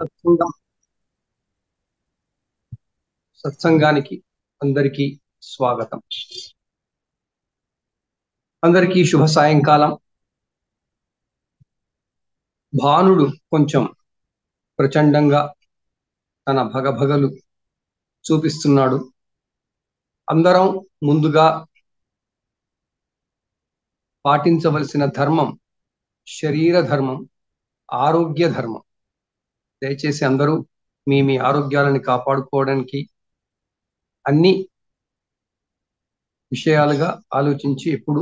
సత్సంగం సత్సంగానికి అందరికీ స్వాగతం. అందరికీ శుభ సాయంకాలం. భానుడు కొంచెం ప్రచండంగా తన భగభగలు చూపిస్తున్నాడు. అందరం ముందుగా పాటించవలసిన ధర్మం శరీర ధర్మం, ఆరోగ్య ధర్మం. దయచేసి అందరూ మీ ఆరోగ్యాలను కాపాడుకోవడానికి అన్ని విషయాలుగా ఆలోచించి ఎప్పుడు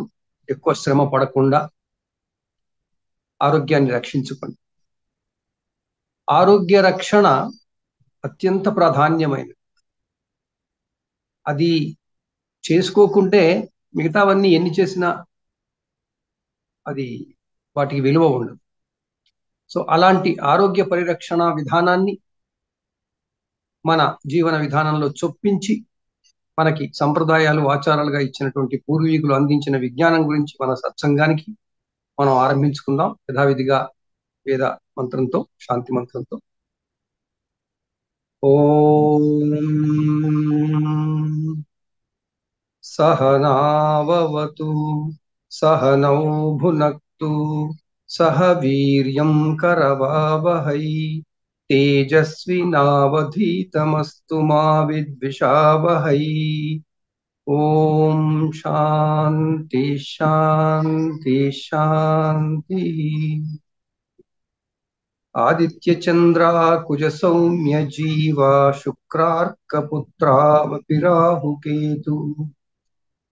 ఎక్కువ శ్రమ పడకుండా ఆరోగ్యాన్ని రక్షించుకోండి. ఆరోగ్య రక్షణ అత్యంత ప్రాధాన్యమైనది. అది చేసుకోకుంటే మిగతావన్నీ ఎన్ని చేసినా అది వాటికి విలువ ఉండదు. సో అలాంటి ఆరోగ్య పరిరక్షణ విధానాన్ని మన జీవన విధానంలో చొప్పించి మనకి సంప్రదాయాలు ఆచారాలుగా ఇచ్చినటువంటి పూర్వీకులు అందించిన విజ్ఞానం గురించి మన సత్సంగానికి మనం ఆరంభించుకుందాం. యథావిధిగా వేద మంత్రంతో, శాంతి మంత్రంతో. ఓం సహనావవతు సహనౌ భునక్తు సహ వీర్యం కరవావహై తేజస్వినావధీతమస్తు మా విద్విషావహై. ఓం శాంతి శాంతి శాంతి. ఆదిత్య చంద్రా కుజ సౌమ్య జీవా శుక్రార్కపుత్రావపి రాహుకేతు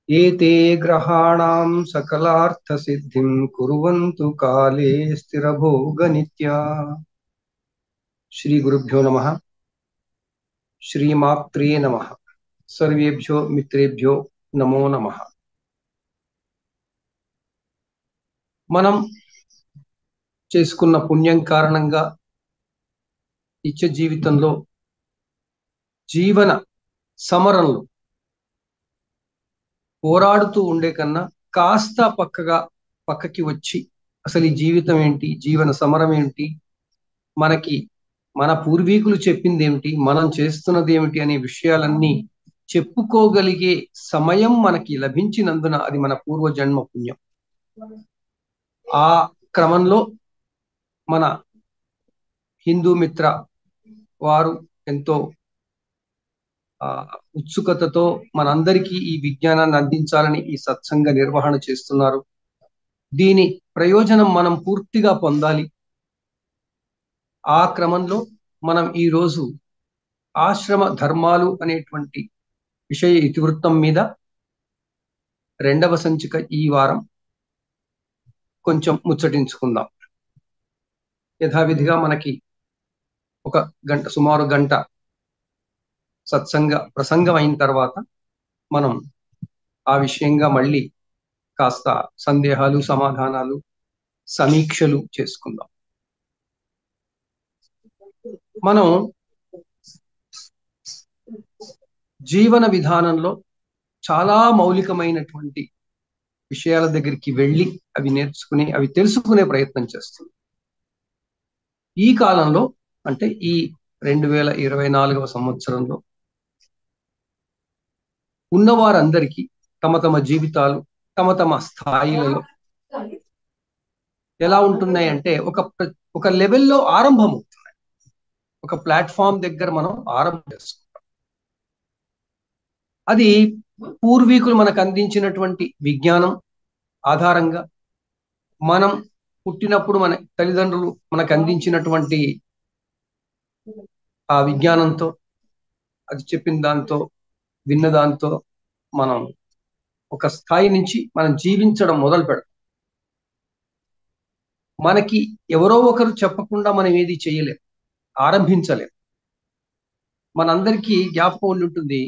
ఏతే గ్రహాణాం సకలార్థ సిద్ధిం కుర్వంతు కాలే స్థిరభోగ నిత్యా. శ్రీ గురుభ్యో నమః. శ్రీమాత్రే నమః. సర్వేభ్యో మిత్రేభ్యో నమో నమః. మనం చేసుకున్న పుణ్యం కారణంగా నిత్య జీవితంలో జీవన సమరంలో పోరాడుతూ ఉండే కన్నా కాస్త పక్కకి వచ్చి అసలు ఈ జీవితం ఏంటి, జీవన సమరం ఏంటి, మనకి మన పూర్వీకులు చెప్పింది ఏమిటి, మనం చేస్తున్నది ఏమిటి అనే విషయాలన్నీ చెప్పుకోగలిగే సమయం మనకి లభించినందున అది మన పూర్వజన్మ పుణ్యం. ఆ క్రమంలో మన హిందూ మిత్ర వారు ఎంతో ఉత్సుకతతో మనందరికీ ఈ విజ్ఞానాన్ని అందించాలని ఈ సత్సంగ నిర్వహణ చేస్తున్నారు. దీని ప్రయోజనం మనం పూర్తిగా పొందాలి. ఆ క్రమంలో మనం ఈరోజు ఆశ్రమ ధర్మాలు అనేటువంటి విషయ ఇతివృత్తం మీద 2వ సంచిక ఈ వారం కొంచెం ముచ్చటించుకుందాం. యథావిధిగా మనకి ఒక గంట, సుమారు గంట సత్సంగ ప్రసంగం అయిన తర్వాత మనం ఆ విషయంగా మళ్ళీ కాస్త సందేహాలు, సమాధానాలు, సమీక్షలు చేసుకుందాం. మనం జీవన విధానంలో చాలా మౌలికమైనటువంటి విషయాల దగ్గరికి వెళ్ళి అవి నేర్చుకుని అవి తెలుసుకునే ప్రయత్నం చేస్తుంది. ఈ కాలంలో అంటే ఈ 2024వ సంవత్సరంలో ఉన్నవారందరికీ తమ తమ జీవితాలు తమ తమ స్థాయిలలో ఎలా ఉంటున్నాయి అంటే ఒక లెవెల్లో ఆరంభం అవుతున్నాయి. ఒక ప్లాట్ఫామ్ దగ్గర మనం ఆరంభం చేసుకుంటాం. అది పూర్వీకులు మనకు అందించినటువంటి విజ్ఞానం ఆధారంగా, మనం పుట్టినప్పుడు మన తల్లిదండ్రులు మనకు అందించినటువంటి ఆ విజ్ఞానంతో, అది చెప్పిన దాంతో, విన్న దాంతో మనం ఒక స్థాయి నుంచి మనం జీవించడం మొదలు పెడతాం. మనకి ఎవరో ఒకరు చెప్పకుండా మనం ఏది చేయలేం, ఆరంభించలేం. మనందరికీ జ్ఞాపకం ఉండి ఉంటుంది,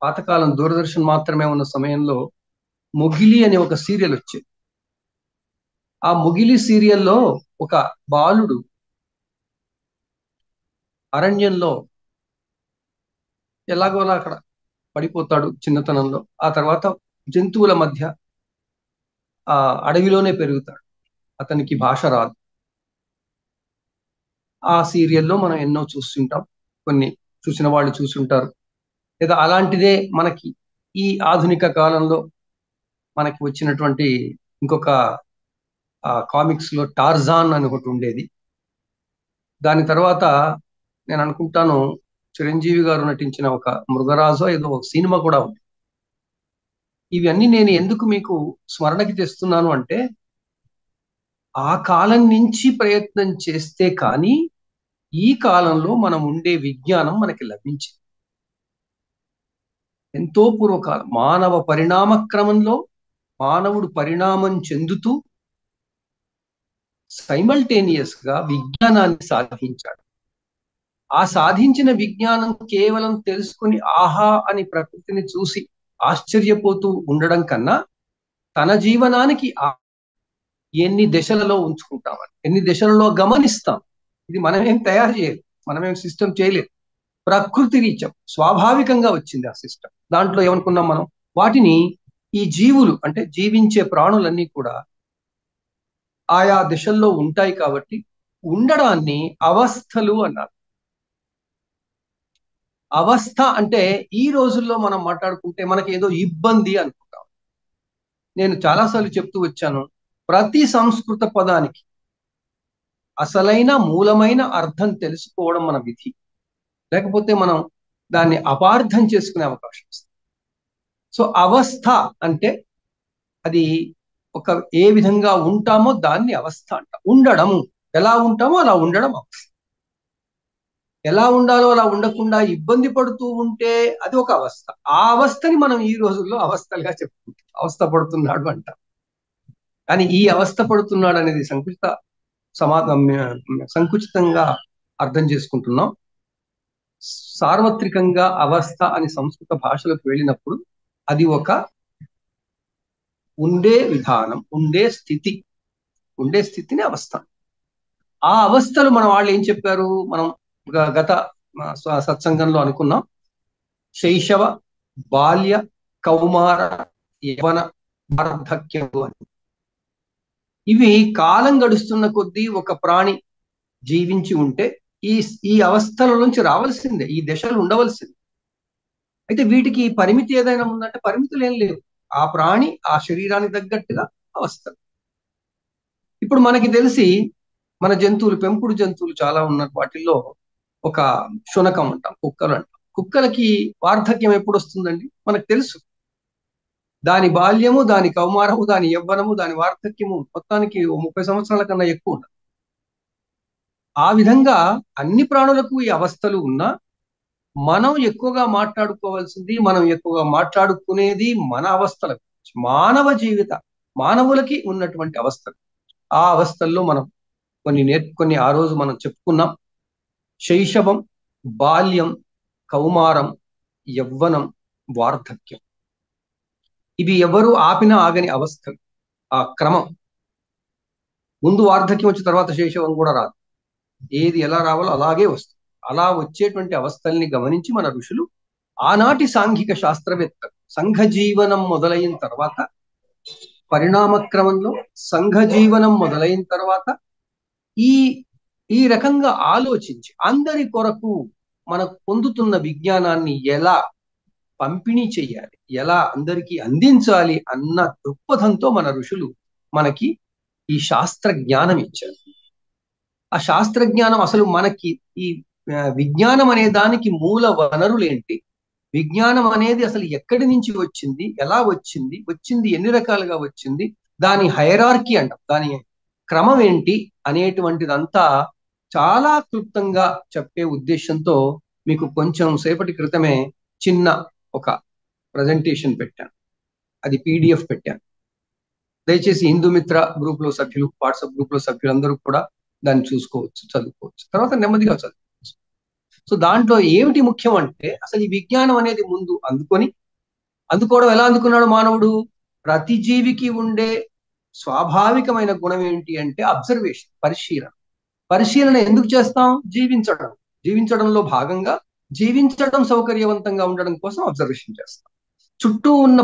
పాతకాలం దూరదర్శన్ మాత్రమే ఉన్న సమయంలో మొగిలి అనే ఒక సీరియల్ వచ్చేది. ఆ మొగిలి సీరియల్లో ఒక బాలుడు అరణ్యంలో ఎలాగోలా అక్కడ పడిపోతాడు చిన్నతనంలో. ఆ తర్వాత జంతువుల మధ్య ఆ అడవిలోనే పెరుగుతాడు. అతనికి భాష రాదు. ఆ సీరియల్లో మనం ఎన్నో చూస్తుంటాం, కొన్ని చూసిన వాళ్ళు చూసుంటారు. లేదా అలాంటిదే మనకి ఈ ఆధునిక కాలంలో మనకి వచ్చినటువంటి ఇంకొక కామిక్స్ లో టార్జాన్ అని ఒకటి ఉండేది. దాని తర్వాత నేను అనుకుంటాను చిరంజీవి గారు నటించిన ఒక మృగరాజో ఏదో ఒక సినిమా కూడా ఉంది. ఇవన్నీ నేను ఎందుకు మీకు స్మరణకి తెస్తున్నాను అంటే, ఆ కాలం నుంచి ప్రయత్నం చేస్తే కానీ ఈ కాలంలో మనం ఉండే విజ్ఞానం మనకి లభించింది. ఎంతో పూర్వకాలం మానవ పరిణామ క్రమంలో మానవుడు పరిణామం చెందుతూ సైమల్టేనియస్ గా విజ్ఞానాన్ని సాధించాడు. ఆ సాధించిన విజ్ఞానం కేవలం తెలుసుకుని ఆహా అని ప్రకృతిని చూసి ఆశ్చర్యపోతూ ఉండడం కన్నా, తన జీవనానికి ఎన్ని దశలలో ఉంచుకుంటామని, ఎన్ని దశలలో గమనిస్తాం. ఇది మనమేం తయారు చేయలేదు, మనమేం సిస్టమ్ చేయలేదు. ప్రకృతి రీత్యం స్వాభావికంగా వచ్చింది ఆ సిస్టమ్. దాంట్లో ఏమనుకున్నాం మనం, వాటిని ఈ జీవులు అంటే జీవించే ప్రాణులన్నీ కూడా ఆయా దిశల్లో ఉంటాయి కాబట్టి ఉండడాన్ని అవస్థలు అన్నారు. అవస్థ అంటే ఈ రోజుల్లో మనం మాట్లాడుకుంటే మనకి ఏదో ఇబ్బంది అనుకుంటాం. నేను చాలాసార్లు చెప్తూ వచ్చాను, ప్రతి సంస్కృత పదానికి అసలైన మూలమైన అర్థం తెలుసుకోవడం మన విధి. లేకపోతే మనం దాన్ని అపార్థం చేసుకునే అవకాశం వస్తుంది. సో అవస్థ అంటే అది ఒక ఏ విధంగా ఉంటామో దాన్ని అవస్థ అంట. ఉండడము, ఎలా ఉంటామో అలా ఉండడం అవస్థ. ఎలా ఉండాలో అలా ఉండకుండా ఇబ్బంది పడుతూ ఉంటే అది ఒక అవస్థ. ఆ అవస్థని మనం ఈ రోజుల్లో అవస్థలుగా చెప్పుకుంటాం. అవస్థ పడుతున్నాడు అంట. కానీ ఈ అవస్థ పడుతున్నాడు అనేది సంకుచితంగా అర్థం చేసుకుంటున్నాం. సార్వత్రికంగా అవస్థ అని సంస్కృత భాషలోకి వెళ్ళినప్పుడు అది ఒక ఉండే విధానం, ఉండే స్థితిని అవస్థ. ఆ అవస్థలు మన వాళ్ళు ఏం చెప్పారు, మనం గత సత్సంగంలో అనుకున్నాం. శైశవ, బాల్య, కౌమార, యవన, వార్ధక్యము అని. ఇవి కాలం గడుస్తున్న కొద్దీ ఒక ప్రాణి జీవించి ఉంటే ఈ ఈ అవస్థల నుంచి రావాల్సిందే, ఈ దశలు ఉండవలసిందే. అయితే వీటికి పరిమితి ఏదైనా ఉందంటే పరిమితులు ఏం లేవు. ఆ ప్రాణి ఆ శరీరానికి తగ్గట్టుగా అవస్థలు. ఇప్పుడు మనకి తెలిసి మన జంతువులు, పెంపుడు జంతువులు చాలా ఉన్న వాటిల్లో ఒక శునకం అంటాం, కుక్కలు అంటాం. కుక్కలకి వార్ధక్యం ఎప్పుడు వస్తుందండి మనకు తెలుసు. దాని బాల్యము, దాని కౌమారము, దాని యవ్వనము, దాని వార్ధక్యము మొత్తానికి 30 సంవత్సరాల కన్నా ఎక్కువ ఉండదు. ఆ విధంగా అన్ని ప్రాణులకు ఈ అవస్థలు ఉన్నా మనం ఎక్కువగా మాట్లాడుకోవాల్సింది, మనం ఎక్కువగా మాట్లాడుకునేది మన అవస్థల గురించి, మానవులకి ఉన్నటువంటి అవస్థలు. ఆ అవస్థల్లో మనం కొన్ని ఆ రోజు మనం చెప్పుకున్నాం. శైశవం, బాల్యం, కౌమారం, యవ్వనం, వార్ధక్యం. ఇవి ఎవరు ఆపినా ఆగని అవస్థలు. ఆ క్రమం, ముందు వార్ధక్యం వచ్చిన తర్వాత శైశవం కూడా రాదు. ఏది ఎలా రావాలో అలాగే వస్తుంది. అలా వచ్చేటువంటి అవస్థల్ని గమనించి మన ఋషులు ఆనాటి సాంఘిక శాస్త్రవేత్తలు సంఘ జీవనం మొదలైన తర్వాత, పరిణామ క్రమంలో సంఘ జీవనం మొదలైన తర్వాత ఈ ఈ రకంగా ఆలోచించి అందరి కొరకు మనకు పొందుతున్న విజ్ఞానాన్ని ఎలా పంపిణీ చేయాలి, ఎలా అందరికీ అందించాలి అన్న దృక్పథంతో మన ఋషులు మనకి ఈ శాస్త్ర జ్ఞానం ఇచ్చారు. ఆ శాస్త్ర జ్ఞానం అసలు మనకి ఈ విజ్ఞానం అనే దానికి మూల వనరులేంటి, విజ్ఞానం అనేది అసలు ఎక్కడి నుంచి వచ్చింది, ఎలా వచ్చింది, వచ్చింది ఎన్ని రకాలుగా వచ్చింది, దాని హైరార్కీ అంటాం, దాని క్రమం ఏంటి అనేటువంటిదంతా చాలా క్లుప్తంగా చెప్పే ఉద్దేశంతో మీకు కొంచెం సేపటి క్రితమే చిన్న ఒక ప్రజెంటేషన్ పెట్టాను. అది PDF పెట్టాను. దయచేసి హిందూ మిత్ర గ్రూప్ లో సభ్యులు, వాట్సాప్ గ్రూప్ లో సభ్యులందరూ కూడా దాన్ని చూసుకోవచ్చు, చదువుకోవచ్చు, తర్వాత నెమ్మదిగా చదువుకోవచ్చు. సో దాంట్లో ఏమిటి ముఖ్యం అంటే, అసలు ఈ విజ్ఞానం అనేది ముందు అందుకోవడం ఎలా అందుకున్నాడు మానవుడు? ప్రతి జీవికి ఉండే స్వాభావికమైన గుణం ఏంటి అంటే అబ్జర్వేషన్, పరిశీలన ఎందుకు చేస్తాం? జీవించడంలో భాగంగా జీవించడం సౌకర్యవంతంగా ఉండడం కోసం అబ్జర్వేషన్ చేస్తాం. చుట్టూ ఉన్న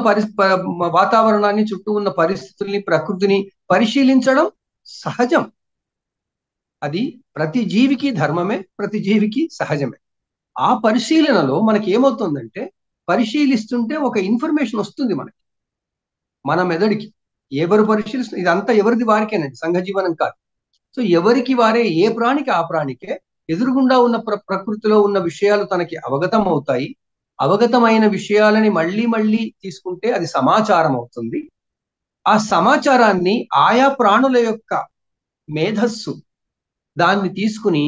వాతావరణాన్ని, చుట్టూ ఉన్న పరిస్థితుల్ని, ప్రకృతిని పరిశీలించడం సహజం. అది ప్రతి జీవికి ధర్మమే, ప్రతి జీవికి సహజమే. ఆ పరిశీలనలో మనకి ఏమవుతుందంటే, పరిశీలిస్తుంటే ఒక ఇన్ఫర్మేషన్ వస్తుంది మనకి, మన మెదడుకి. ఎవరు పరిశీలిస్తున్న ఇదంతా ఎవరిది వారికేనండి, సంఘ జీవనం కాదు. సో ఎవరికి వారే, ఏ ప్రాణికి ఆ ప్రాణికే ఎదురుగుండా ఉన్న ప్రకృతిలో ఉన్న విషయాలు తనకి అవగతం అవుతాయి. అవగతమైన విషయాలని మళ్ళీ మళ్ళీ తీసుకుంటే అది సమాచారం అవుతుంది. ఆ సమాచారాన్ని ఆయా ప్రాణుల యొక్క మేధస్సు దాన్ని తీసుకుని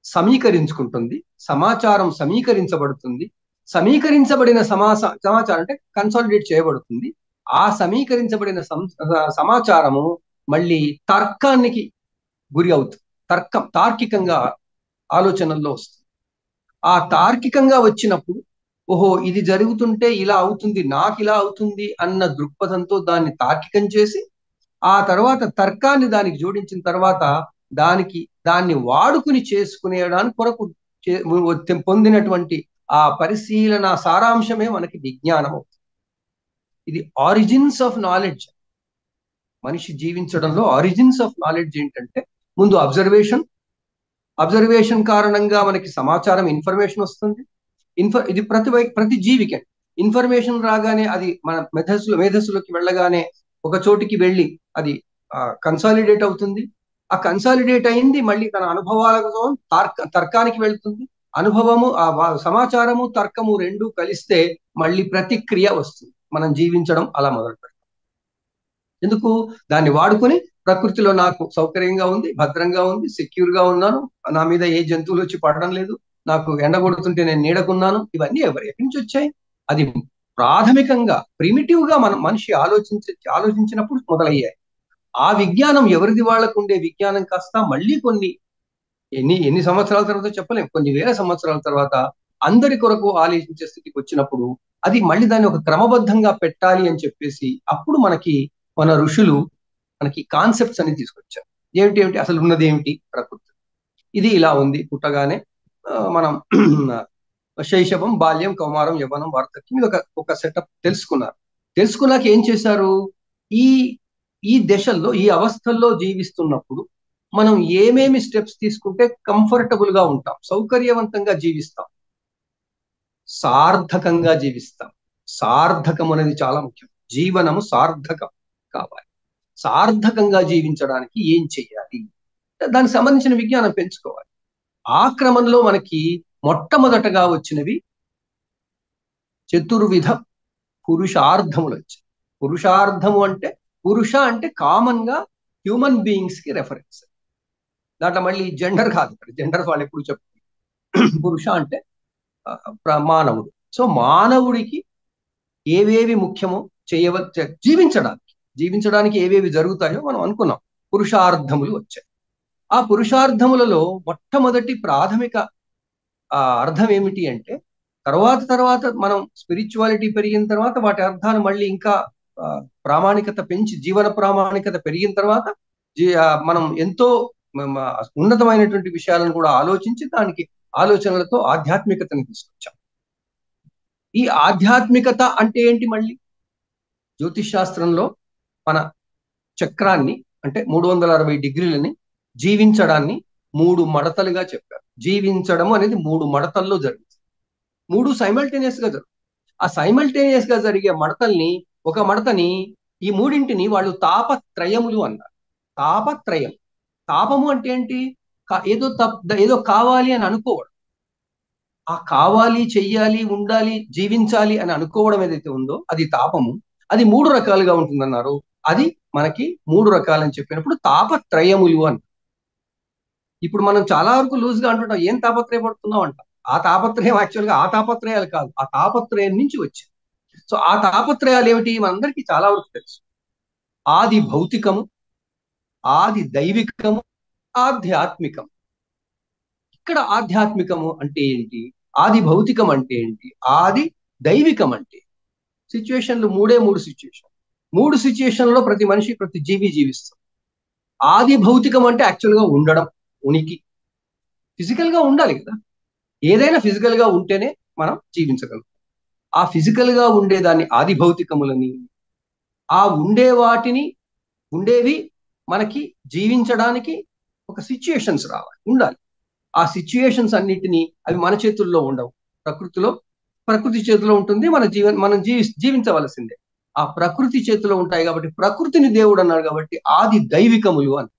సమీకరించుకుంటుంది. సమాచారం సమీకరించబడుతుంది. సమీకరించబడిన సమాచారం అంటే కన్సాలిడేట్ చేయబడుతుంది. ఆ సమీకరించబడిన సమాచారము మళ్ళీ తర్కానికి గురి అవుతుంది. తార్కికంగా ఆలోచనల్లో వస్తుంది. ఆ తార్కికంగా వచ్చినప్పుడు, ఓహో ఇది జరుగుతుంటే ఇలా అవుతుంది, నాకు ఇలా అవుతుంది అన్న దృక్పథంతో దాన్ని తార్కికం చేసి, ఆ తర్వాత తర్కాన్ని దానికి జోడించిన తర్వాత దాన్ని వాడుకుని చేసుకునేడానికి కొరకు పొందినటువంటి ఆ పరిశీలన సారాంశమే మనకి విజ్ఞానం అవుతుంది. ఇది ఆరిజిన్స్ ఆఫ్ నాలెడ్జ్. మనిషి జీవించడంలో ఆరిజిన్స్ ఆఫ్ నాలెడ్జ్ ఏంటంటే, ముందు అబ్జర్వేషన్ కారణంగా మనకి సమాచారం, ఇన్ఫర్మేషన్ వస్తుంది. ఇది ప్రతి జీవికి ఇన్ఫర్మేషన్ రాగానే అది మన మేధస్సులోకి వెళ్ళగానే ఒక చోటికి వెళ్ళి అది కన్సాలిడేట్ అవుతుంది. ఆ కన్సాలిడేట్ అయింది మళ్ళీ తన అనుభవాలతో తర్కానికి వెళ్తుంది. అనుభవము, ఆ సమాచారము, తర్కము రెండు కలిస్తే మళ్ళీ ప్రతిక్రియ వస్తుంది. మనం జీవించడం అలా మొదలు పెడతాం. ఎందుకు? దాన్ని వాడుకొని ప్రకృతిలో నాకు సౌకర్యంగా ఉంది, భద్రంగా ఉంది, సెక్యూర్ గా ఉన్నాను, నా మీద ఏ జంతువులు వచ్చి పడడం లేదు, నాకు ఎండ కొడుతుంటే నేను నీడకున్నాను. ఇవన్నీ ఎక్కడి నుంచి వచ్చాయి? అది ప్రాథమికంగా ప్రిమిటివ్ గా మనిషి ఆలోచించినప్పుడు మొదలయ్యాయి. ఆ విజ్ఞానం ఎవరిది వాళ్ళకు ఉండే విజ్ఞానం కాస్త మళ్ళీ ఎన్ని సంవత్సరాల తర్వాత చెప్పలేం, కొన్ని వేల సంవత్సరాల తర్వాత అందరి కొరకు ఆలోచించే స్థితికి వచ్చినప్పుడు అది మళ్ళీ దాన్ని ఒక క్రమబద్ధంగా పెట్టాలి అని చెప్పేసి అప్పుడు మన ఋషులు మనకి కాన్సెప్ట్స్ అని తీసుకొచ్చారు. ఏమిటి అసలు ఉన్నది ఏమిటి? ప్రకృతి. ఇది ఇలా ఉంది. పుట్టగానే మనం శైశవం, బాల్యం, కౌమారం, యవ్వనం, వార్ధక్యం, ఇది ఒక సెటప్ తెలుసుకున్నాక ఏం చేశారు? ఈ ఈ దశల్లో, ఈ అవస్థల్లో జీవిస్తున్నప్పుడు మనం ఏమేమి స్టెప్స్ తీసుకుంటే కంఫర్టబుల్ గా ఉంటాం, సౌకర్యవంతంగా జీవిస్తాం, సార్థకంగా జీవిస్తాం. సార్థకం అనేది చాలా ముఖ్యం. జీవనము సార్థకం కావాలి. సార్థకంగా జీవించడానికి ఏం చెయ్యాలి, దానికి సంబంధించిన విజ్ఞానం పెంచుకోవాలి. ఆ క్రమంలో మనకి మొట్టమొదటగా వచ్చినవి చతుర్విధ పురుషార్థములు వచ్చాయి. పురుషార్థము అంటే, పురుష అంటే కామన్ గా హ్యూమన్ బీయింగ్స్ కి రెఫరెన్స్. దాంట్లో మళ్ళీ జెండర్ కాదు, జెండర్ వాళ్ళు ఎప్పుడు చెప్తారు. పురుష అంటే మానవుడు. సో మానవుడికి ఏవేవి ముఖ్యమో జీవించడానికి ఏవేవి జరుగుతాయో మనం అనుకున్నాం. పురుషార్థములు వచ్చాయి. ఆ పురుషార్థములలో మొట్టమొదటి ప్రాథమిక అర్థం ఏమిటి అంటే, తర్వాత మనం స్పిరిచువాలిటీ పెరిగిన తర్వాత వాటి అర్థాలు మళ్ళీ ఇంకా ప్రామాణికత పెంచి, జీవన ప్రామాణికత పెరిగిన తర్వాత మనం ఎంతో ఉన్నతమైనటువంటి విషయాలను కూడా ఆలోచించి దానికి ఆలోచనలతో ఆధ్యాత్మికతను తీసుకొచ్చాం. ఈ ఆధ్యాత్మికత అంటే ఏంటి? మళ్ళీ జ్యోతిష్ శాస్త్రంలో మన చక్రాన్ని అంటే 360 డిగ్రీలని జీవించడాన్ని 3 మడతలుగా చెప్పారు. జీవించడం అనేది 3 మడతల్లో జరుగుతుంది. 3 సైమల్టేనియస్ గా జరుగుతుంది. ఆ సైమల్టేనియస్ గా జరిగే ఒక మడతని, ఈ మూడింటిని వాళ్ళు తాపత్రయములు అన్నారు. తాపత్రయం. తాపము అంటే ఏంటి? ఏదో కావాలి అని అనుకోవడం. ఆ కావాలి, చెయ్యాలి, ఉండాలి, జీవించాలి అని అనుకోవడం ఏదైతే ఉందో అది తాపము. అది 3 రకాలుగా ఉంటుందన్నారు. అది మనకి 3 రకాలని చెప్పినప్పుడు తాపత్రయములు అని. ఇప్పుడు మనం చాలా వరకు లూజ్ గా అంటుంటాం, ఏం తాపత్రయపడుతున్నాం అంట. ఆ తాపత్రయం యాక్చువల్గా ఆ తాపత్రయాలు కాదు, ఆ తాపత్రయం నుంచి వచ్చాయి. సో ఆ తాపత్రయాలు ఏమిటి? మనందరికీ చాలా వరకు తెలుసు. ఆది భౌతికము, ఆది దైవికము, ఆధ్యాత్మికం. ఇక్కడ ఆధ్యాత్మికము అంటే ఏంటి? ఆది భౌతికం అంటే ఏంటి? ఆది దైవికం అంటే సిచ్యువేషన్లు 3 సిచ్యువేషన్. 3 సిచ్యువేషన్లో ప్రతి మనిషి, ప్రతి జీవి జీవిస్తాం. ఆది భౌతికం అంటే యాక్చువల్గా ఉండడం, ఉనికి, ఫిజికల్ గా ఉండాలి కదా. ఏదైనా ఫిజికల్ గా ఉంటేనే మనం జీవించగలం. ఆ ఫిజికల్ గా ఉండేదాన్ని ఆది భౌతికములని, ఆ ఉండేవి మనకి జీవించడానికి ఒక ఒక సిచ్యుయేషన్స్ ఉండాలి. ఆ సిచ్యుయేషన్స్ అన్నిటినీ అవి మన చేతుల్లో ఉండవు. ప్రకృతి చేతిలో ఉంటుంది. మనం జీవించవలసిందే. ఆ ప్రకృతి చేతిలో ఉంటాయి కాబట్టి ప్రకృతిని దేవుడు అన్నాడు కాబట్టి ఆది దైవికములు అని.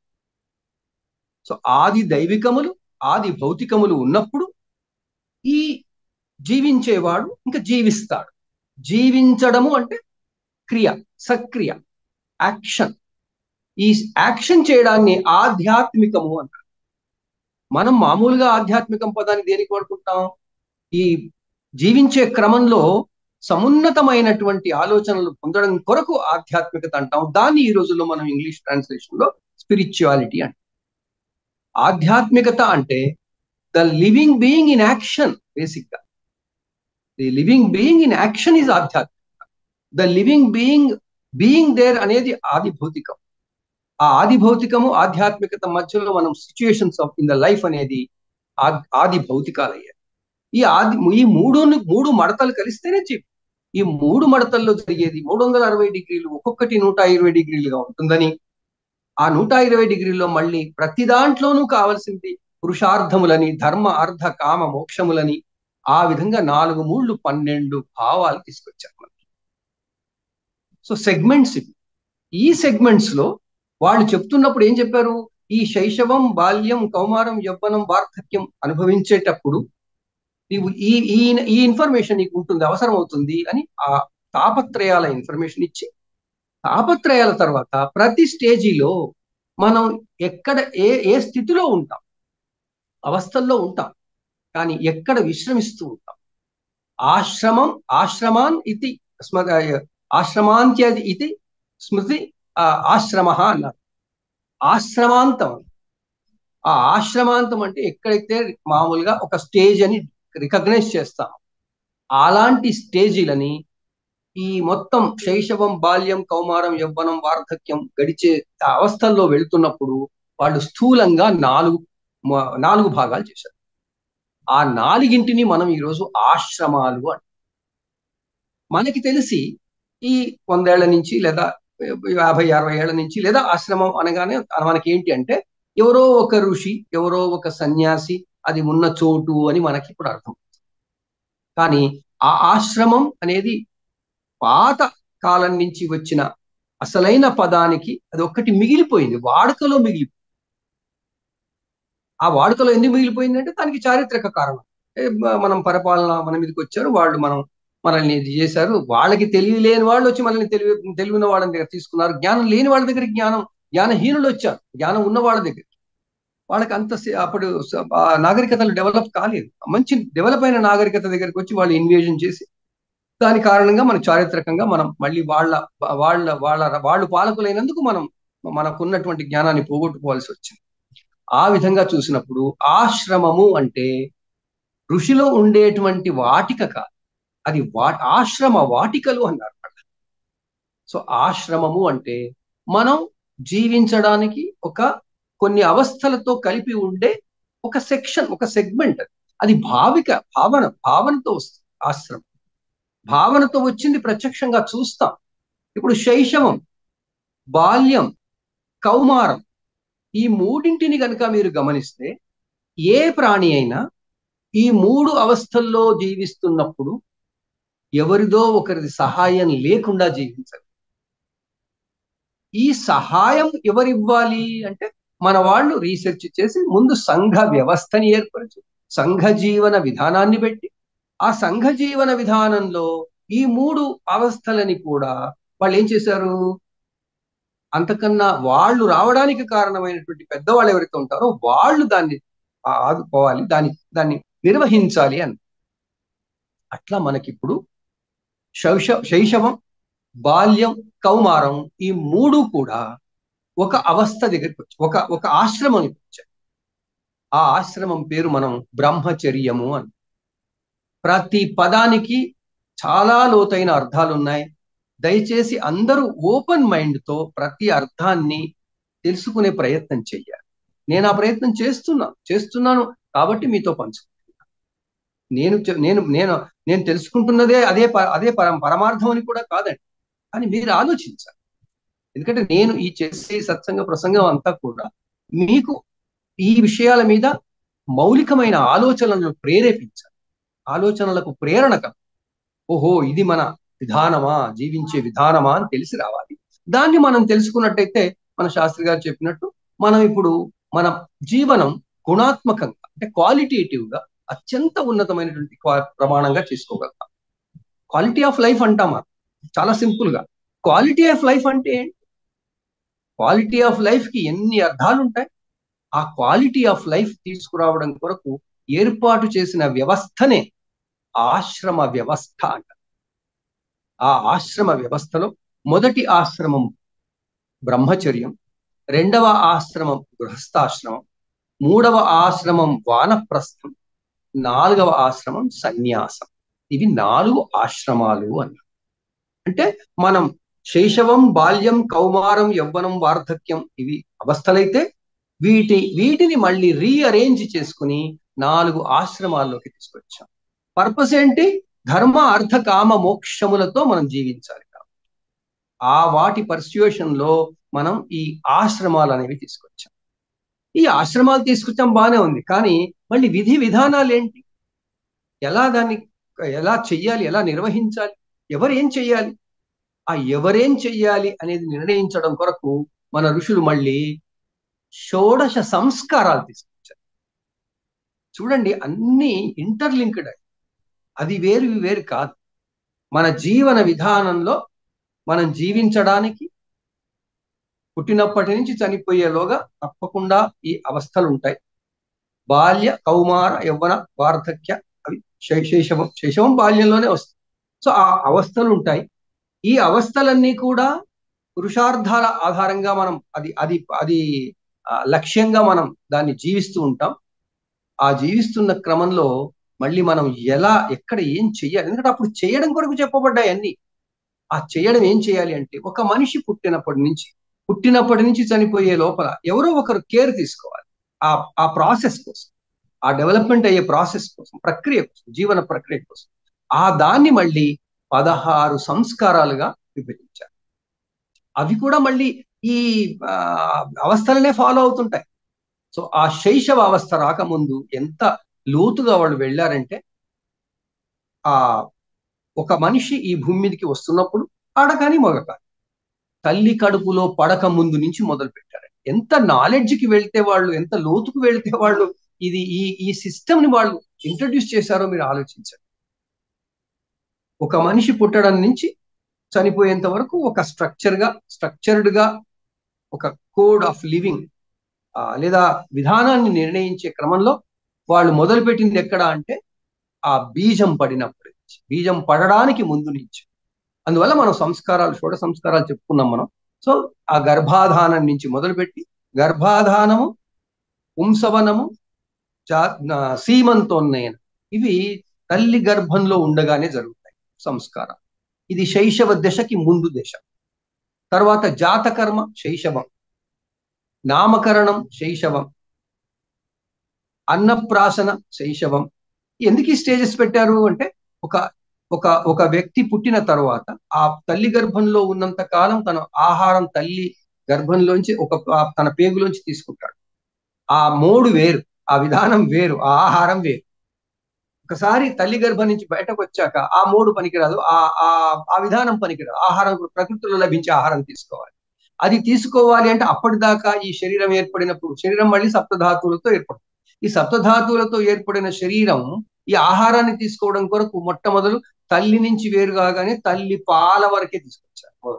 సో ఆది దైవికములు, ఆది భౌతికములు ఉన్నప్పుడు ఈ జీవించేవాడు ఇంకా జీవిస్తాడు. జీవించడము అంటే క్రియ, సక్రియ, యాక్షన్. ఈ యాక్షన్ చేయడాన్ని ఆధ్యాత్మికము అంటారు. మనం మామూలుగా ఆధ్యాత్మికం పదాన్ని దేనికి వాడుకుంటాం? ఈ జీవించే క్రమంలో సమున్నతమైనటువంటి ఆలోచనలు పొందడం కొరకు ఆధ్యాత్మికత అంటాం. దాన్ని ఈ రోజుల్లో మనం ఇంగ్లీష్ ట్రాన్స్లేషన్ లో స్పిరిచువాలిటీ అంటాం. ఆధ్యాత్మికత అంటే the living being in action. Basic గా the living being in action is ఆధ్యాత్మికత. ద లివింగ్ బీయింగ్ దేర్ అనేది ఆది భౌతికం. ఆ ఆది భౌతికము ఆధ్యాత్మికత మధ్యలో మనం situations of in the life అనేది ఆది భౌతికాలయ్యాయి. ఈ మూడు మడతలు కలిస్తేనే జీవితం. ఈ మూడు మడతల్లో జరిగేది 360 డిగ్రీలు, ఒక్కొక్కటి 120 డిగ్రీలుగా ఉంటుందని, ఆ 120 డిగ్రీల్లో మళ్ళీ ప్రతి దాంట్లోనూ కావలసింది పురుషార్థములని, ధర్మ అర్థ కామ మోక్షములని, ఆ విధంగా 4 3 12 భావాలు తీసుకొచ్చారు మనకి. సో సెగ్మెంట్స్ ఇవి. ఈ సెగ్మెంట్స్ లో వాళ్ళు చెప్తున్నప్పుడు ఏం చెప్పారు? ఈ శైశవం, బాల్యం, కౌమారం, యవ్వనం, వార్ధక్యం అనుభవించేటప్పుడు నీవు ఈ ఇన్ఫర్మేషన్ నీకు ఉంటుంది, అవసరం అవుతుంది అని ఆ తాపత్రయాల ఇన్ఫర్మేషన్ ఇచ్చి, తాపత్రయాల తర్వాత ప్రతి స్టేజీలో మనం ఎక్కడ ఏ స్థితిలో ఉంటాం, అవస్థల్లో ఉంటాం, కానీ ఎక్కడ విశ్రమిస్తూ ఉంటాం. ఆశ్రమాన్ ఇది ఆశ్రమాంత్యది ఇది స్మృతి ఆశ్రమ అన్నారు. ఆశ్రమాంతం. ఆ ఆశ్రమాంతం అంటే ఎక్కడైతే మామూలుగా ఒక స్టేజ్ అని రికగ్నైజ్ చేస్తాం, అలాంటి స్టేజీలని ఈ మొత్తం శైశవం, బాల్యం, కౌమారం, యవ్వనం, వార్ధక్యం గడిచే అవస్థల్లో వెళుతున్నప్పుడు వాళ్ళు స్థూలంగా నాలుగు భాగాలు చేశారు. ఆ 4ంటిని మనం ఈరోజు ఆశ్రమాలు అంటాం. మనకి తెలిసి ఈ 100 ఏళ్ల నుంచి లేదా 50-60 ఏళ్ల నుంచి లేదా ఆశ్రమం అనగానే మనకి ఏంటి అంటే ఎవరో ఒక ఋషి, ఎవరో ఒక సన్యాసి అది ఉన్న చోటు అని మనకి ఇప్పుడు అర్థం. కానీ ఆ ఆశ్రమం అనేది పాత కాలం నుంచి వచ్చిన అసలైన పదానికి అది ఒక్కటి మిగిలిపోయింది, వాడుకలో మిగిలిపోయింది. ఆ వాడుకలో ఎందుకు మిగిలిపోయిందంటే దానికి చారిత్రక కారణం. మనం పరిపాలన మన మీదకి వచ్చారు, వాళ్ళు మనల్ని ఇది చేశారు. వాళ్ళకి తెలియలేని వాళ్ళు వచ్చి మనల్ని తెలివిన వాళ్ళ దగ్గర తీసుకున్నారు. జ్ఞానం లేని వాళ్ళ దగ్గర జ్ఞానహీనులు వచ్చారు, జ్ఞానం ఉన్న వాళ్ళ దగ్గర. వాళ్ళకి అప్పుడు నాగరికతలు డెవలప్ కాలేదు. మంచి డెవలప్ అయిన నాగరికత దగ్గరికి వచ్చి వాళ్ళు ఇన్వేజన్ చేసి దాని కారణంగా మన చారిత్రకంగా మనం మళ్ళీ వాళ్ళు పాలకులైనందుకు మనకున్నటువంటి జ్ఞానాన్ని పోగొట్టుకోవాల్సి వచ్చింది. ఆ విధంగా చూసినప్పుడు ఆశ్రమము అంటే ఋషిలో ఉండేటువంటి వాటిక కాదు, అది ఆశ్రమ వాటికలు అన్నారు. సో ఆశ్రమము అంటే మనం జీవించడానికి కొన్ని అవస్థలతో కలిపి ఉండే ఒక సెక్షన్, ఒక సెగ్మెంట్. అది భావనతో వస్తుంది. ఆశ్రమం భావనతో వచ్చింది, ప్రత్యక్షంగా చూస్తాం. ఇప్పుడు శైశవం, బాల్యం, కౌమారం ఈ 3ంటిని కనుక మీరు గమనిస్తే ఏ ప్రాణి అయినా ఈ 3 అవస్థల్లో జీవిస్తున్నప్పుడు ఎవరిదో ఒకరిది సహాయం లేకుండా జీవించాలి. ఈ సహాయం ఎవరివ్వాలి అంటే మన వాళ్ళు రీసెర్చ్ చేసి ముందు సంఘ వ్యవస్థని ఏర్పరిచి సంఘ జీవన విధానాన్ని పెట్టి ఆ సంఘ జీవన విధానంలో ఈ 3 అవస్థలని కూడా వాళ్ళు ఏం చేశారు, అంతకన్నా వాళ్ళు రావడానికి కారణమైనటువంటి పెద్దవాళ్ళు ఎవరైతే ఉంటారో వాళ్ళు దాన్ని ఆదుకోవాలి, దాన్ని నిర్వహించాలి అని. అట్లా మనకిప్పుడు శైశవం, బాల్యం, కౌమారం ఈ 3 కూడా ఒక అవస్థ దగ్గరికి వచ్చి ఒక ఆశ్రమానికి వచ్చాయి. ఆ ఆశ్రమం పేరు మనం బ్రహ్మచర్యము అని. ప్రతి పదానికి చాలా లోతైన అర్థాలు ఉన్నాయి. దయచేసి అందరూ ఓపెన్ మైండ్తో ప్రతి అర్థాన్ని తెలుసుకునే ప్రయత్నం చెయ్యాలి. నేను ఆ ప్రయత్నం చేస్తున్నాను కాబట్టి మీతో పంచుకుంటున్నాను. నేను తెలుసుకుంటున్నదే అదే పరమార్థం అని కూడా కాదండి, కానీ మీరు ఆలోచించాలి. ఎందుకంటే నేను ఈ చేసే సత్సంగ ప్రసంగం అంతా కూడా మీకు ఈ విషయాల మీద మౌలికమైన ఆలోచనలను ప్రేరేపించాలి. ఆలోచనలకు ప్రేరణ ఓహో ఇది మన విధానమా, జీవించే విధానమా అని తెలిసి రావాలి. దాన్ని మనం తెలుసుకున్నట్టయితే మన శాస్త్రి గారు చెప్పినట్టు మనం ఇప్పుడు మన జీవనం గుణాత్మకంగా అంటే క్వాలిటేటివ్ గా అత్యంత ఉన్నతమైనటువంటి ప్రమాణంగా చేసుకోగలుగుతాం. క్వాలిటీ ఆఫ్ లైఫ్ అంటాం చాలా సింపుల్ గా. క్వాలిటీ ఆఫ్ లైఫ్ అంటే క్వాలిటీ ఆఫ్ లైఫ్ కి ఎన్ని అర్థాలు ఉంటాయి. ఆ క్వాలిటీ ఆఫ్ లైఫ్ తీసుకురావడం కొరకు ఏర్పాటు చేసిన వ్యవస్థనే ఆశ్రమ వ్యవస్థ అంట. ఆ ఆశ్రమ వ్యవస్థలో మొదటి ఆశ్రమం బ్రహ్మచర్యం, రెండవ ఆశ్రమం గృహస్థాశ్రమం, మూడవ ఆశ్రమం వానప్రస్థం, నాలుగవ ఆశ్రమం సన్యాసం. ఇవి 4 ఆశ్రమాలు అన్నారు. అంటే మనం శైశవం, బాల్యం, కౌమారం, యవ్వనం, వార్ధక్యం ఇవి అవస్థలైతే వీటిని మళ్ళీ రీఅరేంజ్ చేసుకుని 4 ఆశ్రమాల్లోకి తీసుకొచ్చాం. పర్పస్ ఏంటి? ధర్మ అర్థ కామ మోక్షములతో మనం జీవించాలి. ఆ వాటి పర్స్యూషన్ లో మనం ఈ ఆశ్రమాలు అనేవి తీసుకొచ్చాం. ఈ ఆశ్రమాలు తీసుకొచ్చాం బాగానే ఉంది, కానీ మళ్ళీ విధి విధానాలు ఏంటి? దాన్ని ఎలా చెయ్యాలి, ఎలా నిర్వహించాలి, ఎవరేం చెయ్యాలి? ఆ ఎవరేం చెయ్యాలి అనేది నిర్ణయించడం కొరకు మన ఋషులు మళ్ళీ షోడశ సంస్కారాలు తీసుకొచ్చారు. చూడండి, అన్ని ఇంటర్లింక్డ్. అది వేరు ఇవి వేరు కాదు. మన జీవన విధానంలో మనం జీవించడానికి పుట్టినప్పటి నుంచి చనిపోయేలోగా తప్పకుండా ఈ అవస్థలు ఉంటాయి. బాల్య, కౌమార, యవ్వన, వార్ధక్య, అవి శైశవం బాల్యంలోనే వస్తాయి. సో ఆ అవస్థలు ఉంటాయి. ఈ అవస్థలన్నీ కూడా పురుషార్థాల ఆధారంగా మనం అది అది అది లక్ష్యంగా మనం దాన్ని జీవిస్తూ ఉంటాం. ఆ జీవిస్తున్న క్రమంలో మళ్ళీ మనం ఎక్కడ ఏం చెయ్యాలి, ఎందుకంటే అప్పుడు చేయడం కొరకు చెప్పబడ్డాయి అన్ని. ఆ చేయడం ఏం చేయాలి అంటే, ఒక మనిషి పుట్టినప్పటి నుంచి చనిపోయే లోపల ఎవరో ఒకరు కేర్ తీసుకోవాలి. ఆ ప్రాసెస్ కోసం, ఆ డెవలప్మెంట్ అయ్యే ప్రాసెస్ కోసం, ప్రక్రియ కోసం, జీవన ప్రక్రియ కోసం దాన్ని మళ్ళీ 16 సంస్కారాలుగా విభజించారు. అవి కూడా మళ్ళీ ఈ అవస్థలనే ఫాలో అవుతుంటాయి. సో ఆ శైశవ అవస్థ రాకముందు ఎంత లోతుగా వాళ్ళు వెళ్ళారంటే, ఒక మనిషి ఈ భూమి మీదకి వస్తున్నప్పుడు ఆడకాని మగకాని తల్లి కడుపులో పడక ముందు నుంచి మొదలు పెట్టారు. ఎంత నాలెడ్జ్కి వెళ్తే వాళ్ళు, ఎంత లోతుకు వెళ్తే వాళ్ళు ఇది ఈ సిస్టమ్ ని వాళ్ళు ఇంట్రడ్యూస్ చేశారో మీరు ఆలోచించండి. ఒక మనిషి పుట్టడం నుంచి చనిపోయేంత వరకు ఒక స్ట్రక్చర్డ్ గా ఒక కోడ్ ఆఫ్ లివింగ్ లేదా విధానాన్ని నిర్ణయించే క్రమంలో వాళ్ళు మొదలుపెట్టింది ఎక్కడ అంటే ఆ బీజం పడినప్పుడు, బీజం పడడానికి ముందు నుంచి. అందువల్ల మనం షోడ సంస్కారాలు చెప్పుకున్నాం మనం. సో ఆ గర్భాధానం నుంచి మొదలుపెట్టి గర్భాధానము, పుంసవనము, సీమంతోన్నయన, ఇవి తల్లి గర్భంలో ఉండగానే జరుగుతాయి సంస్కారం. ఇది శైశవ దశకి ముందు దశ. తర్వాత జాతకర్మ శైశవం, నామకరణం శైశవం, అన్నప్రాసన శైశవం. ఎందుకు ఈ స్టేజెస్ పెట్టారు అంటే, ఒక వ్యక్తి పుట్టిన తర్వాత ఆ తల్లి గర్భంలో ఉన్నంత కాలం తన ఆహారం తల్లి గర్భంలోంచి తన పేగులోంచి తీసుకుంటాడు. ఆ మోడు వేరు, ఆ విధానం వేరు, ఆ ఆహారం వేరు. ఒకసారి తల్లి గర్భం నుంచి బయటకు వచ్చాక ఆ మోడు పనికిరాదు, ఆ విధానం పనికిరాదు. ఆహారం ప్రకృతిలో లభించే ఆహారం తీసుకోవాలి. అది తీసుకోవాలి అంటే అప్పటిదాకా ఈ శరీరం ఏర్పడినప్పుడు, శరీరం మళ్ళీ సప్తధాతువులతో ఏర్పడుతుంది. ఈ సప్తధాతువులతో ఏర్పడిన శరీరం ఈ ఆహారాన్ని తీసుకోవడం కొరకు మొట్టమొదలు తల్లి నుంచి వేరు కాగానే తల్లి పాల వరకే తీసుకొచ్చారు.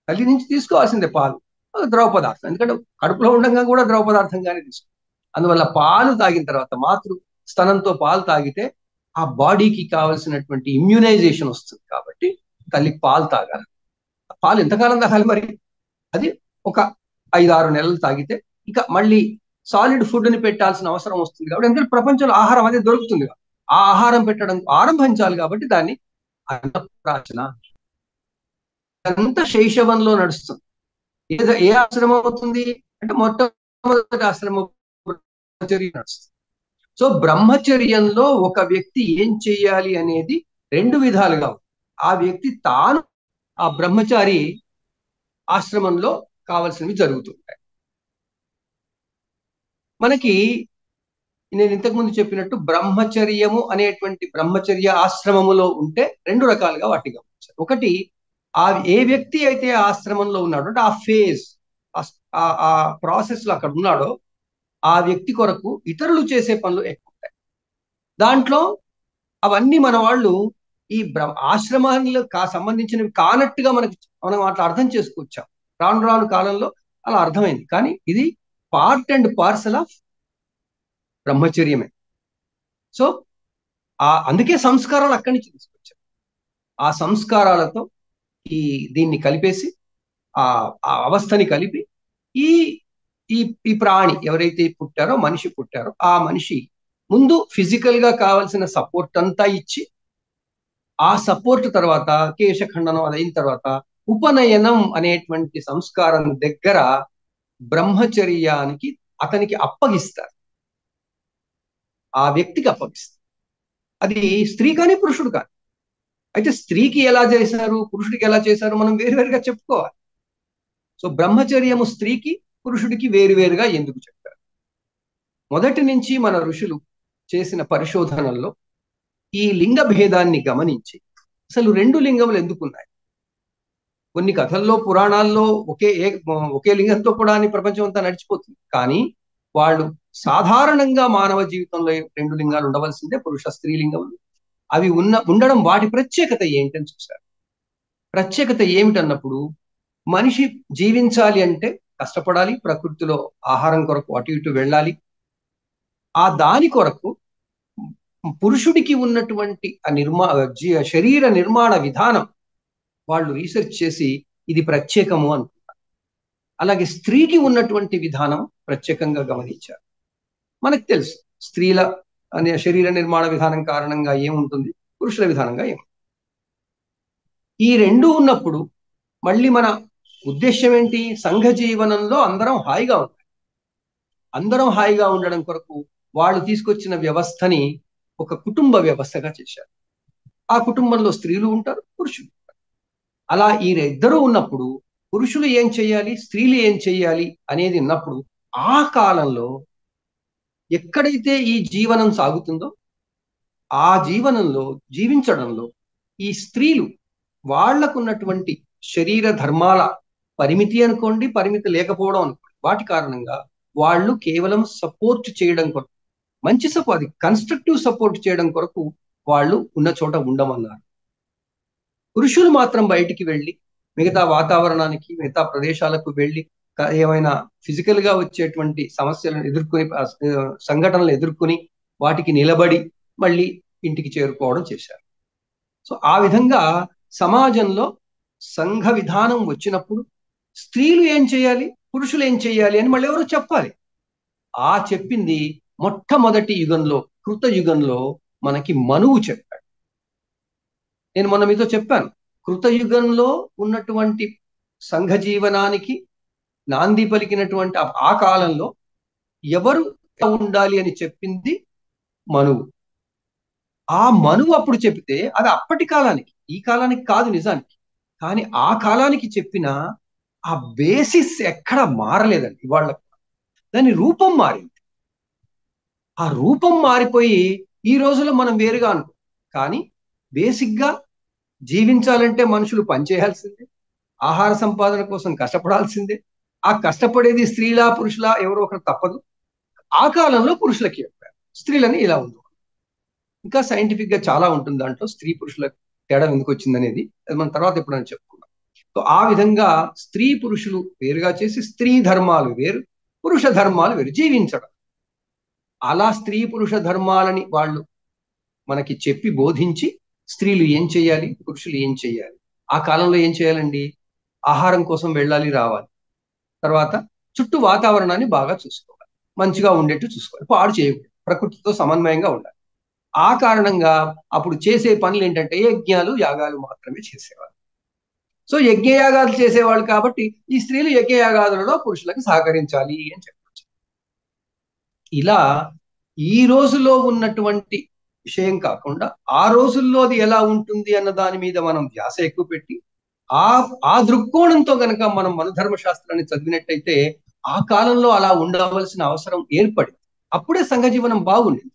తల్లి నుంచి తీసుకోవాల్సిందే పాలు, ద్రవ పదార్థం. ఎందుకంటే కడుపులో ఉండగా కూడా ద్రవ పదార్థంగానే తీసుకోవాలి. అందువల్ల పాలు తాగిన తర్వాత, మాతృ స్తనంతో పాలు తాగితే ఆ బాడీకి కావలసినటువంటి ఇమ్యూనైజేషన్ వస్తుంది. కాబట్టి తల్లి పాలు తాగాలి. పాలు ఎంతకాలం తాగాలి మరి? అది ఒక 5-6 నెలలు తాగితే ఇక మళ్ళీ సాలిడ్ ఫుడ్ ని పెట్టాల్సిన అవసరం వస్తుంది. కాబట్టి ఎందుకంటే ప్రపంచంలో ఆహారం అనేది దొరుకుతుంది, ఆ ఆహారం పెట్టడం ఆరంభించాలి. కాబట్టి దాన్ని అన్నప్రాసన అంత శైశవంలో నడుస్తుంది. ఏ ఆశ్రమం అవుతుంది అంటే మొట్టమొదటి ఆశ్రమం బ్రహ్మచర్యం నడుస్తుంది. సో బ్రహ్మచర్యంలో ఒక వ్యక్తి ఏం చేయాలి అనేది 2 విధాలుగా, ఆ వ్యక్తి తాను ఆ బ్రహ్మచారి ఆశ్రమంలో కావలసినవి జరుగుతుంటాయి. మనకి నేను ఇంతకుముందు చెప్పినట్టు బ్రహ్మచర్యము అనేటువంటి బ్రహ్మచర్య ఆశ్రమములో ఉంటే రెండు రకాలుగా వాటిని గమనించారు. ఒకటి, ఆ ఏ వ్యక్తి అయితే ఆ ఆశ్రమంలో ఉన్నాడో అంటే ఆ ఫేజ్ ఆ ప్రాసెస్ లో అక్కడ ఉన్నాడో ఆ వ్యక్తి కొరకు ఇతరులు చేసే పనులు ఎక్కువ ఉంటాయి. దాంట్లో అవన్నీ మన వాళ్ళు ఈ ఆశ్రమానికి సంబంధించినవి కానట్టుగా మనం అట్లా అర్థం చేసుకొచ్చాం. రాను రాను కాలంలో అలా అర్థమైంది. కానీ ఇది పార్ట్ అండ్ పార్సల్ ఆఫ్ బ్రహ్మచర్యమే. సో అందుకే సంస్కారాలు అక్కడి నుంచి తీసుకొచ్చారు. ఆ సంస్కారాలతో ఈ దీన్ని కలిపేసి ఆ ఆ అవస్థని కలిపి ఈ ఈ ఈ ప్రాణి ఎవరైతే పుట్టారో, మనిషి పుట్టారో ఆ మనిషి ముందు ఫిజికల్ గా కావలసిన సపోర్ట్ అంతా ఇచ్చి, ఆ సపోర్ట్ తర్వాత కేశఖండనం అదైన తర్వాత ఉపనయనం అనేటువంటి సంస్కారం దగ్గర బ్రహ్మచర్యానికి అతనికి అప్పగిస్తారు, ఆ వ్యక్తికి అప్పగిస్తారు. అది స్త్రీ కానీ పురుషుడు కానీ. అయితే స్త్రీకి ఎలా చేశారు, పురుషుడికి ఎలా చేశారు, మనం వేరువేరుగా చెప్పుకోవాలి. సో బ్రహ్మచర్యము స్త్రీకి పురుషుడికి వేరువేరుగా ఎందుకు చెప్పారు? మొదటి నుంచి మన ఋషులు చేసిన పరిశోధనల్లో ఈ లింగ భేదాన్ని గమనించి అసలు రెండు లింగములు ఎందుకున్నాయి? కొన్ని కథల్లో పురాణాల్లో ఒకే లింగంతో కూడా ప్రపంచం అంతా నడిచిపోతుంది. కానీ వాళ్ళు సాధారణంగా మానవ జీవితంలో రెండు లింగాలు ఉండవలసిందే, పురుష స్త్రీ లింగములు. అవి ఉండడం వాటి ప్రత్యేకత ఏంటని చూశారు. ప్రత్యేకత ఏమిటన్నప్పుడు, మనిషి జీవించాలి అంటే కష్టపడాలి, ప్రకృతిలో ఆహారం కొరకు అటు ఇటు వెళ్ళాలి. ఆ దాని కొరకు పురుషుడికి ఉన్నటువంటి శరీర నిర్మాణ విధానం వాళ్ళు రీసెర్చ్ చేసి ఇది ప్రత్యేకము అనుకుంటారు. అలాగే స్త్రీకి ఉన్నటువంటి విధానం ప్రత్యేకంగా గమనించారు. మనకు తెలుసు స్త్రీల అనే శరీర నిర్మాణ విధానం కారణంగా ఏముంటుంది, పురుషుల విధానంగా ఏముంటుంది. ఈ రెండు ఉన్నప్పుడు మళ్ళీ మన ఉద్దేశం ఏంటి? సంఘ జీవనంలో అందరం హాయిగా ఉండాలి. అందరం హాయిగా ఉండడం కొరకు వాళ్ళు తీసుకొచ్చిన వ్యవస్థని ఒక కుటుంబ వ్యవస్థగా చేశారు. ఆ కుటుంబంలో స్త్రీలు ఉంటారు, పురుషులు. అలా ఈ ఇద్దరు ఉన్నప్పుడు పురుషులు ఏం చేయాలి, స్త్రీలు ఏం చేయాలి అనేది ఉన్నప్పుడు ఆ కాలంలో ఎక్కడైతే ఈ జీవనం సాగుతుందో ఆ జీవనంలో జీవించడంలో ఈ స్త్రీలు వాళ్లకున్నటువంటి శరీర ధర్మాల పరిమితి అనుకోండి, పరిమితి లేకపోవడం అనుకోండి, వాటి కారణంగా వాళ్ళు కేవలం సపోర్ట్ చేయడం కొరకు, మంచి సపోర్ట్, కన్స్ట్రక్టివ్ సపోర్ట్ చేయడం కొరకు వాళ్ళు ఉన్న చోట ఉండమన్నారు. పురుషులు మాత్రం బయటికి వెళ్ళి మిగతా వాతావరణానికి, మిగతా ప్రదేశాలకు వెళ్ళి ఏమైనా ఫిజికల్ గా వచ్చేటువంటి సమస్యలను ఎదుర్కొని, సంఘటనలు ఎదుర్కొని వాటికి నిలబడి మళ్ళీ ఇంటికి చేరుకోవడం చేశారు. సో ఆ విధంగా సమాజంలో సంఘ విధానం వచ్చినప్పుడు స్త్రీలు ఏం చేయాలి, పురుషులు ఏం చేయాలి అని మళ్ళీ ఎవరు చెప్పాలి. ఆ చెప్పింది మొట్టమొదటి యుగంలో, కృత యుగంలో మనకి మనువు చెప్పాడు. నేను మొన్న మీతో చెప్పాను, కృతయుగంలో ఉన్నటువంటి సంఘ జీవనానికి నాంది పలికినటువంటి ఆ కాలంలో ఎవరు ఉండాలి అని చెప్పింది మనువు. ఆ మనువు అప్పుడు చెప్తే అది అప్పటి కాలానికి, ఈ కాలానికి కాదు నిజానికి. కానీ ఆ కాలానికి చెప్పిన ఆ బేసిస్ ఎక్కడ మారలేదండి. ఇవాళ దాని రూపం మారింది. ఆ రూపం మారిపోయి ఈ రోజులో మనం వేరుగా అనుకో, కానీ బేసిక్ గా జీవించాలంటే మనుషులు పనిచేయాల్సిందే, ఆహార సంపాదన కోసం కష్టపడాల్సిందే. ఆ కష్టపడేది స్త్రీలా పురుషులా ఎవరో ఒకరు తప్పదు. ఆ కాలంలో పురుషులకి చెప్పారు, స్త్రీలని ఇలా ఉంది. ఇంకా సైంటిఫిక్ గా చాలా ఉంటుంది దాంట్లో, స్త్రీ పురుషుల తేడా ఎందుకు వచ్చింది అనేది, అది మనం తర్వాత ఎప్పుడైనా చెప్పుకుందాం. సో ఆ విధంగా స్త్రీ పురుషులు వేరుగా చేసి, స్త్రీ ధర్మాలు వేరు, పురుష ధర్మాలు వేరు, జీవించడం. అలా స్త్రీ పురుష ధర్మాలని వాళ్ళు మనకి చెప్పి బోధించి, స్త్రీలు ఏం చేయాలి, పురుషులు ఏం చేయాలి. ఆ కాలంలో ఏం చేయాలండి? ఆహారం కోసం వెళ్ళాలి, రావాలి. తర్వాత చుట్టూ వాతావరణాన్ని బాగా చూసుకోవాలి, మంచిగా ఉండేట్టు చూసుకోవాలి, పాడు చేయకూడదు, ప్రకృతితో సమన్వయంగా ఉండాలి. ఆ కారణంగా అప్పుడు చేసే పనులు ఏంటంటే యజ్ఞాలు, యాగాలు మాత్రమే చేసేవారు. సో యజ్ఞయాగాలు చేసేవాళ్ళు కాబట్టి ఈ స్త్రీలు యజ్ఞయాగాదులలో పురుషులకు సహకరించాలి అని చెప్పచ్చు. ఇలా ఈ రోజులో ఉన్నటువంటి విషయం కాకుండా ఆ రోజుల్లో అది ఎలా ఉంటుంది అన్న దాని మీద మనం ధ్యాస ఎక్కువ పెట్టి ఆ దృక్కోణంతో గనక మనం మనధర్మ శాస్త్రాన్ని చదివినట్టయితే ఆ కాలంలో అలా ఉండవలసిన అవసరం ఏర్పడింది. అప్పుడే సంఘ జీవనం బాగుండింది.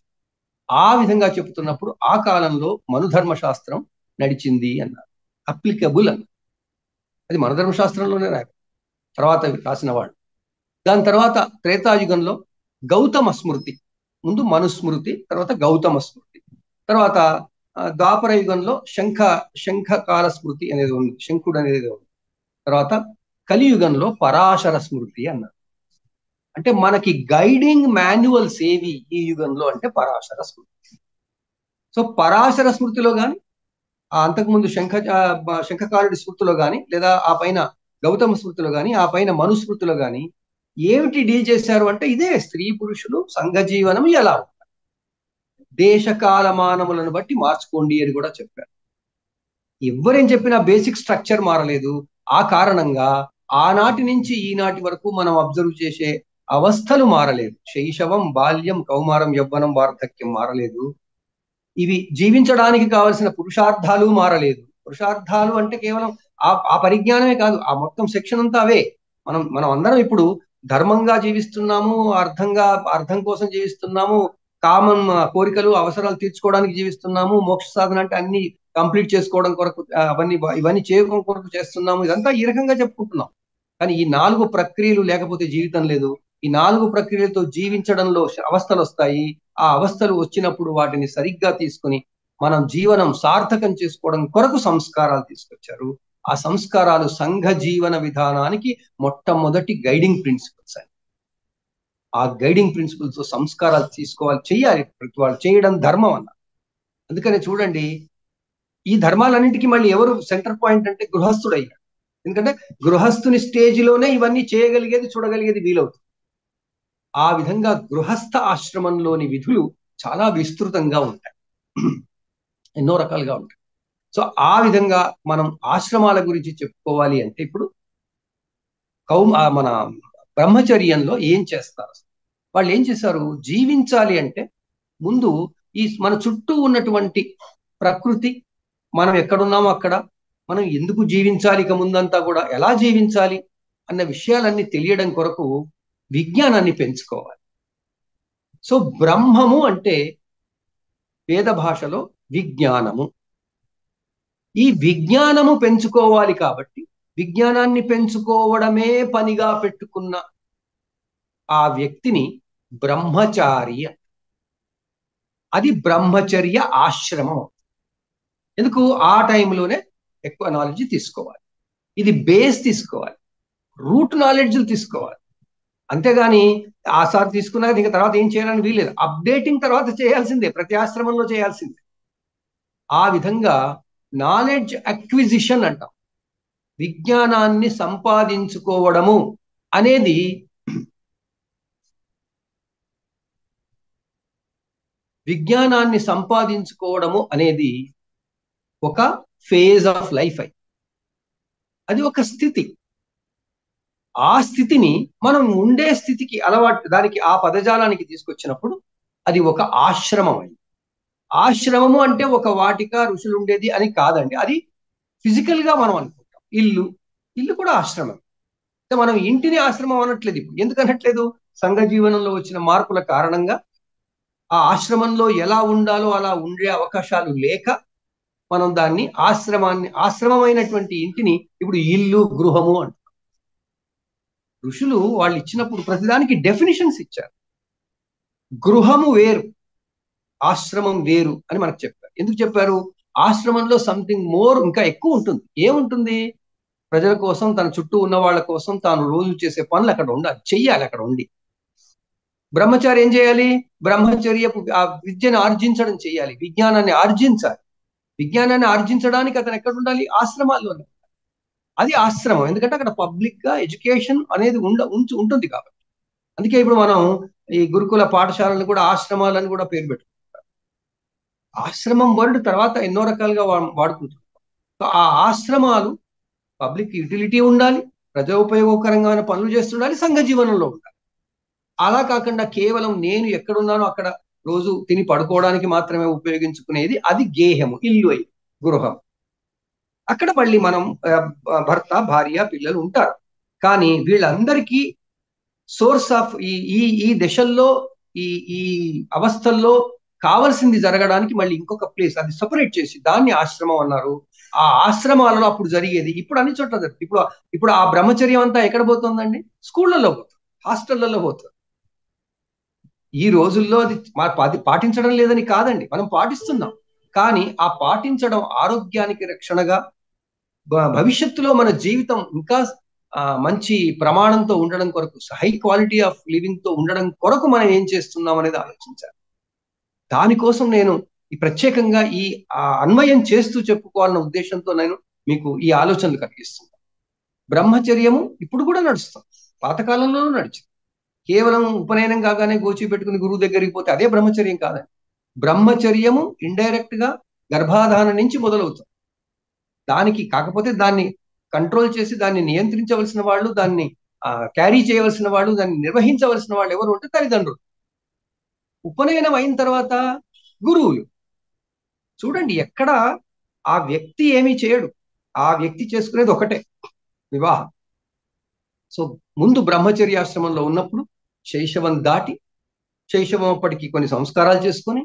ఆ విధంగా చెబుతున్నప్పుడు ఆ కాలంలో మనుధర్మ శాస్త్రం నడిచింది అన్నారు. అప్లికబుల్ అని. అది మనుధర్మ శాస్త్రంలోనే తర్వాత రాసిన వాడు. దాని తర్వాత త్రేతాయుగంలో గౌతమ స్మృతి, ముందు మనుస్మృతి, తర్వాత గౌతమ స్మృతి, తర్వాత ద్వాపర యుగంలో శంఖకాల స్మృతి అనేది ఉంది, శంఖుడు అనేది ఉంది. తర్వాత కలియుగంలో పరాశర స్మృతి అన్నారు. అంటే మనకి గైడింగ్ మాన్యువల్స్ ఏవి ఈ యుగంలో అంటే పరాశర స్మృతి. సో పరాశర స్మృతిలో కానీ, అంతకుముందు శంఖకారుడి స్మృతిలో కానీ, లేదా ఆ పైన గౌతమ స్మృతిలో కానీ, ఆ పైన మనుస్మృతిలో కానీ ఏమిటి డీల్ చేశారు అంటే ఇదే స్త్రీ పురుషులు సంఘ జీవనం ఎలా దేశకాల మానములను బట్టి మార్చుకోండి అని కూడా చెప్పారు. ఎవరేం చెప్పినా బేసిక్ స్ట్రక్చర్ మారలేదు. ఆ కారణంగా ఆనాటి నుంచి ఈనాటి వరకు మనం అబ్జర్వ్ చేసే అవస్థలు మారలేదు. శైశవం, బాల్యం, కౌమారం, యవ్వనం, వార్ధక్యం మారలేదు. ఇవి జీవించడానికి కావలసిన పురుషార్థాలు మారలేదు. పురుషార్థాలు అంటే కేవలం ఆ పరిజ్ఞానమే కాదు, ఆ మొత్తం సెక్షన్ అంతా అవే. మనం అందరం ఇప్పుడు ధర్మంగా జీవిస్తున్నాము, అర్థం కోసం జీవిస్తున్నాము, కామన్ కోరికలు అవసరాలు తీర్చుకోవడానికి జీవిస్తున్నాము, మోక్ష సాధన అంటే అన్ని కంప్లీట్ చేసుకోవడం కొరకు, ఇవన్నీ చేయడం కొరకు చేస్తున్నాము. ఇదంతా ఈ రకంగా చెప్పుకుంటున్నాం. కానీ ఈ 4 ప్రక్రియలు లేకపోతే జీవితం లేదు. ఈ 4 ప్రక్రియలతో జీవించడంలో అవస్థలు వస్తాయి. ఆ అవస్థలు వచ్చినప్పుడు వాటిని సరిగ్గా తీసుకుని మనం జీవనం సార్థకం చేసుకోవడం కొరకు సంస్కారాలు తీసుకొచ్చారు. ఆ సంస్కారాలు సంఘ జీవన విధానానికి మొట్టమొదటి గైడింగ్ ప్రిన్సిపల్స్ అని. ఆ గైడింగ్ ప్రిన్సిపల్స్ సంస్కారాలు తీసుకోవాలి, చెయ్యాలి. ప్రతి వాళ్ళు చేయడం ధర్మం అన్న. అందుకనే చూడండి, ఈ ధర్మాలన్నింటికీ మళ్ళీ ఎవరు సెంటర్ పాయింట్ అంటే గృహస్థుడు అయ్యాడు. ఎందుకంటే గృహస్థుని స్టేజ్లోనే ఇవన్నీ చేయగలిగేది, చూడగలిగేది వీలవుతుంది. ఆ విధంగా గృహస్థ ఆశ్రమంలోని విధులు చాలా విస్తృతంగా ఉంటాయి, ఎన్నో రకాలుగా ఉంటాయి. సో ఆ విధంగా మనం ఆశ్రమాల గురించి చెప్పుకోవాలి అంటే ఇప్పుడు మన బ్రహ్మచర్యంలో ఏం చేస్తారు? వాళ్ళు ఏం చేశారు? జీవించాలి అంటే ముందు మన చుట్టూ ఉన్నటువంటి ప్రకృతి, మనం ఎక్కడున్నామో అక్కడ మనం ఎందుకు జీవించాలి, ఇక ముందంతా కూడా ఎలా జీవించాలి అన్న విషయాలన్నీ తెలియడం కొరకు విజ్ఞానాన్ని పెంచుకోవాలి. సో బ్రహ్మము అంటే వేద భాషలో విజ్ఞానము. ఈ విజ్ఞానము పెంచుకోవాలి కాబట్టి విజ్ఞానాన్ని పెంచుకోవడమే పనిగా పెట్టుకున్న ఆ వ్యక్తిని బ్రహ్మచారి. అది బ్రహ్మచర్య ఆశ్రమం. ఎందుకు? ఆ టైంలోనే ఎక్కువ నాలెడ్జ్ తీసుకోవాలి, ఇది బేస్ తీసుకోవాలి, రూట్ నాలెడ్జ్లు తీసుకోవాలి. అంతేగాని ఆసారి తీసుకున్నాక ఇంకా తర్వాత ఏం చేయాలని వీలేదు. అప్డేటింగ్ తర్వాత చేయాల్సిందే, ప్రతి ఆశ్రమంలో చేయాల్సిందే. ఆ విధంగా నాలెడ్జ్ అక్విజిషన్ అంటాం. విజ్ఞానాన్ని సంపాదించుకోవడము అనేది ఒక ఫేజ్ ఆఫ్ లైఫ్. అది ఒక స్థితి. ఆ స్థితిని మనం ఉండే స్థితికి అలవాటు, దానికి ఆ పదజాలానికి తీసుకొచ్చినప్పుడు అది ఒక ఆశ్రమం అయింది. ఆశ్రమము అంటే ఒక వాటిక ఋషులు ఉండేది అని కాదండి. అది ఫిజికల్ గా మనం అనుకుంటాం. ఇల్లు కూడా ఆశ్రమం. మనం ఇంటిని ఆశ్రమం అనట్లేదు. ఇప్పుడు ఎందుకు అనట్లేదు? సంఘ జీవనంలో వచ్చిన మార్పుల కారణంగా ఆ ఆశ్రమంలో ఎలా ఉండాలో అలా ఉండే అవకాశాలు లేక మనం దాన్ని ఆశ్రమమైనటువంటి ఇంటిని ఇప్పుడు ఇల్లు, గృహము అంటాం. ఋషులు వాళ్ళు ఇచ్చినప్పుడు ప్రతిదానికి డెఫినిషన్స్ ఇచ్చారు. గృహము వేరు, ఆశ్రమం వేరు అని మనకు చెప్పారు. ఎందుకు చెప్పారు? ఆశ్రమంలో సంథింగ్ మోర్, ఇంకా ఎక్కువ ఉంటుంది. ఏముంటుంది? ప్రజల కోసం, తన చుట్టూ ఉన్న వాళ్ళ కోసం తాను రోజు చేసే పనులు అక్కడ ఉండాలి, చెయ్యాలి. అక్కడ ఉండి బ్రహ్మచారి ఏం చేయాలి? బ్రహ్మచర్యపు ఆ విద్యను ఆర్జించడం చేయాలి, విజ్ఞానాన్ని ఆర్జించాలి. విజ్ఞానాన్ని ఆర్జించడానికి అతను ఎక్కడ ఉండాలి? ఆశ్రమాల్లోనే. అది ఆశ్రమం. ఎందుకంటే అక్కడ పబ్లిక్ గా ఎడ్యుకేషన్ అనేది ఉంటుంది కాబట్టి. అందుకే ఇప్పుడు మనం ఈ గురుకుల పాఠశాలను కూడా ఆశ్రమాలను కూడా పేరు పెట్టుకుంటాం. ఆశ్రమం వర్డ్ తర్వాత ఎన్నో రకాలుగా వాడుకుంటాం. సో ఆ ఆశ్రమాలు పబ్లిక్ యూటిలిటీ ఉండాలి, ప్రజా ఉపయోగకరంగా పనులు చేస్తుండాలి, సంఘ జీవనంలో ఉండాలి. అలా కాకుండా కేవలం నేను ఎక్కడున్నానో అక్కడ రోజు తిని పడుకోవడానికి మాత్రమే ఉపయోగించుకునేది అది గేహము, ఇల్లు అయి గృహం. అక్కడ మళ్ళీ మనం భర్త, భార్య, పిల్లలు ఉంటారు. కానీ వీళ్ళందరికీ సోర్స్ ఆఫ్ ఈ ఈ ఈ దశల్లో, ఈ ఈ అవస్థల్లో కావలసింది జరగడానికి మళ్ళీ ఇంకొక ప్లేస్, అది సపరేట్ చేసి దాన్ని ఆశ్రమం అన్నారు. ఆ ఆశ్రమాలలో అప్పుడు జరిగేది ఇప్పుడు అన్ని చోట్ల జరుగుతుంది. ఇప్పుడు ఇప్పుడు ఆ బ్రహ్మచర్యం అంతా ఎక్కడ పోతుందండి? స్కూళ్ళల్లో పోతుంది, హాస్టళ్లలో పోతుంది. ఈ రోజుల్లో అది పాటించడం లేదని కాదండి, మనం పాటిస్తున్నాం. కానీ ఆ పాటించడం ఆరోగ్యానికి రక్షణగా, భవిష్యత్తులో మన జీవితం ఇంకా మంచి ప్రమాణంతో ఉండడం కొరకు, హై క్వాలిటీ ఆఫ్ లివింగ్ తో ఉండడం కొరకు మనం ఏం చేస్తున్నాం అనేది ఆలోచించాలి. దానికోసం నేను ఈ ప్రత్యేకంగా ఈ అన్వయం చేస్తూ చెప్పుకోవాలన్న ఉద్దేశంతో నేను మీకు ఈ ఆలోచనలు కలిగిస్తున్నాను. బ్రహ్మచర్యము ఇప్పుడు కూడా నడుస్తుంది, పాతకాలంలోనూ నడిచింది. కేవలం ఉపనయనం కాగానే గోచి పెట్టుకుని గురువు దగ్గరికి పోతే అదే బ్రహ్మచర్యం కాదండి. బ్రహ్మచర్యము ఇండైరెక్ట్ గా గర్భాధానం నుంచి మొదలవుతుంది. దానికి కాకపోతే దాన్ని కంట్రోల్ చేసి దాన్ని నియంత్రించవలసిన వాళ్ళు, దాన్ని క్యారీ చేయవలసిన వాళ్ళు, దాన్ని నిర్వహించవలసిన వాళ్ళు ఎవరు అంటే తల్లిదండ్రులు. ఉపనయనం అయిన తర్వాత గురువులు. చూడండి, ఎక్కడ ఆ వ్యక్తి ఏమీ చేయడు, ఆ వ్యక్తి చేసుకునేది ఒకటే, వివాహం. సో ముందు బ్రహ్మచర్యాశ్రమంలో ఉన్నప్పుడు శైశవం దాటి, శైశవం అప్పటికి కొన్ని సంస్కారాలు చేసుకొని,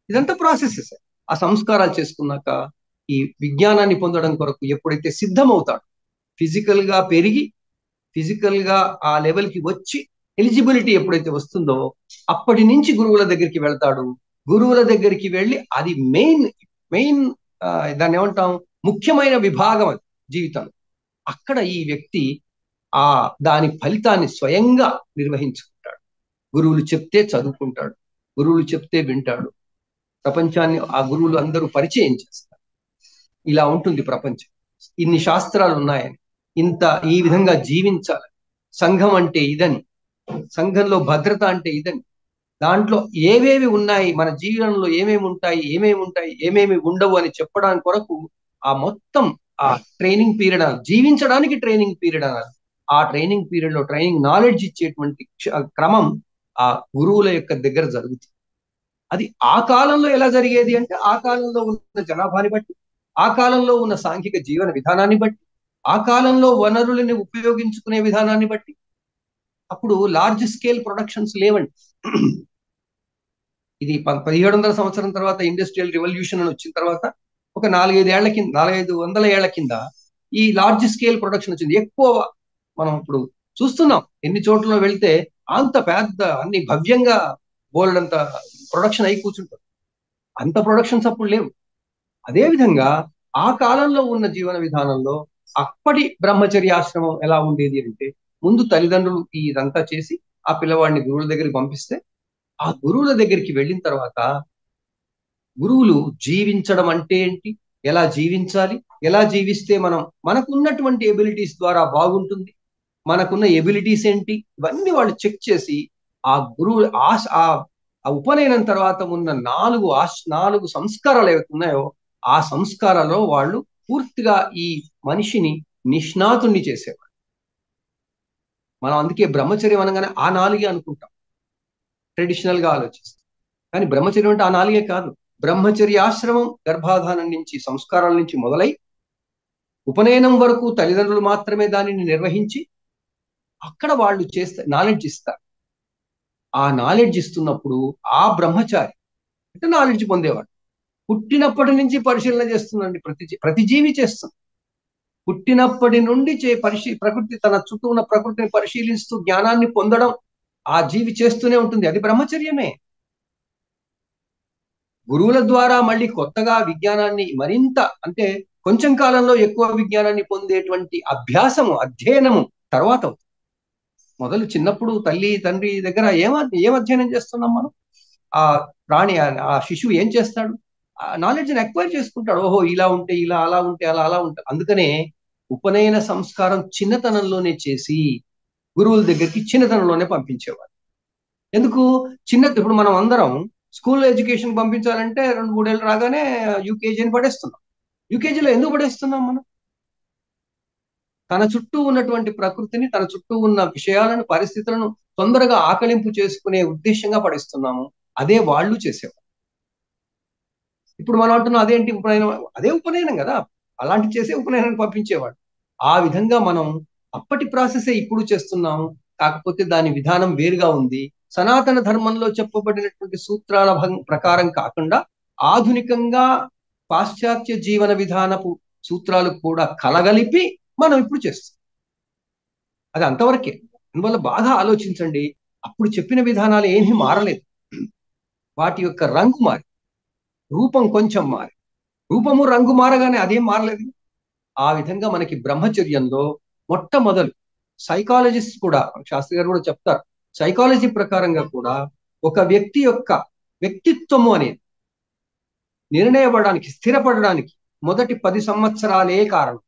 ఇదంతా ప్రాసెసెస్. ఆ సంస్కారాలు చేసుకున్నాక ఈ విజ్ఞానాన్ని పొందడం కొరకు ఎప్పుడైతే సిద్ధమవుతాడు, ఫిజికల్ గా పెరిగి, ఫిజికల్ గా ఆ లెవెల్కి వచ్చి ఎలిజిబిలిటీ ఎప్పుడైతే వస్తుందో అప్పటి నుంచి గురువుల దగ్గరికి వెళ్తాడు. గురువుల దగ్గరికి వెళ్ళి అది మెయిన్ మెయిన్ దాన్ని ఏమంటాం, ముఖ్యమైన విభాగం అది జీవితం. అక్కడ ఈ వ్యక్తి ఆ దాని ఫలితాన్ని స్వయంగా నిర్వహించుకుంటాడు. గురువులు చెప్తే చదువుకుంటాడు, గురువులు చెప్తే వింటాడు. ప్రపంచాన్ని ఆ గురువులు అందరూ పరిచయం చేస్తారు. ఇలా ఉంటుంది ప్రపంచం. ఇన్ని శాస్త్రాలు ఉన్నాయని, ఇంత ఈ విధంగా జీవించాలి, సంఘం అంటే ఇదని, సంఘంలో భద్రత అంటే ఇదని, దాంట్లో ఏవేవి ఉన్నాయి, మన జీవనంలో ఏమేమి ఉంటాయి, ఏమేమి ఉండవు అని చెప్పడానికి కొరకు ఆ మొత్తం ఆ ట్రైనింగ్ పీరియడ్, జీవించడానికి ట్రైనింగ్ పీరియడ్ అన్నారు. ఆ ట్రైనింగ్ పీరియడ్ లో ట్రైనింగ్ నాలెడ్జ్ ఇచ్చేటువంటి క్రమం ఆ గురువుల యొక్క దగ్గర జరుగుతుంది. అది ఆ కాలంలో ఎలా జరిగేది అంటే, ఆ కాలంలో ఉన్న జనాభాని బట్టి, ఆ కాలంలో ఉన్న సాంఘిక జీవన విధానాన్ని బట్టి, ఆ కాలంలో వనరులని ఉపయోగించుకునే విధానాన్ని బట్టి. అప్పుడు లార్జ్ స్కేల్ ప్రొడక్షన్స్ లేవండి. ఇది 1700 సంవత్సరం తర్వాత ఇండస్ట్రియల్ రివల్యూషన్ అని వచ్చిన తర్వాత ఒక 4-5 ఏళ్ల కింద ఈ లార్జ్ స్కేల్ ప్రొడక్షన్ వచ్చింది. ఎక్కువ మనం ఇప్పుడు చూస్తున్నాం, ఎన్ని చోట్ల వెళ్తే అంత పెద్ద అన్ని భవ్యంగా బోల్డంత ప్రొడక్షన్ అయి కూర్చుంటారు. అంత ప్రొడక్షన్స్ అప్పుడు లేవు. అదేవిధంగా ఆ కాలంలో ఉన్న జీవన విధానంలో అప్పటి బ్రహ్మచర్యాశ్రమం ఎలా ఉండేది అంటే, ముందు తల్లిదండ్రులు ఇదంతా చేసి ఆ పిల్లవాడిని గురువుల దగ్గరికి పంపిస్తే, ఆ గురువుల దగ్గరికి వెళ్ళిన తర్వాత గురువులు జీవించడం అంటే ఏంటి, ఎలా జీవించాలి, ఎలా జీవిస్తే మనకున్నటువంటి ఎబిలిటీస్ ద్వారా బాగుంటుంది, మనకున్న ఎబిలిటీస్ ఏంటి, ఇవన్నీ వాళ్ళు చెక్ చేసి ఆ గురువు ఆ ఉపనయనం తర్వాత ఉన్న 4 సంస్కారాలు ఏవైతే ఉన్నాయో ఆ సంస్కారాల్లో వాళ్ళు పూర్తిగా ఈ మనిషిని నిష్ణాతుణ్ణి చేసేవారు. మనం అందుకే బ్రహ్మచర్యం అనగానే ఆ 4 అనుకుంటాం, ట్రెడిషనల్ గా ఆలోచిస్తాం. కానీ బ్రహ్మచర్యం అంటే ఆ 4 కాదు. బ్రహ్మచర్యాశ్రమం గర్భాధానం నుంచి, సంస్కారాల నుంచి మొదలై ఉపనయనం వరకు తల్లిదండ్రులు మాత్రమే దానిని నిర్వహించి అక్కడ వాళ్ళు చేస్తే నాలెడ్జ్ ఇస్తారు. ఆ నాలెడ్జ్ ఇస్తున్నప్పుడు ఆ బ్రహ్మచారి అంటే నాలెడ్జ్ పొందేవాడు పుట్టినప్పటి నుంచి పరిశీలన చేస్తుందండి. ప్రతి జీవి చేస్తుంది. పుట్టినప్పటి నుండి ప్రకృతి, తన చుట్టూ ఉన్న ప్రకృతిని పరిశీలిస్తూ జ్ఞానాన్ని పొందడం ఆ జీవి చేస్తూనే ఉంటుంది. అది బ్రహ్మచర్యమే. గురువుల ద్వారా మళ్ళీ కొత్తగా విజ్ఞానాన్ని మరింత, అంటే కొంచెం కాలంలో ఎక్కువ విజ్ఞానాన్ని పొందేటువంటి అభ్యాసము, అధ్యయనము తర్వాత అవుతుంది. మొదలు చిన్నప్పుడు తల్లి తండ్రి దగ్గర ఏం అధ్యయనం చేస్తున్నాం మనం? ఆ ప్రాణి, ఆ శిశువు ఏం చేస్తాడు? నాలెడ్జ్ని ఎక్వైర్ చేసుకుంటాడు. ఓహో, ఇలా ఉంటే ఇలా, అలా ఉంటే అలా, అలా ఉంటాడు. అందుకనే ఉపనయన సంస్కారం చిన్నతనంలోనే చేసి గురువుల దగ్గరికి చిన్నతనంలోనే పంపించేవారు. ఎందుకు? ఇప్పుడు మనం అందరం స్కూల్ ఎడ్యుకేషన్ పంపించాలంటే 2-3 ఏళ్ళు రాగానే యూకేజీని పడేస్తున్నాం. యూకేజీలో ఎందుకు పడేస్తున్నాం మనం? తన చుట్టూ ఉన్నటువంటి ప్రకృతిని, తన చుట్టూ ఉన్న విషయాలను, పరిస్థితులను తొందరగా ఆకలింపు చేసుకునే ఉద్దేశంగా పడిస్తున్నాము. అదే వాళ్ళు చేసేవారు. ఇప్పుడు మనం అంటున్నాం అదేంటి ఉపనయనం, అదే ఉపనయనం కదా, అలాంటి చేసే ఉపనయనాన్ని పంపించేవాడు. ఆ విధంగా మనం అప్పటి ప్రాసెసే ఇప్పుడు చేస్తున్నాము. కాకపోతే దాని విధానం వేరుగా ఉంది. సనాతన ధర్మంలో చెప్పబడినటువంటి సూత్రాల ప్రకారం కాకుండా ఆధునికంగా పాశ్చాత్య జీవన విధానపు సూత్రాలు కూడా కలగలిపి మనం ఇప్పుడు చేస్తాం. అది అంతవరకే. అందువల్ల బాగా ఆలోచించండి. అప్పుడు చెప్పిన విధానాలు ఏమీ మారలేదు. వాటి యొక్క రంగు మారి, రూపం కొంచెం మారి, రూపము రంగు మారగానే అదేం మారలేదు. ఆ విధంగా మనకి బ్రహ్మచర్యంలో మొట్టమొదలు సైకాలజిస్ట్ కూడా, శాస్త్రి గారు కూడా చెప్తారు, సైకాలజీ ప్రకారంగా కూడా ఒక వ్యక్తి యొక్క వ్యక్తిత్వము అనేది నిర్ణయపడడానికి, స్థిరపడడానికి మొదటి 10 సంవత్సరాలే కారణం.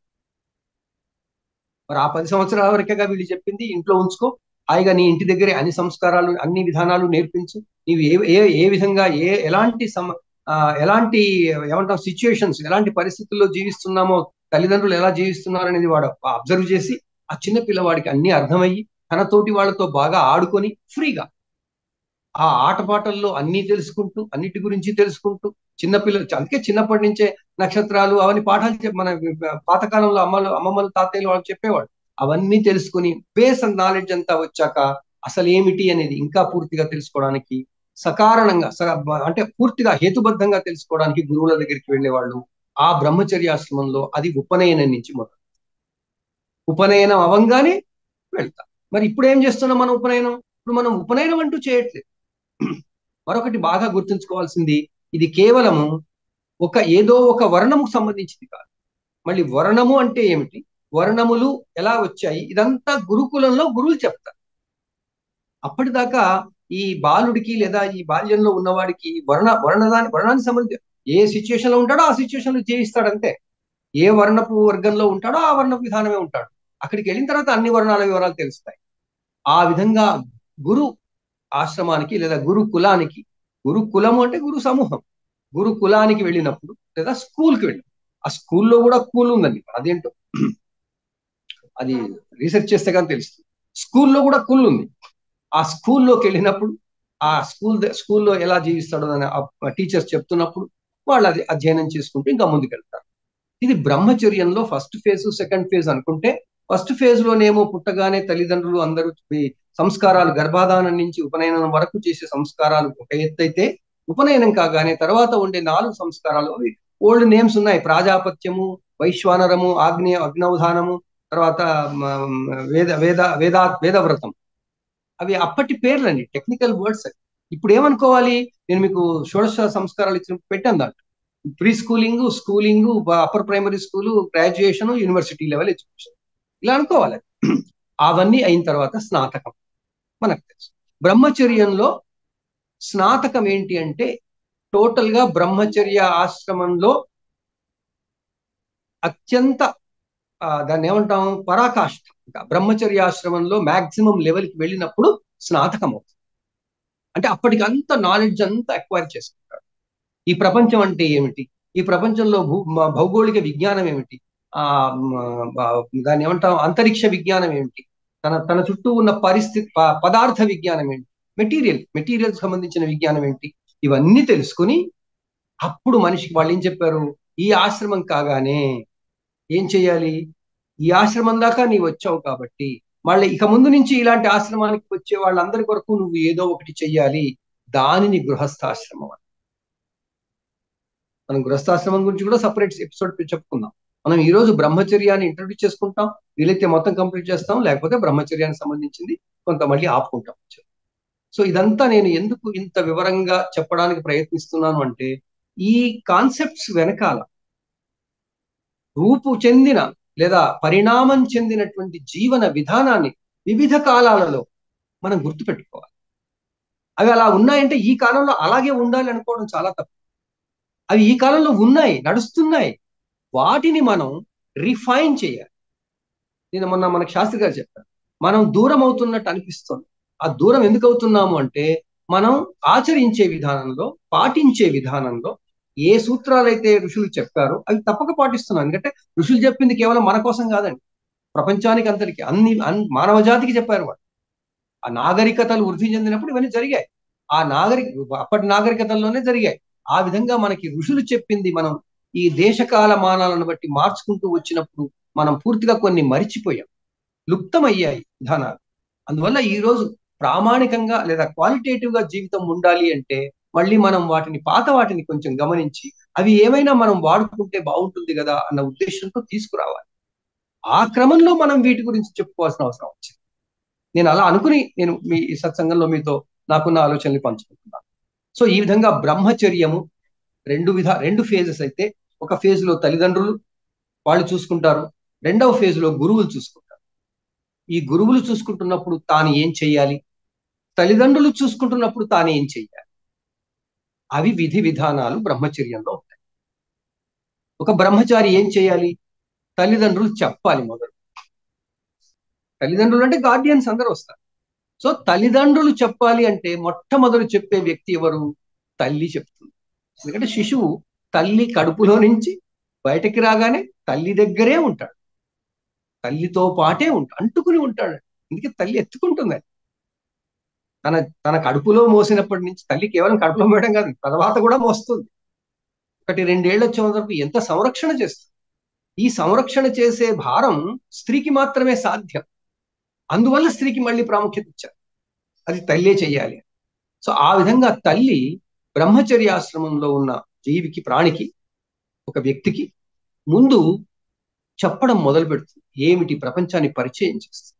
మరి ఆ 10 సంవత్సరాల వరకేగా వీళ్ళు చెప్పింది, ఇంట్లో ఉంచుకో, హాయిగా నీ ఇంటి దగ్గరే అన్ని సంస్కారాలు, అన్ని విధానాలు నేర్పించు, నీవు ఏ ఏ ఏ విధంగా ఎలాంటి ఎలాంటి ఏమంటాం సిచ్యుయేషన్స్, ఎలాంటి పరిస్థితుల్లో జీవిస్తున్నామో, తల్లిదండ్రులు ఎలా జీవిస్తున్నారు అనేది వాడు అబ్జర్వ్ చేసి ఆ చిన్న పిల్లవాడికి అన్ని అర్థమయ్యి తనతోటి వాళ్ళతో బాగా ఆడుకొని ఫ్రీగా ఆ ఆటపాటల్లో అన్ని తెలుసుకుంటూ, అన్నిటి గురించి తెలుసుకుంటూ, చిన్నపిల్లలు అందుకే చిన్నప్పటి నుంచే నక్షత్రాలు అవన్నీ పాఠాలు మన పాతకాలంలో అమ్మమ్మలు తాతయ్యలు వాళ్ళు చెప్పేవాళ్ళు. అవన్నీ తెలుసుకుని బేస్ నాలెడ్జ్ అంతా వచ్చాక అసలు ఏమిటి అనేది ఇంకా పూర్తిగా తెలుసుకోవడానికి, సకారణంగా అంటే పూర్తిగా హేతుబద్ధంగా తెలుసుకోవడానికి గురువుల దగ్గరికి వెళ్ళేవాళ్ళు. ఆ బ్రహ్మచర్యాశ్రమంలో అది ఉపనయనం నుంచి మొదలు. ఉపనయనం అవంగానే వెళ్తాం. మరి ఇప్పుడు ఏం చేస్తున్నాం మనం ఉపనయనం? ఇప్పుడు మనం ఉపనయనం అంటూ చేయట్లేదు. మరొకటి బాగా గుర్తుంచుకోవాల్సింది, ఇది కేవలము ఏదో ఒక వర్ణముకు సంబంధించింది కాదు. మళ్ళీ వర్ణము అంటే ఏమిటి, వర్ణములు ఎలా వచ్చాయి, ఇదంతా గురుకులంలో గురువులు చెప్తారు. అప్పటిదాకా ఈ బాలుడికి లేదా ఈ బాల్యంలో ఉన్నవాడికి వర్ణానికి సంబంధించి ఏ సిచ్యుయేషన్ లో ఉంటాడో ఆ సిచ్యుయేషన్ లో జీవిస్తాడంతే. ఏ వర్ణపు వర్గంలో ఉంటాడో ఆ వర్ణపు విధానమే ఉంటాడు. అక్కడికి వెళ్ళిన తర్వాత అన్ని వర్ణాల వివరాలు తెలుస్తాయి. ఆ విధంగా గురు ఆశ్రమానికి లేదా గురు కులానికి, గురు కులము అంటే గురు సమూహం, గురు కులానికి వెళ్ళినప్పుడు లేదా స్కూల్కి వెళ్ళినప్పుడు, ఆ స్కూల్లో కూడా కూల్ ఉందండి, అదేంటో అది రీసెర్చ్ చేస్తే కానీ తెలుస్తుంది. స్కూల్లో కూడా కూల్ ఉంది. ఆ స్కూల్లోకి వెళ్ళినప్పుడు ఆ స్కూల్లో ఎలా జీవిస్తాడో అని టీచర్స్ చెప్తున్నప్పుడు వాళ్ళు అది అధ్యయనం చేసుకుంటూ ఇంకా ముందుకెళ్తారు. ఇది బ్రహ్మచర్యంలో ఫస్ట్ ఫేజ్, సెకండ్ ఫేజ్ అనుకుంటే, ఫస్ట్ ఫేజ్ లోనేమో పుట్టగానే తల్లిదండ్రులు అందరూ సంస్కారాలు, గర్భాధానం నుంచి ఉపనయనం వరకు చేసే సంస్కారాలు ఒక ఎత్తైతే, ఉపనయనం కాగానే తర్వాత ఉండే 4 సంస్కారాలు, ఓల్డ్ నేమ్స్ ఉన్నాయి, ప్రాజాపత్యము, వైశ్వానరము, అగ్నౌధానము, తర్వాత వేదవ్రతం, అవి అప్పటి పేర్లండి, టెక్నికల్ వర్డ్స్. ఇప్పుడు ఏమనుకోవాలి, నేను మీకు షోడశ సంస్కారాలు ఇచ్చిన పెట్టాను దాంట్లో pre schooling, schooling, upper primary school, graduation, university level education ఇలా అనుకోవాలి. అవన్నీ అయిన తర్వాత స్నాతకం మనకు తెలుసు. బ్రహ్మచర్యంలో స్నాతకం ఏంటి అంటే, టోటల్ గా బ్రహ్మచర్య ఆశ్రమంలో అత్యంత దాన్ని ఏమంటాం పరాకాష్ఠ, బ్రహ్మచర్యాశ్రమంలో మాక్సిమం లెవెల్కి వెళ్ళినప్పుడు స్నాతకం అవుతుంది. అంటే అప్పటికి అంత నాలెడ్జ్ అంతా అక్వైర్ చేసుకుంటాడు. ఈ ప్రపంచం అంటే ఏమిటి, ఈ ప్రపంచంలో భౌగోళిక విజ్ఞానం ఏమిటి, దాన్ని ఏమంటాం అంతరిక్ష విజ్ఞానం ఏమిటి, తన చుట్టూ ఉన్న పరిస్థితి, పదార్థ విజ్ఞానం ఏంటి, మెటీరియల్ సంబంధించిన విజ్ఞానం ఏంటి, ఇవన్నీ తెలుసుకుని అప్పుడు మనిషికి వాళ్ళు ఏం చెప్పారు, ఈ ఆశ్రమం కాగానే ఏం చేయాలి, ఈ ఆశ్రమం దాకా నీవు వచ్చావు కాబట్టి మళ్ళీ ఇక ముందు నుంచి ఇలాంటి ఆశ్రమానికి వచ్చే వాళ్ళందరి కొరకు నువ్వు ఏదో ఒకటి చెయ్యాలి, దానిని గృహస్థాశ్రమం. మనం గృహస్థాశ్రమం గురించి కూడా సపరేట్ ఎపిసోడ్ చెప్పుకుందాం. మనం ఈ రోజు బ్రహ్మచర్యాన్ని ఇంట్రడ్యూస్ చేసుకుంటాం, వీలైతే మొత్తం కంప్లీట్ చేస్తాం, లేకపోతే బ్రహ్మచర్యానికి సంబంధించింది కొంత మళ్ళీ ఆపుకుంటాం. సో ఇదంతా నేను ఎందుకు ఇంత వివరంగా చెప్పడానికి ప్రయత్నిస్తున్నాను అంటే, ఈ కాన్సెప్ట్స్ వెనకాల రూపు చెందిన లేదా పరిణామం చెందినటువంటి జీవన విధానాన్ని వివిధ కాలాలలో మనం గుర్తుపెట్టుకోవాలి. అవి అలా ఉన్నాయంటే ఈ కాలంలో అలాగే ఉండాలి అనుకోవడం చాలా తప్పు. అవి ఈ కాలంలో ఉన్నాయి, నడుస్తున్నాయి, వాటిని మనం రిఫైన్ చేయాలి. నేను మొన్న మనకు శాస్త్రి గారు చెప్పారు, మనం దూరం అవుతున్నట్టు అనిపిస్తుంది. ఆ దూరం ఎందుకు అవుతున్నాము అంటే, మనం ఆచరించే విధానంలో, పాటించే విధానంలో ఏ సూత్రాలైతే ఋషులు చెప్పారో అవి తప్పక పాటిస్తున్నాం. ఎందుకంటే ఋషులు చెప్పింది కేవలం మన కోసం కాదండి, ప్రపంచానికి అందరికీ, మానవ జాతికి చెప్పారు వాళ్ళు. ఆ నాగరికతలు వృద్ధి చెందినప్పుడు ఇవన్నీ జరిగాయి. అప్పటి నాగరికతల్లోనే జరిగాయి. ఆ విధంగా మనకి ఋషులు చెప్పింది మనం ఈ దేశకాల మానాలను బట్టి మార్చుకుంటూ వచ్చినప్పుడు మనం పూర్తిగా కొన్ని మరిచిపోయాం, లుప్తమయ్యాయి విధానాలు. అందువల్ల ఈ రోజు ప్రామాణికంగా లేదా క్వాలిటేటివ్ గా జీవితం ఉండాలి అంటే మళ్ళీ మనం పాత వాటిని కొంచెం గమనించి అవి ఏమైనా మనం వాడుకుంటే బాగుంటుంది కదా అన్న ఉద్దేశంతో తీసుకురావాలి. ఆ క్రమంలో మనం వీటి గురించి చెప్పుకోవాల్సిన అవసరం వచ్చింది. నేను అలా అనుకుని నేను మీ ఈ సత్సంగంలో మీతో నాకున్న ఆలోచనలు పంచుకుంటున్నాను. సో ఈ విధంగా బ్రహ్మచర్యము రెండు ఫేజెస్ అయితే, ఒక ఫేజ్ లో తల్లిదండ్రులు వాళ్ళు చూసుకుంటారు, రెండవ ఫేజ్ లో గురువులు చూసుకుంటారు. ఈ గురువులు చూసుకుంటున్నప్పుడు తాను ఏం చెయ్యాలి, తల్లిదండ్రులు చూసుకుంటున్నప్పుడు తాను ఏం చెయ్యాలి, అవి విధి విధానాలు బ్రహ్మచర్యంలో ఉంటాయి. ఒక బ్రహ్మచారి ఏం చేయాలి, తల్లిదండ్రులు చెప్పాలి మొదలు. తల్లిదండ్రులు అంటే గార్డియన్స్ అందరూ వస్తారు. సో తల్లిదండ్రులు చెప్పాలి అంటే మొట్టమొదటి చెప్పే వ్యక్తి ఎవరు, తల్లి చెప్తుంది. ఎందుకంటే శిశువు తల్లి కడుపులో నుంచి బయటకి రాగానే తల్లి దగ్గరే ఉంటాడు, తల్లితో పాటే అంటుకుని ఉంటాడు. అందుకే తల్లి ఎత్తుకుంటుంది. తన తన కడుపులో మోసినప్పటి నుంచి తల్లి కేవలం కడుపులో మోయడం కాదు, తర్వాత కూడా మోస్తుంది. 1-2 ఏళ్ళు వచ్చే వరకు ఎంత సంరక్షణ చేస్తుంది. ఈ సంరక్షణ చేసే భారం స్త్రీకి మాత్రమే సాధ్యం. అందువల్ల స్త్రీకి మళ్ళీ ప్రాముఖ్యత ఇచ్చారు, అది తల్లే చెయ్యాలి. సో ఆ విధంగా తల్లి బ్రహ్మచర్యాశ్రమంలో ఉన్న జీవికి, ప్రాణికి, ఒక వ్యక్తికి ముందు చెప్పడం మొదలు పెడుతుంది. ఏమిటి ప్రపంచాన్ని పరిచయం చేస్తుంది.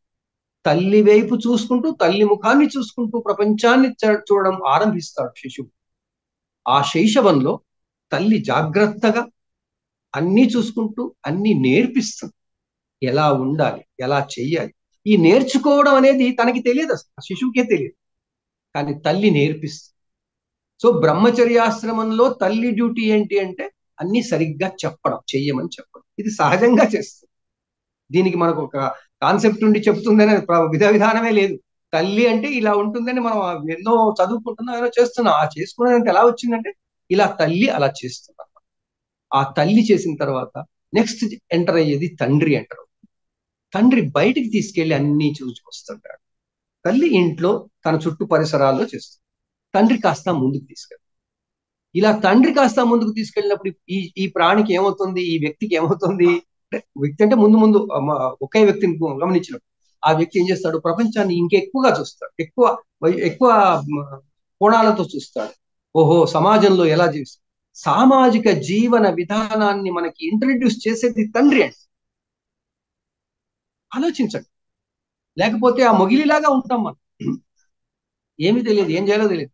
తల్లి వైపు చూసుకుంటూ, తల్లి ముఖాన్ని చూసుకుంటూ ప్రపంచాన్ని చూడడం ఆరంభిస్తాడు శిశువు. ఆ శైశవంలో తల్లి జాగ్రత్తగా అన్నీ చూసుకుంటూ అన్నీ నేర్పిస్తుంది. ఎలా ఉండాలి, ఎలా చెయ్యాలి. ఈ నేర్చుకోవడం అనేది తనకి తెలియదు, అసలు శిశువుకే తెలియదు, కానీ తల్లి నేర్పిస్తుంది. సో బ్రహ్మచర్యాశ్రమంలో తల్లి డ్యూటీ ఏంటి అంటే అన్ని సరిగ్గా చెప్పడం, చెయ్యమని చెప్పడం. ఇది సహజంగా చేస్తుంది. దీనికి మనకు ఒక కాన్సెప్ట్ ఉండి చెప్తుందనే విధ విధానమే లేదు. తల్లి అంటే ఇలా ఉంటుందని మనం ఎన్నో చదువుకుంటున్నాం, ఏదో చేస్తున్నాం. ఆ చేసుకునేది ఎలా వచ్చిందంటే ఇలా తల్లి అలా చేస్తున్నారు. ఆ తల్లి చేసిన తర్వాత నెక్స్ట్ ఎంటర్ అయ్యేది తండ్రి ఎంటర్ అవుతుంది. తండ్రి బయటికి తీసుకెళ్లి అన్ని చూసుకొస్తుంటాడు. తల్లి ఇంట్లో తన చుట్టూ పరిసరాల్లో చేస్తుంది. తండ్రి కాస్త ముందుకు తీసుకెళ్తాడు. ఇలా తండ్రి కాస్త ముందుకు తీసుకెళ్ళినప్పుడు ఈ ఈ ప్రాణికి ఏమవుతుంది, ఈ వ్యక్తికి ఏమవుతుంది, వ్యక్తి అంటే ముందు ముందు ఒకే వ్యక్తిని గమనించినప్పుడు ఆ వ్యక్తి ఏం చేస్తాడు, ప్రపంచాన్ని ఇంకెక్కువగా చూస్తాడు, ఎక్కువ ఎక్కువ కోణాలతో చూస్తాడు. ఓహో, సమాజంలో ఎలా జీవిస్తాడు. సామాజిక జీవన విధానాన్ని మనకి ఇంట్రడ్యూస్ చేసేది తండ్రి అండి. ఆలోచించండి. లేకపోతే ఆ మొగిలిలాగా ఉంటాం మనం. ఏమీ తెలియదు, ఏం చేయాలో తెలియదు,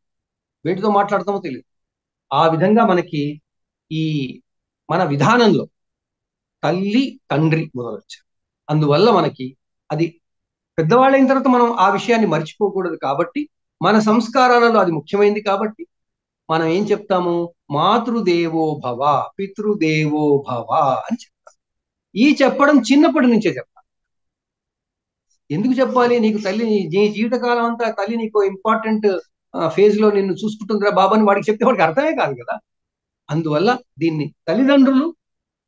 వేటితో మాట్లాడతామో తెలియదు. ఆ విధంగా మనకి ఈ మన విధానంలో తల్లి తండ్రి మొదలొచ్చారు. అందువల్ల మనకి అది పెద్దవాళ్ళైన తర్వాత మనం ఆ విషయాన్ని మర్చిపోకూడదు. కాబట్టి మన సంస్కారాలలో అది ముఖ్యమైనది. కాబట్టి మనం ఏం చెప్తాము, మాతృదేవో భవ, పితృదేవో భవ అని చెప్తాం. ఈ చెప్పడం చిన్నప్పటి నుంచే చెప్తాం. ఎందుకు చెప్పాలి, నీకు తల్లి నీ జీవితకాలం అంతా తల్లి నీకు ఇంపార్టెంట్ ఫేజ్ లో నిన్ను చూసుకుంటుందిరా బాబు అని వాడికి చెప్తే వాడికి అర్థమే కాదు కదా. అందువల్ల దీన్ని తల్లిదండ్రులు,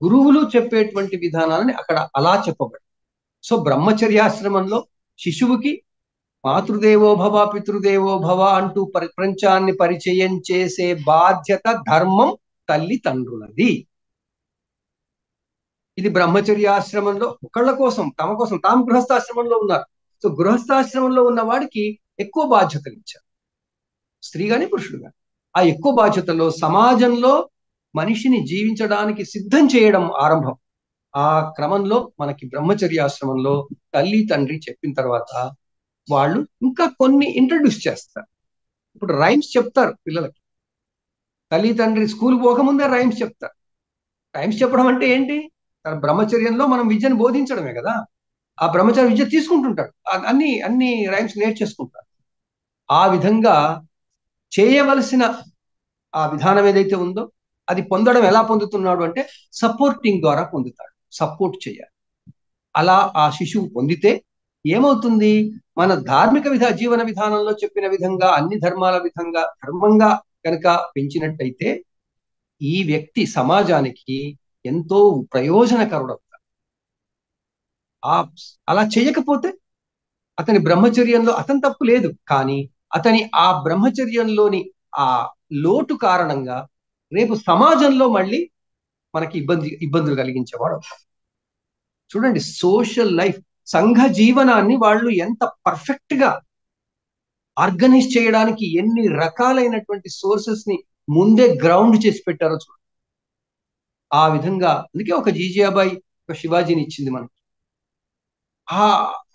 గురువులు చెప్పేటువంటి విధానాలని అక్కడ అలా చెప్పబడి. సో బ్రహ్మచర్యాశ్రమంలో శిశువుకి మాతృదేవో భవ, పితృదేవో భవ అంటూ ప్రపంచాన్ని పరిచయం చేసే బాధ్యత, ధర్మం తల్లిదండ్రులది. ఇది బ్రహ్మచర్యాశ్రమంలో ఒకళ్ళ కోసం, తమ కోసం, తాము గృహస్థాశ్రమంలో ఉన్నారు. సో గృహస్థాశ్రమంలో ఉన్న వాడికి ఎక్కువ బాధ్యతలు ఇచ్చారు, స్త్రీ గాని పురుషుడు గాని. ఆ ఎక్కువ బాధ్యతలో సమాజంలో మనిషిని జీవించడానికి సిద్ధం చేయడం ఆరంభం. ఆ క్రమంలో మనకి బ్రహ్మచర్యాశ్రమంలో తల్లి తండ్రి చెప్పిన తర్వాత వాళ్ళు ఇంకా కొన్ని ఇంట్రడ్యూస్ చేస్తారు. ఇప్పుడు రైమ్స్ చెప్తారు పిల్లలకి. తల్లి తండ్రి స్కూల్ పోకముందే రైమ్స్ చెప్తారు. రైమ్స్ చెప్పడం అంటే ఏంటి, బ్రహ్మచర్యంలో మనం విద్యను బోధించడమే కదా. ఆ బ్రహ్మచారి విద్య తీసుకుంటుంటాడు, అన్ని అన్ని రైమ్స్ నేర్చేసుకుంటాడు. ఆ విధంగా చేయవలసిన ఆ విధానం ఏదైతే ఉందో అది పొందడం ఎలా పొందుతున్నాడు అంటే సపోర్టింగ్ ద్వారా పొందుతాడు. సపోర్ట్ చేయాలి. అలా ఆ శిశువు పొందితే ఏమవుతుంది, మన ధార్మిక జీవన విధానంలో చెప్పిన విధంగా అన్ని ధర్మాల విధంగా ధర్మంగా కనుక పెంచినట్టయితే ఈ వ్యక్తి సమాజానికి ఎంతో ప్రయోజనకరుడవుతాడు. అలా చేయకపోతే అతని బ్రహ్మచర్యంలో అతని తప్పు లేదు, కానీ అతని ఆ బ్రహ్మచర్యంలోని ఆ లోటు కారణంగా రేపు సమాజంలో మళ్ళీ మనకి ఇబ్బందులు కలిగించేవాడు. చూడండి, సోషల్ లైఫ్, సంఘ జీవనాన్ని వాళ్ళు ఎంత పర్ఫెక్ట్ గా ఆర్గనైజ్ చేయడానికి ఎన్ని రకాలైనటువంటి సోర్సెస్ ని ముందే గ్రౌండ్ చేసి పెట్టారో చూడండి. ఆ విధంగా అందుకే ఒక జీజియాబాయి ఒక శివాజీని ఇచ్చింది మనకి. ఆ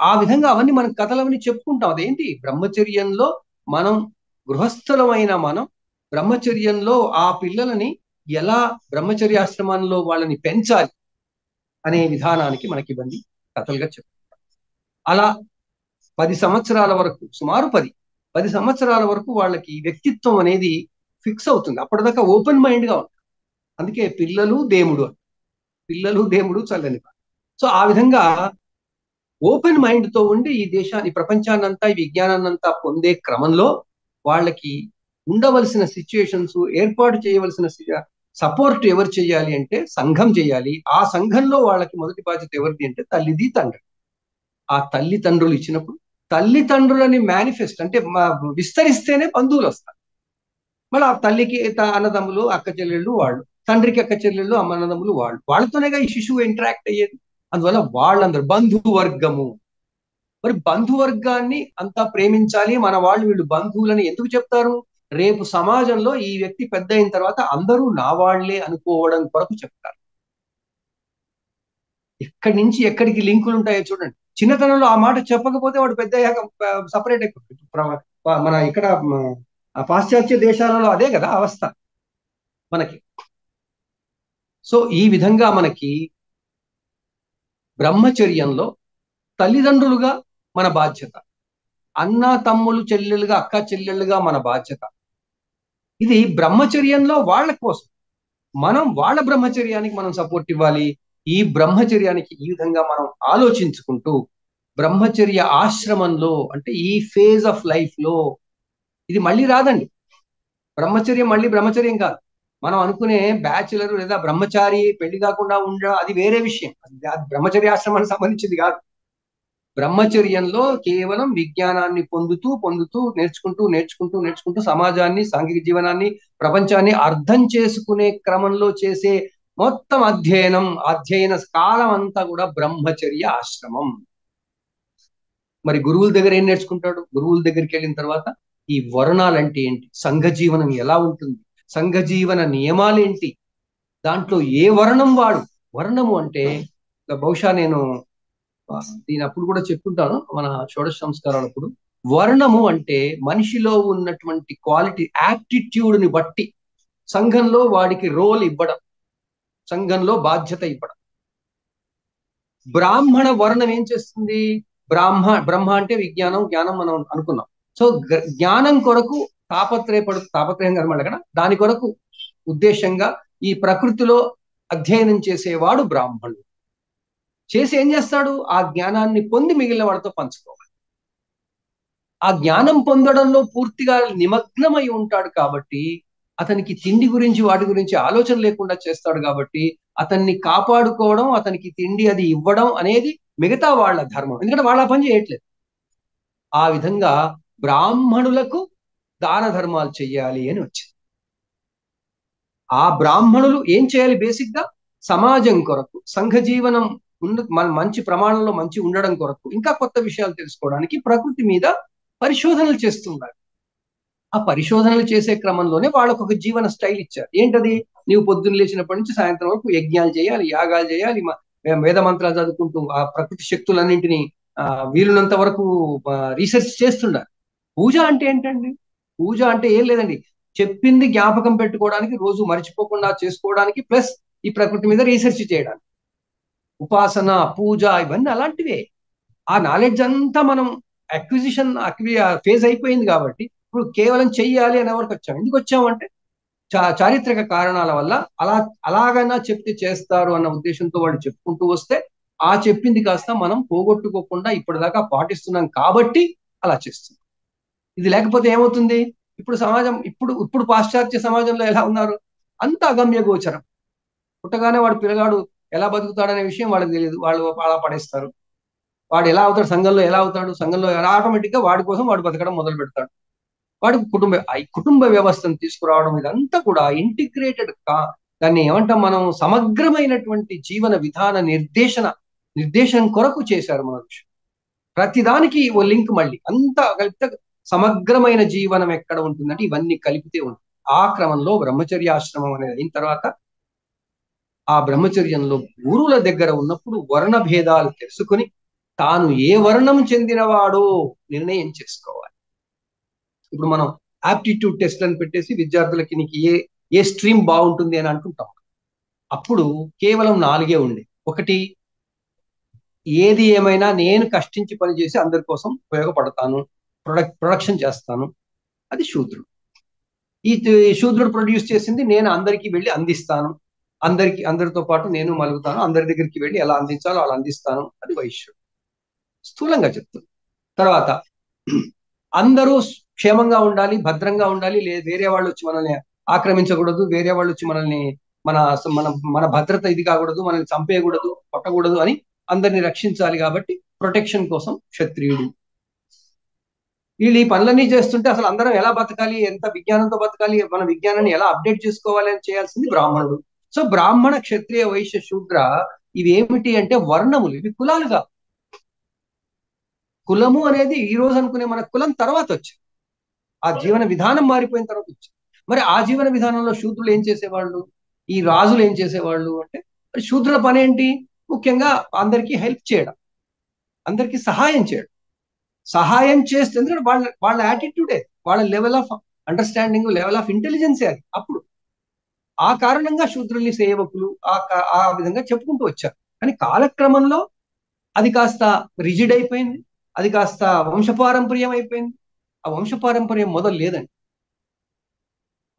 ఆ విధంగా అవన్నీ మనం కథలవన్నీ చెప్పుకుంటాం. అదేంటి బ్రహ్మచర్యంలో మనం గృహస్థులమైన మనం బ్రహ్మచర్యంలో ఆ పిల్లలని ఎలా బ్రహ్మచర్యాశ్రమంలో వాళ్ళని పెంచాలి అనే విధానానికి మనకి ఇవన్నీ కథలుగా చెప్పుకుంటాం. అలా 10 సంవత్సరాల వరకు సుమారు 10 సంవత్సరాల వరకు వాళ్ళకి వ్యక్తిత్వం అనేది ఫిక్స్ అవుతుంది. అప్పటిదాకా ఓపెన్ మైండ్ గా ఉంటుంది. అందుకే పిల్లలు దేవుడు పిల్లలు దేవుడు చల్లని. సో ఆ విధంగా ఓపెన్ మైండ్ తో ఉండి ఈ దేశాన్ని ప్రపంచాన్నంతా ఈ విజ్ఞానాన్నంతా పొందే క్రమంలో వాళ్ళకి ఉండవలసిన సిచ్యుయేషన్స్ ఏర్పాటు చేయవలసిన సపోర్ట్ ఎవరు చేయాలి అంటే సంఘం చేయాలి. ఆ సంఘంలో వాళ్ళకి మొదటి బాధ్యత ఎవరిది అంటే తల్లిది తండ్రి. ఆ తల్లిదండ్రులు ఇచ్చినప్పుడు తల్లిదండ్రులని మేనిఫెస్ట్ అంటే విస్తరిస్తేనే బంధువులు వస్తారు. మళ్ళీ ఆ తల్లికి అన్నదమ్ములు అక్క చెల్లెళ్ళు వాళ్ళు, తండ్రికి అక్క చెల్లెళ్ళు అన్నదమ్ములు వాళ్ళు, వాళ్ళతోనేగా ఈ శిశువు ఇంటరాక్ట్ అయ్యేది. అందువల్ల వాళ్ళందరూ బంధువర్గము. మరి బంధువర్గాన్ని అంతా ప్రేమించాలి, మన వాళ్ళు వీళ్ళు బంధువులని ఎందుకు చెప్తారు? రేపు సమాజంలో ఈ వ్యక్తి పెద్ద అయిన తర్వాత అందరూ నా వాళ్లే అనుకోవడం కొరకు చెప్తారు. ఎక్కడి నుంచి ఎక్కడికి లింకులు ఉంటాయో చూడండి. చిన్నతనంలో ఆ మాట చెప్పకపోతే వాడు పెద్ద అయ్యాక సపరేట్ అయిపోతుంది. మన ఇక్కడ పాశ్చాత్య దేశాలలో అదే కదా అవస్థ మనకి. సో ఈ విధంగా మనకి బ్రహ్మచర్యంలో తల్లిదండ్రులుగా మన బాధ్యత, అన్న తమ్ముళ్ళు చెల్లెలుగా అక్క చెల్లెళ్ళుగా మన బాధ్యత. ఇది బ్రహ్మచర్యంలో వాళ్ళ కోసం. మనం వాళ్ళ బ్రహ్మచర్యానికి మనం సపోర్ట్ ఇవ్వాలి. ఈ బ్రహ్మచర్యానికి ఈ విధంగా మనం ఆలోచించుకుంటూ బ్రహ్మచర్య ఆశ్రమంలో అంటే ఈ ఫేజ్ ఆఫ్ లైఫ్ లో ఇది మళ్ళీ రాదండి. బ్రహ్మచర్యం మళ్ళీ బ్రహ్మచర్యం కాదు. మనం అనుకునే బ్యాచులర్ లేదా బ్రహ్మచారి పెళ్లి కాకుండా అది వేరే విషయం. అది బ్రహ్మచర్య ఆశ్రమానికి సంబంధించింది కాదు. బ్రహ్మచర్యంలో కేవలం విజ్ఞానాన్ని పొందుతూ పొందుతూ నేర్చుకుంటూ సమాజాన్ని, సాంఘిక జీవనాన్ని, ప్రపంచాన్ని అర్థం చేసుకునే క్రమంలో చేసే మొత్తం అధ్యయన కాలం అంతా కూడా బ్రహ్మచర్య ఆశ్రమం. మరి గురువుల దగ్గర ఏం నేర్చుకుంటాడు? గురువుల దగ్గరికి వెళ్ళిన తర్వాత ఈ వర్ణాలంటే ఏంటి, సంఘ జీవనం ఎలా ఉంటుంది, సంఘ జీవన నియమాలేంటి, దాంట్లో ఏ వర్ణం వాడు. వర్ణము అంటే బహుశా నేను దీని అప్పుడు కూడా చెప్పుకుంటాను మన షోడశ సంస్కారాలప్పుడు. వర్ణము అంటే మనిషిలో ఉన్నటువంటి క్వాలిటీ, యాప్టిట్యూడ్ ని బట్టి సంఘంలో వాడికి రోల్ ఇవ్వడం, సంఘంలో బాధ్యత ఇవ్వడం. బ్రాహ్మణ వర్ణం ఏం చేస్తుంది? బ్రహ్మ అంటే విజ్ఞానం, జ్ఞానం మనం అనుకున్నాం. సో జ్ఞానం కొరకు తాపత్రయం కనమాట కదా, దాని కొరకు ఉద్దేశంగా ఈ ప్రకృతిలో అధ్యయనం చేసేవాడు బ్రాహ్మణుడు. చేసి ఏం చేస్తాడు? ఆ జ్ఞానాన్ని పొంది మిగిలిన వాడితో పంచుకోవాలి. ఆ జ్ఞానం పొందడంలో పూర్తిగా నిమగ్నమై ఉంటాడు కాబట్టి అతనికి తిండి గురించి వాటి గురించి ఆలోచన లేకుండా చేస్తాడు కాబట్టి అతన్ని కాపాడుకోవడం, అతనికి తిండి అది ఇవ్వడం అనేది మిగతా వాళ్ళ ధర్మం. ఎందుకంటే వాళ్ళ పని చేయట్లేదు. ఆ విధంగా బ్రాహ్మణులకు దాన ధర్మాలు చెయ్యాలి అని వచ్చింది. ఆ బ్రాహ్మణులు ఏం చేయాలి? బేసిక్ గా సమాజం కొరకు, సంఘ జీవనం మంచి ప్రమాణంలో మంచి ఉండడం కొరకు, ఇంకా కొత్త విషయాలు తెలుసుకోవడానికి ప్రకృతి మీద పరిశోధనలు చేస్తున్నారు. ఆ పరిశోధనలు చేసే క్రమంలోనే వాళ్ళకు ఒక జీవన స్టైల్ ఇచ్చారు. ఏంటది? నీవు పొద్దున్న లేచినప్పటి నుంచి సాయంత్రం వరకు యజ్ఞాలు చేయాలి, యాగాలు చేయాలి, వేద మంత్రాలు చదువుకుంటూ ఆ ప్రకృతి శక్తులన్నింటినీ వీలున్నంత వరకు రీసెర్చ్ చేస్తున్నారు. పూజ అంటే ఏంటండి? పూజ అంటే ఏం లేదండి, చెప్పింది జ్ఞాపకం పెట్టుకోవడానికి, రోజు మర్చిపోకుండా చేసుకోవడానికి, ప్లస్ ఈ ప్రకృతి మీద రీసెర్చ్ చేయడానికి. ఉపాసన, పూజ ఇవన్నీ అలాంటివే. ఆ నాలెడ్జ్ అంతా మనం అక్విజిషన్ ఫేజ్ అయిపోయింది కాబట్టి ఇప్పుడు కేవలం చెయ్యాలి అనే వరకు వచ్చాం. ఎందుకు వచ్చామంటే చారిత్రక కారణాల వల్ల అలాగైనా చెప్తే చేస్తారు అన్న ఉద్దేశంతో వాళ్ళు చెప్పుకుంటూ వస్తే ఆ చెప్పింది కాస్త మనం పోగొట్టుకోకుండా ఇప్పటిదాకా పాటిస్తున్నాం కాబట్టి అలా చేస్తున్నాం. ఇది లేకపోతే ఏమవుతుంది? ఇప్పుడు సమాజం ఇప్పుడు పాశ్చాత్య సమాజంలో ఎలా ఉన్నారు? అంత అగమ్య గోచరం. పుట్టగానే వాడు పిల్లగాడు ఎలా బతుకుతాడనే విషయం వాళ్ళకి తెలియదు. వాళ్ళు అలా పడేస్తారు. వాడు ఎలా అవుతాడు, సంఘంలో ఎలా అవుతాడు, సంఘంలో ఆటోమేటిక్ గా వాడి కోసం వాడు బతకడం మొదలు పెడతాడు. వాడికి కుటుంబ వ్యవస్థను తీసుకురావడం, ఇదంతా కూడా ఇంటిగ్రేటెడ్ దాన్ని ఏమంటాం మనం, సమగ్రమైనటువంటి జీవన విధాన నిర్దేశన నిర్దేశం కొరకు చేశారు మన ఋషులు. ప్రతిదానికి ఓ లింక్, మళ్ళీ అంతా కలిపితే సమగ్రమైన జీవనం ఎక్కడ ఉంటుందంటే ఇవన్నీ కలిపితే ఉంటుంది. ఆ క్రమంలో బ్రహ్మచర్యాశ్రమం అనేది అయిన తర్వాత ఆ బ్రహ్మచర్యంలో గురువుల దగ్గర ఉన్నప్పుడు వర్ణ భేదాలు తెలుసుకుని తాను ఏ వర్ణం చెందినవాడో నిర్ణయం చేసుకోవాలి. ఇప్పుడు మనం ఆప్టిట్యూడ్ టెస్ట్లను పెట్టేసి విద్యార్థులకి నీకు ఏ స్ట్రీమ్ బాగుంటుంది అని అంటుంటాం. అప్పుడు కేవలం 4 ఉండే. ఒకటి, ఏది ఏమైనా నేను కష్టించి పనిచేసి అందరి కోసం ఉపయోగపడతాను, ప్రొడక్షన్ చేస్తాను, అది శూద్రుడు. ఈ శూద్రుడు ప్రొడ్యూస్ చేసింది నేను అందరికీ వెళ్ళి అందిస్తాను, అందరితో పాటు నేను మలుగుతాను, అందరి దగ్గరికి వెళ్ళి ఎలా అందించాలో అలా అందిస్తాను, అది వైశ్యుడు. స్థూలంగా చెప్తుంది. తర్వాత అందరూ క్షేమంగా ఉండాలి, భద్రంగా ఉండాలి, వేరే వాళ్ళు వచ్చి మనల్ని ఆక్రమించకూడదు, వేరే వాళ్ళు వచ్చి మనల్ని మన మన మన భద్రత ఇది కాకూడదు, మనల్ని చంపేయకూడదు, కొట్టకూడదు అని అందరిని రక్షించాలి. కాబట్టి ప్రొటెక్షన్ కోసం క్షత్రియుడు. వీళ్ళు ఈ పనులన్నీ చేస్తుంటే అసలు అందరం ఎలా బతకాలి, ఎంత విజ్ఞానంతో బతకాలి, మన విజ్ఞానాన్ని ఎలా అప్డేట్ చేసుకోవాలి అని చేయాల్సింది బ్రాహ్మణుడు. సో బ్రాహ్మణ, క్షత్రియ, వైశ్య, శూద్ర ఇవి ఏమిటి అంటే వర్ణములు, ఇవి కులాలుగా. కులము అనేది ఈ రోజు అనుకునే మన కులం తర్వాత వచ్చింది, ఆ జీవన విధానం మారిపోయిన తర్వాత వచ్చింది. మరి ఆ జీవన విధానంలో శూద్రులు ఏం చేసేవాళ్ళు, ఈ రాజులు ఏం చేసేవాళ్ళు అంటే, శూద్రుల పని ఏంటి, ముఖ్యంగా అందరికీ హెల్ప్ చేయడం, అందరికీ సహాయం చేయడం. సహాయం చేస్తే ఎందుకంటే వాళ్ళ యాటిట్యూడే, వాళ్ళ level of understanding, level of ఇంటెలిజెన్సే అది. అప్పుడు ఆ కారణంగా శూద్రుల్ని సేవకులు ఆ విధంగా చెప్పుకుంటూ వచ్చారు. కానీ కాలక్రమంలో అది కాస్త రిజిడ్ అయిపోయింది, అది కాస్త వంశపారంపర్యం అయిపోయింది. ఆ వంశపారంపర్యం మొదలు లేదండి.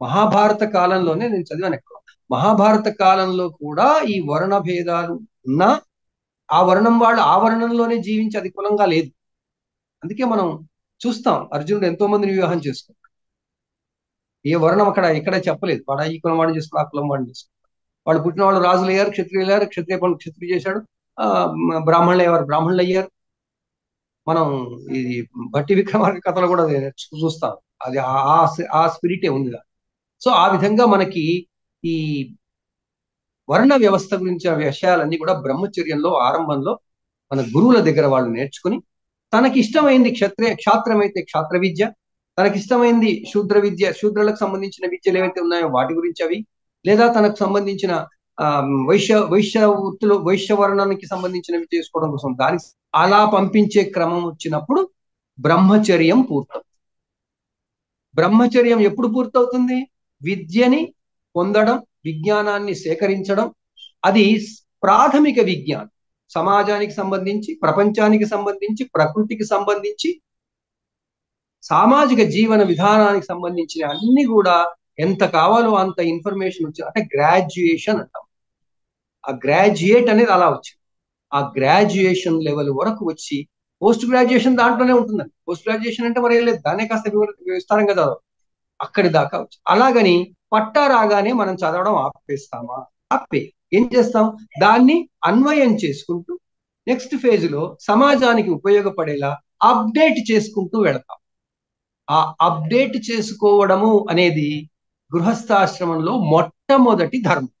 మహాభారత కాలంలోనే నేను చదివాను ఎక్కువ. మహాభారత కాలంలో కూడా ఈ వర్ణ భేదాలు ఉన్నా ఆ వర్ణం వాళ్ళు ఆ వర్ణంలోనే జీవించి అది కులంగా లేదు. అందుకే మనం చూస్తాం అర్జునుడు ఎంతో మందిని వివాహం చేసుకుంటాడు. ఏ వర్ణం అక్కడ ఎక్కడ చెప్పలేదు, వాడు ఈ కులం వాడిని చేసుకుని ఆ కులం వాడిని చేసుకున్నాడు. వాళ్ళు పుట్టిన వాళ్ళు రాజులు అయ్యారు, క్షత్రియులు అయ్యారు, క్షత్రియ పనులు క్షత్రియ చేశాడు, బ్రాహ్మణులు అయ్యారు, బ్రాహ్మణులు అయ్యారు. మనం ఇది భట్టి విక్రమార్క కథలో కూడా చూస్తాం, అది ఆ స్పిరిటే ఉంది. సో ఆ విధంగా మనకి ఈ వర్ణ వ్యవస్థ గురించి ఆ విషయాలన్నీ కూడా బ్రహ్మచర్యంలో ఆరంభంలో మన గురువుల దగ్గర వాళ్ళు నేర్చుకుని, తనకి ఇష్టమైంది క్షాత్రం అయితే క్షాత్ర విద్య, తనకిష్టమైంది శూద్ర విద్య, శూద్రులకు సంబంధించిన విద్యలు ఏవైతే ఉన్నాయో వాటి గురించి అవి, లేదా తనకు సంబంధించిన వైశ్య వృత్తిలో వైశ్య వర్ణానికి సంబంధించినవి చేసుకోవడం కోసం దానికి అలా పంపించే క్రమం వచ్చినప్పుడు బ్రహ్మచర్యం పూర్తవుతుంది. బ్రహ్మచర్యం ఎప్పుడు పూర్తవుతుంది, విద్యని పొందడం, విజ్ఞానాన్ని సేకరించడం, అది ప్రాథమిక విజ్ఞానం, సమాజానికి సంబంధించి, ప్రపంచానికి సంబంధించి, ప్రకృతికి సంబంధించి, సామాజిక జీవన విధానానికి సంబంధించిన అన్ని కూడా ఎంత కావాలో అంత ఇన్ఫర్మేషన్ వచ్చింది. అంటే గ్రాడ్యుయేషన్ అంటాం. ఆ గ్రాడ్యుయేట్ అనేది అలా వచ్చింది. ఆ గ్రాడ్యుయేషన్ లెవెల్ వరకు వచ్చి పోస్ట్ గ్రాడ్యుయేషన్ దాంట్లోనే ఉంటుందండి. పోస్ట్ గ్రాడ్యుయేషన్ అంటే మరి ఏం లేదు, దానే కాస్త విస్తారంగా చదవడం, అక్కడి దాకా వచ్చి. అలాగని పట్టా రాగానే మనం చదవడం ఆపేస్తామా? ఆపే ఏం చేస్తాం, దాన్ని అన్వయం చేసుకుంటూ నెక్స్ట్ ఫేజ్ లో సమాజానికి ఉపయోగపడేలా అప్డేట్ చేసుకుంటూ వెళతాం. ఆ అప్డేట్ చేసుకోవడము అనేది గృహస్థాశ్రమంలో మొట్టమొదటి ధర్మం.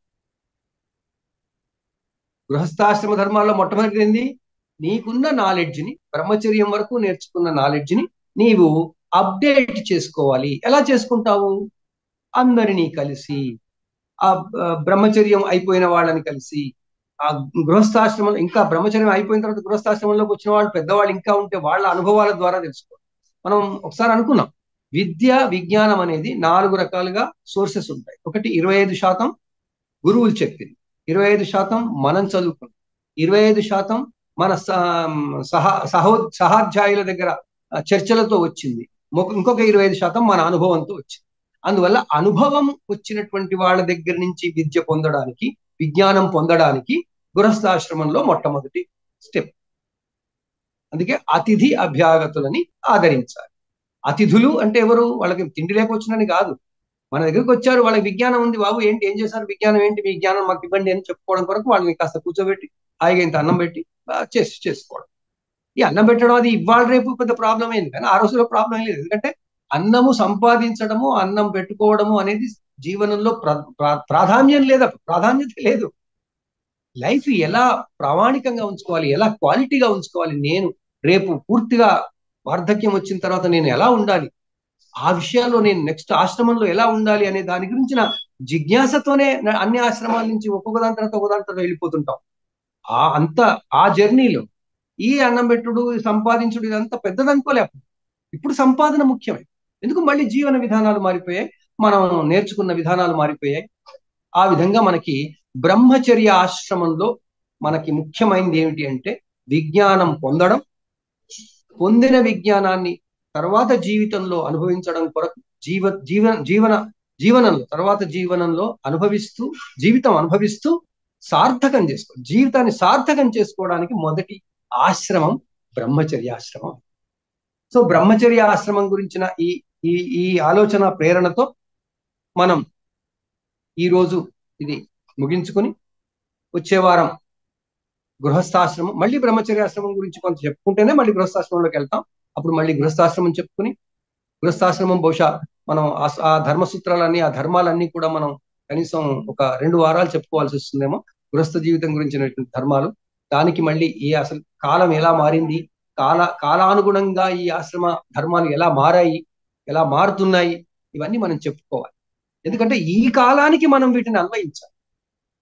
గృహస్థాశ్రమ ధర్మాల్లో మొట్టమొదటి ఏంది, నీకున్న నాలెడ్జ్ని, బ్రహ్మచర్యం వరకు నేర్చుకున్న నాలెడ్జ్ని నీవు అప్డేట్ చేసుకోవాలి. ఎలా చేసుకుంటావు, అందరినీ కలిసి, ఆ బ్రహ్మచర్యం అయిపోయిన వాళ్ళని కలిసి, ఆ గృహస్థాశ్రమంలో, ఇంకా బ్రహ్మచర్యం అయిపోయిన తర్వాత గృహస్థాశ్రమంలోకి వచ్చిన వాళ్ళు పెద్దవాళ్ళు ఇంకా ఉంటే వాళ్ళ అనుభవాల ద్వారా తెలుసుకోవాలి. మనం ఒకసారి అనుకున్నాం, విద్య విజ్ఞానం అనేది 4 రకాలుగా సోర్సెస్ ఉంటాయి. ఒకటి 25% గురువులు చెప్పింది, 25% మనం చదువుకున్నాం, 25% మన సహాధ్యాయుల దగ్గర చర్చలతో వచ్చింది, ఇంకొక 25% మన అనుభవంతో వచ్చింది. అందువల్ల అనుభవం వచ్చినటువంటి వాళ్ళ దగ్గర నుంచి విద్య పొందడానికి, విజ్ఞానం పొందడానికి గృహస్థాశ్రమంలో మొట్టమొదటి స్టెప్. అందుకే అతిథి అభ్యాగతులని ఆదరించాలి. అతిథులు అంటే ఎవరు, వాళ్ళకి తిండి లేకొచ్చిందని కాదు, మన దగ్గరికి వచ్చారు, వాళ్ళకి విజ్ఞానం ఉంది, బాబు ఏంటి ఏం చేశారు, విజ్ఞానం ఏంటి, మీ జ్ఞానం మాకు ఇవ్వండి అని చెప్పుకోవడం కొరకు వాళ్ళని కాస్త కూర్చోబెట్టి హాయిగా ఇంత అన్నం పెట్టి చేసుకోవడం. ఈ అన్నం పెట్టడం అది ఇవాళ రేపు పెద్ద ప్రాబ్లం అయింది, కానీ ఆ రోజులో ప్రాబ్లం లేదు. ఎందుకంటే అన్నము సంపాదించడము, అన్నం పెట్టుకోవడము అనేది జీవనంలో ప్రాధాన్యం లేదు, ప్రాధాన్యత లేదు. లైఫ్ ఎలా ప్రామాణికంగా ఉంచుకోవాలి, ఎలా క్వాలిటీగా ఉంచుకోవాలి, నేను రేపు పూర్తిగా వార్ధక్యం వచ్చిన తర్వాత నేను ఎలా ఉండాలి, ఆ విషయాల్లో నేను నెక్స్ట్ ఆశ్రమంలో ఎలా ఉండాలి అనే దాని గురించిన జిజ్ఞాసతోనే అన్ని ఆశ్రమాల నుంచి ఒక్కొక్క దాని తర్వాత ఒక దాని తర్వాత వెళ్ళిపోతుంటాం. ఆ అంత ఆ జర్నీలో ఈ అన్నం పెట్టుడు సంపాదించుడు ఇదంతా పెద్దదనుకోలే అప్పుడు. ఇప్పుడు సంపాదన ముఖ్యమే. ఎందుకు మళ్ళీ జీవన విధానాలు మారిపోయాయి, మనం నేర్చుకున్న విధానాలు మారిపోయాయి. ఆ విధంగా మనకి బ్రహ్మచర్య ఆశ్రమంలో మనకి ముఖ్యమైనది ఏమిటి అంటే విజ్ఞానం పొందడం, పొందిన విజ్ఞానాన్ని తర్వాత జీవితంలో అనుభవించడం కొరకు జీవనంలో తర్వాత జీవనంలో అనుభవిస్తూ జీవితం అనుభవిస్తూ సార్థకం చేసుకో జీవితాన్ని సార్థకం చేసుకోవడానికి మొదటి ఆశ్రమం బ్రహ్మచర్య ఆశ్రమం. సో బ్రహ్మచర్య ఆశ్రమం గురించిన ఈ ఈ ఈ ఆలోచన ప్రేరణతో మనం ఈరోజు ఇది ముగించుకొని వచ్చే వారం గృహస్థాశ్రమం, మళ్ళీ బ్రహ్మచర్యాశ్రమం గురించి కొంత చెప్పుకుంటేనే మళ్ళీ గృహస్థాశ్రమంలోకి వెళ్తాం. అప్పుడు మళ్ళీ గృహస్థాశ్రమం చెప్పుకుని గృహస్థాశ్రమం బహుశా మనం ఆ ధర్మసూత్రాలన్నీ ఆ ధర్మాలన్నీ కూడా మనం కనీసం ఒక 2 వారాలు చెప్పుకోవాల్సి వస్తుందేమో, గృహస్థ జీవితం గురించినటువంటి ధర్మాలు. దానికి మళ్ళీ అసలు కాలం ఎలా మారింది, కాలానుగుణంగా ఈ ఆశ్రమ ధర్మాలు ఎలా మారాయి, ఎలా మారుతున్నాయి, ఇవన్నీ మనం చెప్పుకోవాలి. ఎందుకంటే ఈ కాలానికి మనం వీటిని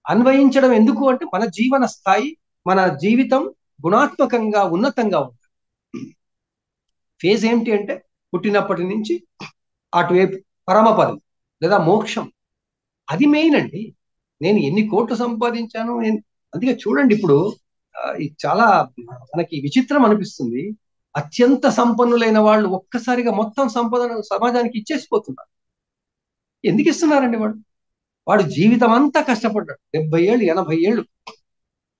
అన్వయించడం ఎందుకు అంటే మన జీవన స్థాయి, మన జీవితం గుణాత్మకంగా ఉన్నతంగా ఉంటుంది. ఫేజ్ ఏమిటి అంటే పుట్టినప్పటి నుంచి అటువైపు పరమపదం లేదా మోక్షం, అది మెయిన్ అండి. నేను ఎన్ని కోట్లు సంపాదించాను, అందుకే చూడండి ఇప్పుడు ఇది చాలా మనకి విచిత్రం అనిపిస్తుంది. అత్యంత సంపన్నులైన వాళ్ళు ఒక్కసారిగా మొత్తం సంపదను సమాజానికి ఇచ్చేసిపోతున్నారు. ఎందుకు ఇస్తున్నారండి? వాడు జీవితం అంతా కష్టపడ్డాడు, 70 ఏళ్ళు 80 ఏళ్ళు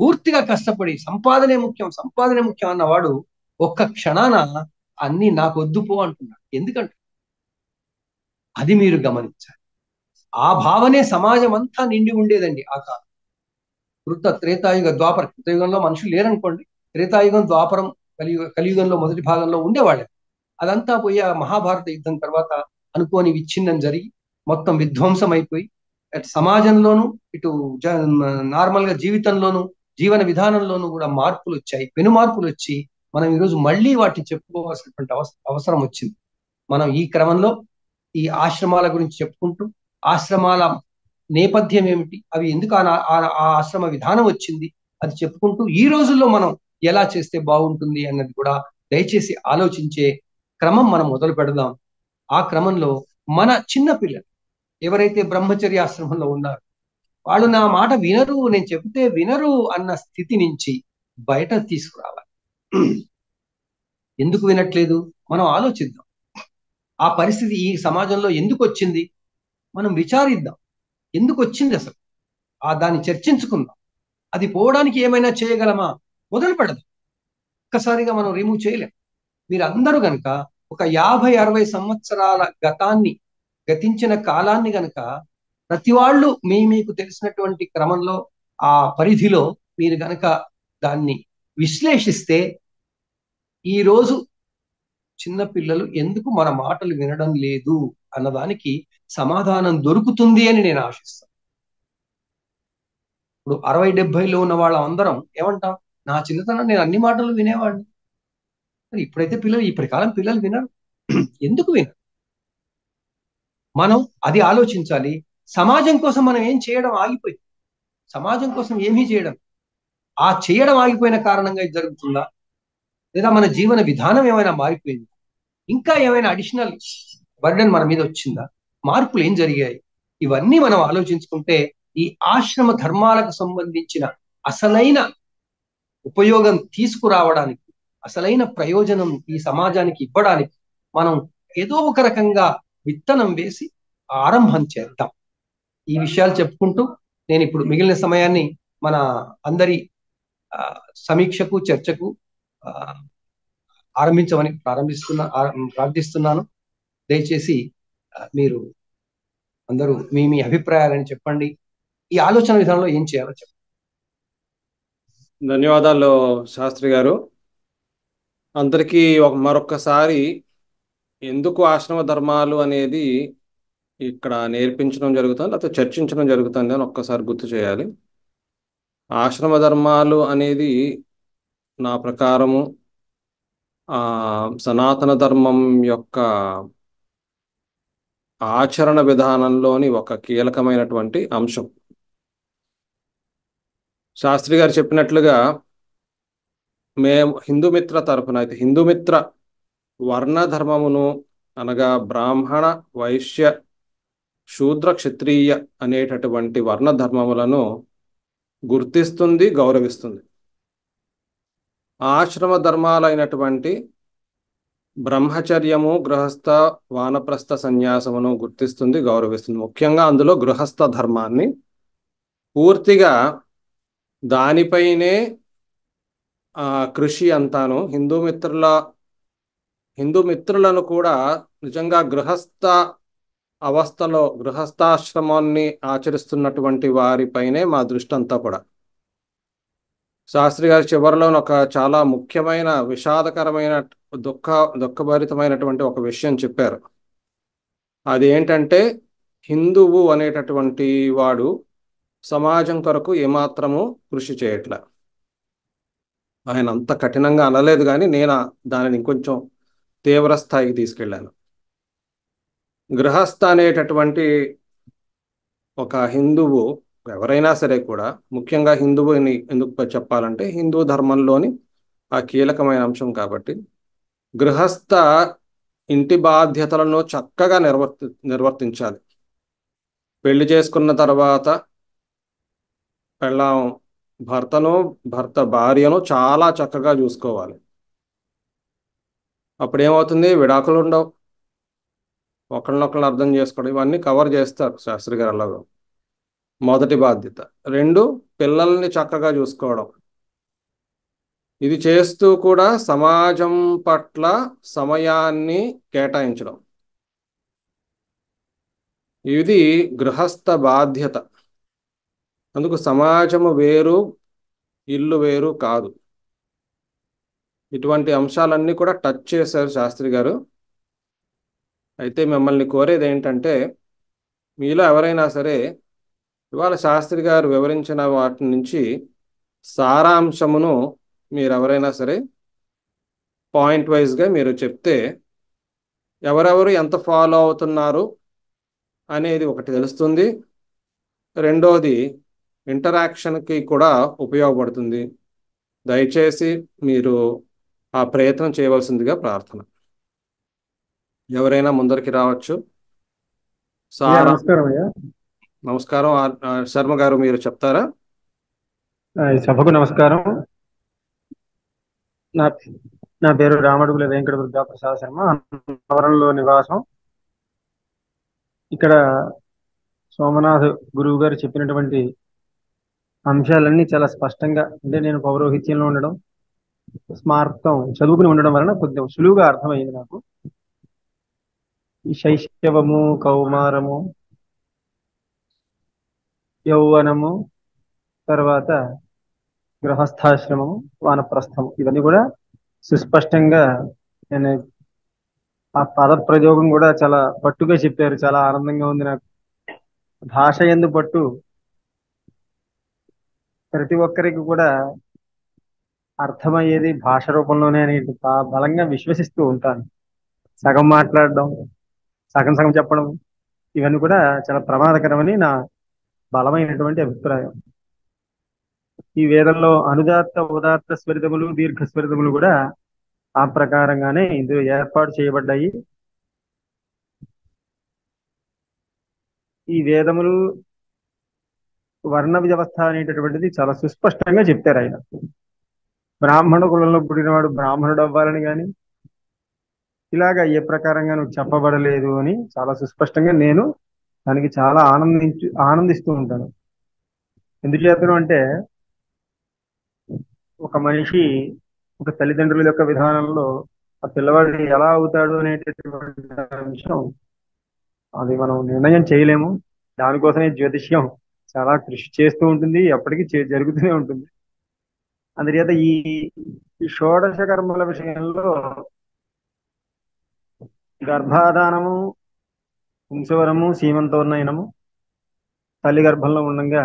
పూర్తిగా కష్టపడి సంపాదనే ముఖ్యం అన్నవాడు ఒక్క క్షణాన అన్ని నాకు వద్దుపో అంటున్నాడు. ఎందుకంటే అది మీరు గమనించాలి. ఆ భావనే సమాజం అంతా నిండి ఉండేదండి ఆ కాలం. కృత త్రేతాయుగ ద్వాపర, కృతయుగంలో మనుషులు లేరనుకోండి, త్రేతాయుగం ద్వాపరం కలియుగంలో మొదటి భాగంలో ఉండేవాళ్ళే. అదంతా పోయి ఆ మహాభారత యుద్ధం తర్వాత అనుకోని విచ్ఛిన్నం జరిగి మొత్తం విధ్వంసం అయిపోయి అటు సమాజంలోనూ ఇటు నార్మల్ గా జీవితంలోనూ జీవన విధానంలోనూ కూడా మార్పులు వచ్చాయి, పెను మార్పులు వచ్చి మనం ఈరోజు మళ్ళీ వాటిని చెప్పుకోవాల్సినటువంటి అవసరం వచ్చింది. మనం ఈ క్రమంలో ఈ ఆశ్రమాల గురించి చెప్పుకుంటూ ఆశ్రమాల నేపథ్యం ఏమిటి, అవి ఎందుకు ఆ ఆశ్రమ విధానం వచ్చింది, అది చెప్పుకుంటూ ఈ రోజుల్లో మనం ఎలా చేస్తే బాగుంటుంది అన్నది కూడా దయచేసి ఆలోచించే క్రమం మనం మొదలు పెడదాం. ఆ క్రమంలో మన చిన్న పిల్లలు ఎవరైతే బ్రహ్మచర్య ఆశ్రమంలో ఉన్నారో వాళ్ళు నా మాట వినరు, నేను చెబితే వినరు అన్న స్థితి నుంచి బయట తీసుకురావాలి. ఎందుకు వినట్లేదు మనం ఆలోచిద్దాం. ఆ పరిస్థితి ఈ సమాజంలో ఎందుకు వచ్చింది మనం విచారిద్దాం. ఎందుకు వచ్చింది అసలు దాన్ని చర్చించుకుందాం. అది పోవడానికి ఏమైనా చేయగలమా మొదలు పెడదాం. ఒక్కసారిగా మనం రిమూవ్ చేయలేం. మీరందరూ గనక ఒక 50-60 సంవత్సరాల గతించిన కాలాన్ని గనక ప్రతి వాళ్ళు మీకు తెలిసినటువంటి క్రమంలో ఆ పరిధిలో మీరు గనక దాన్ని విశ్లేషిస్తే ఈ రోజు చిన్న పిల్లలు ఎందుకు మన మాటలు వినడం లేదు అన్నదానికి సమాధానం దొరుకుతుంది అని నేను ఆశిస్తాను. ఇప్పుడు 60-70లో ఉన్న వాళ్ళందరం ఏమంటాం, నా చిన్నతనం నేను అన్ని మాటలు వినేవాడిని. ఇప్పుడైతే ఇప్పటి కాలం పిల్లలు వినరు. ఎందుకు వినరు? మనం అది ఆలోచించాలి. సమాజం కోసం మనం ఏం చేయడం ఆగిపోయింది, సమాజం కోసం ఏమీ చేయడం ఆగిపోయిన కారణంగా ఇది జరుగుతుందా, లేదా మన జీవన విధానం ఏమైనా మారిపోయింది, ఇంకా ఏమైనా అడిషనల్ బర్డెన్ మన మీద వచ్చిందా, మార్పులు ఏం జరిగాయి, ఇవన్నీ మనం ఆలోచించుకుంటే ఈ ఆశ్రమ ధర్మాలకు సంబంధించిన అసలైన ఉపయోగం తీసుకురావడానికి, అసలైన ప్రయోజనం ఈ సమాజానికి ఇవ్వడానికి మనం ఏదో ఒక రకంగా విత్తనం వేసి ఆరంభం చేద్దాం. ఈ విషయాలు చెప్పుకుంటూ నేను ఇప్పుడు మిగిలిన సమయాన్ని మన అందరి సమీక్షకు చర్చకు ఆరంభించమని ప్రార్థిస్తున్నాను. దయచేసి మీరు అందరూ మీ అభిప్రాయాలని చెప్పండి. ఈ ఆలోచన విధానంలో ఏం చేయాలో చెప్పండి. ధన్యవాదాలు శాస్త్రి గారు. అందరికీ మరొక్కసారి ఎందుకు ఆశ్రమ ధర్మాలు అనేది ఇక్కడ నేర్పించడం జరుగుతుంది, లేకపోతే చర్చించడం జరుగుతుంది అని ఒక్కసారి గుర్తు చేయాలి. ఆశ్రమ ధర్మాలు అనేది నా ప్రకారము సనాతన ధర్మం యొక్క ఆచరణ విధానంలోని ఒక కీలకమైనటువంటి అంశం. శాస్త్రి గారు చెప్పినట్లుగా మేము హిందూ మిత్ర తరపున అయితే హిందూ మిత్ర వర్ణ ధర్మమును అనగా బ్రాహ్మణ, వైశ్య, శూద్ర, క్షత్రియ అనేటటువంటి వర్ణ ధర్మములను గుర్తిస్తుంది, గౌరవిస్తుంది. ఆశ్రమ ధర్మాలైనటువంటి బ్రహ్మచర్యము, గృహస్థ, వానప్రస్థ సన్యాసమును గుర్తిస్తుంది, గౌరవిస్తుంది. ముఖ్యంగా అందులో గృహస్థ ధర్మాన్ని పూర్తిగా దానిపైనే కృషి అంతాను. హిందూ మిత్రులను కూడా నిజంగా గృహస్థ అవస్థలో గృహస్థాశ్రమాన్ని ఆచరిస్తున్నటువంటి వారిపైనే మా దృష్టి అంతా కూడా. శాస్త్రి గారి చివరిలో ఒక చాలా ముఖ్యమైన విషాదకరమైన దుఃఖభరితమైనటువంటి ఒక విషయం చెప్పారు. అది ఏంటంటే హిందువు అనేటటువంటి వాడు సమాజం కొరకు ఏమాత్రము కృషి చేయట్లే. ఆయన అంత కఠినంగా అనలేదు, కానీ నేను దానిని ఇంకొంచెం తీవ్ర స్థాయికి తీసుకెళ్ళాను. గృహస్థ అనేటటువంటి ఒక హిందువు ఎవరైనా సరే కూడా, ముఖ్యంగా హిందువుని ఎందుకు చెప్పాలంటే హిందూ ధర్మంలోని ఆ కీలకమైన అంశం కాబట్టి, గృహస్థ ఇంటి బాధ్యతలను చక్కగా నిర్వర్తించాలి. పెళ్లి చేసుకున్న తర్వాత పెళ్ళాం భర్త భార్యను చాలా చక్కగా చూసుకోవాలి. అప్పుడేమవుతుంది, విడాకులు ఉండవు, ఒకళ్ళనొకళ్ళు అర్థం చేసుకోవడం, ఇవన్నీ కవర్ చేస్తారు శాస్త్రి గారు. అలాగా మొదటి బాధ్యత. 2, పిల్లల్ని చక్కగా చూసుకోవడం. ఇది చేస్తూ కూడా సమాజం పట్ల సమయాన్ని కేటాయించడం. ఇది గృహస్థ బాధ్యత. అందుకు సమాజము వేరు, ఇల్లు వేరు కాదు. ఇటువంటి అంశాలన్నీ కూడా టచ్ చేశారు శాస్త్రి గారు. అయితే మిమ్మల్ని కోరేది ఏంటంటే, మీలో ఎవరైనా సరే ఇవాళ శాస్త్రి గారు వివరించిన వాటి నుంచి సారాంశమును మీరు ఎవరైనా సరే పాయింట్ వైజ్గా మీరు చెప్తే ఎవరెవరు ఎంత ఫాలో అవుతున్నారు అనేది ఒకటి తెలుస్తుంది. రెండోది ఇంటరాక్షన్కి కూడా ఉపయోగపడుతుంది. దయచేసి మీరు ఆ ప్రయత్నం చేయవలసిందిగా ప్రార్థన. ఎవరైనా ముందరికి రావచ్చు. నమస్కారం అయ్యా. నమస్కారం. శర్మ గారు మీరు చెప్తారా? సభకు నమస్కారం. నా పేరు రామడుగుల వెంకట దుర్గా ప్రసాద్ శర్మ. అన్నవరంలో నివాసం. ఇక్కడ సోమనాథ్ గురువు గారు చెప్పినటువంటి అంశాలన్నీ చాలా స్పష్టంగా, అంటే నేను పౌరోహిత్యంలో ఉండడం, స్మార్థం చదువుకుని ఉండడం వలన కొద్దిగా సులువుగా అర్థమైంది నాకు. ఈ శైశవము, కౌమారము, యౌవనము, తర్వాత గృహస్థాశ్రమము, వానప్రస్థము, ఇవన్నీ కూడా సుస్పష్టంగా నేను ఆ పద ప్రయోగం కూడా చాలా పట్టుగా చెప్పారు. చాలా ఆనందంగా ఉంది నాకు. భాష యందు పట్టు ప్రతి ఒక్కరికి కూడా అర్థమయ్యేది భాష రూపంలోనే అని బలంగా విశ్వసిస్తూ ఉంటాను. సగం మాట్లాడడం, సగం సగం చెప్పడం, ఇవన్నీ కూడా చాలా ప్రమాదకరమని నా బలమైనటువంటి అభిప్రాయం. ఈ వేదంలో అనుదాత్త, ఉదాత్త స్వరితములు, దీర్ఘ స్వరితములు కూడా ఆ ప్రకారంగానే ఇందులో ఏర్పాటు చేయబడ్డాయి. ఈ వేదములు వర్ణ వ్యవస్థ అనేటటువంటిది చాలా సుస్పష్టంగా చెప్తారు ఆయన. బ్రాహ్మణ కులంలో పుట్టినవాడు బ్రాహ్మణుడు అవ్వాలని కానీ ఇలాగా ఏ ప్రకారంగా నువ్వు చెప్పబడలేదు అని చాలా సుస్పష్టంగా నేను దానికి చాలా ఆనందిస్తూ ఉంటాను. ఎందుచేతను అంటే ఒక మనిషి ఒక తల్లిదండ్రుల యొక్క విధానంలో ఆ పిల్లవాడు ఎలా అవుతాడు అనేటటువంటి అంశం అది మనం నిర్ణయం చేయలేము. దానికోసమే జ్యోతిష్యం చాలా కృషి చేస్తూ ఉంటుంది, ఎప్పటికీ జరుగుతూనే ఉంటుంది. అందుచేత ఈ షోడశ కర్మల విషయంలో గర్భాధానము, వంశవరము, సీమంతోన్నయనము, తల్లి గర్భంలో ఉండగా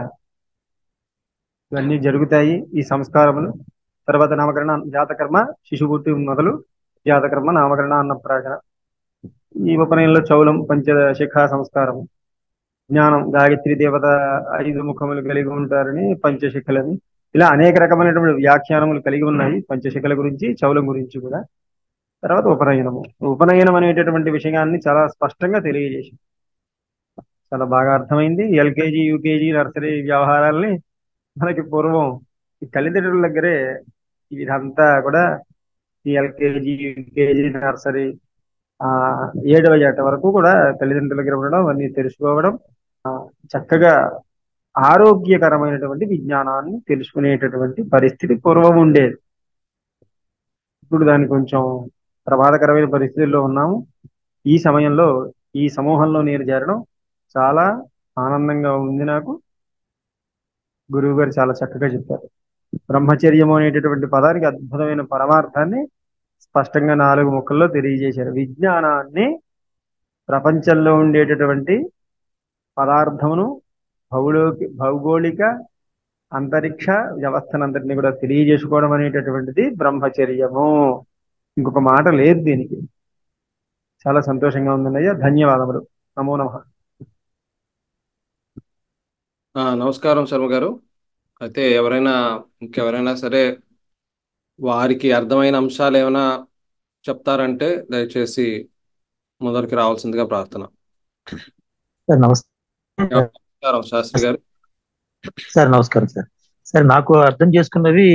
ఇవన్నీ జరుగుతాయి ఈ సంస్కారములు. తర్వాత నామకరణ, జాతకర్మ, శిశుపుట్టి మొదలు జాతకర్మ, నామకరణ, అన్నప్రాసన. ఈ ఉపనయనంలో చౌలం, పంచశిఖా సంస్కారం, జ్ఞానం, గాయత్రి దేవత 5 ముఖములు కలిగి ఉంటారని పంచశిఖలని, ఇలా అనేక రకమైనటువంటి వ్యాఖ్యానములు కలిగి ఉన్నాయి పంచశిఖల గురించి, చౌలం గురించి కూడా. తర్వాత ఉపనయనము. ఉపనయనం అనేటటువంటి విషయాన్ని చాలా స్పష్టంగా తెలియజేసింది, చాలా బాగా అర్థమైంది. ఎల్కేజీ, యూకేజీ, నర్సరీ వ్యవహారాలని మనకి పూర్వం ఈ తల్లిదండ్రుల దగ్గరే ఇదంతా కూడా, ఈ ఎల్కేజీ, యూకేజీ, నర్సరీ, 7వ ఏట వరకు కూడా తల్లిదండ్రుల దగ్గర ఉండడం, అన్ని తెలుసుకోవడం, చక్కగా ఆరోగ్యకరమైనటువంటి విజ్ఞానాన్ని తెలుసుకునేటటువంటి పరిస్థితి పూర్వం ఉండేది. ఇప్పుడు దాన్ని కొంచెం ప్రమాదకరమైన పరిస్థితుల్లో ఉన్నాము. ఈ సమయంలో ఈ సమూహంలో నేను చేరడం చాలా ఆనందంగా ఉంది నాకు. గురువు గారు చాలా చక్కగా చెప్పారు. బ్రహ్మచర్యము అనేటటువంటి పదానికి అద్భుతమైన పరమార్థాన్ని స్పష్టంగా 4 ముక్కల్లో తెలియజేశారు. విజ్ఞానాన్ని, ప్రపంచంలో ఉండేటటువంటి పదార్థమును, భౌగోళిక, అంతరిక్ష వ్యవస్థనంతటిని కూడా తెలియజేసుకోవడం అనేటటువంటిది బ్రహ్మచర్యము. ఇంకొక మాట లేదు దీనికి. చాలా సంతోషంగా ఉందన్నయ్య. ధన్యవాదములు. నమో నమః. నమస్కారం శర్మ గారు. అయితే ఇంకెవరైనా సరే వారికి అర్థమైన అంశాలు ఏమైనా చెప్తారంటే దయచేసి మొదటికి రావాల్సిందిగా ప్రార్థన. సార్ నమస్కారం శాస్త్రి గారు. సార్ నమస్కారం సార్. సార్ నాకు అర్థం చేసుకున్నవి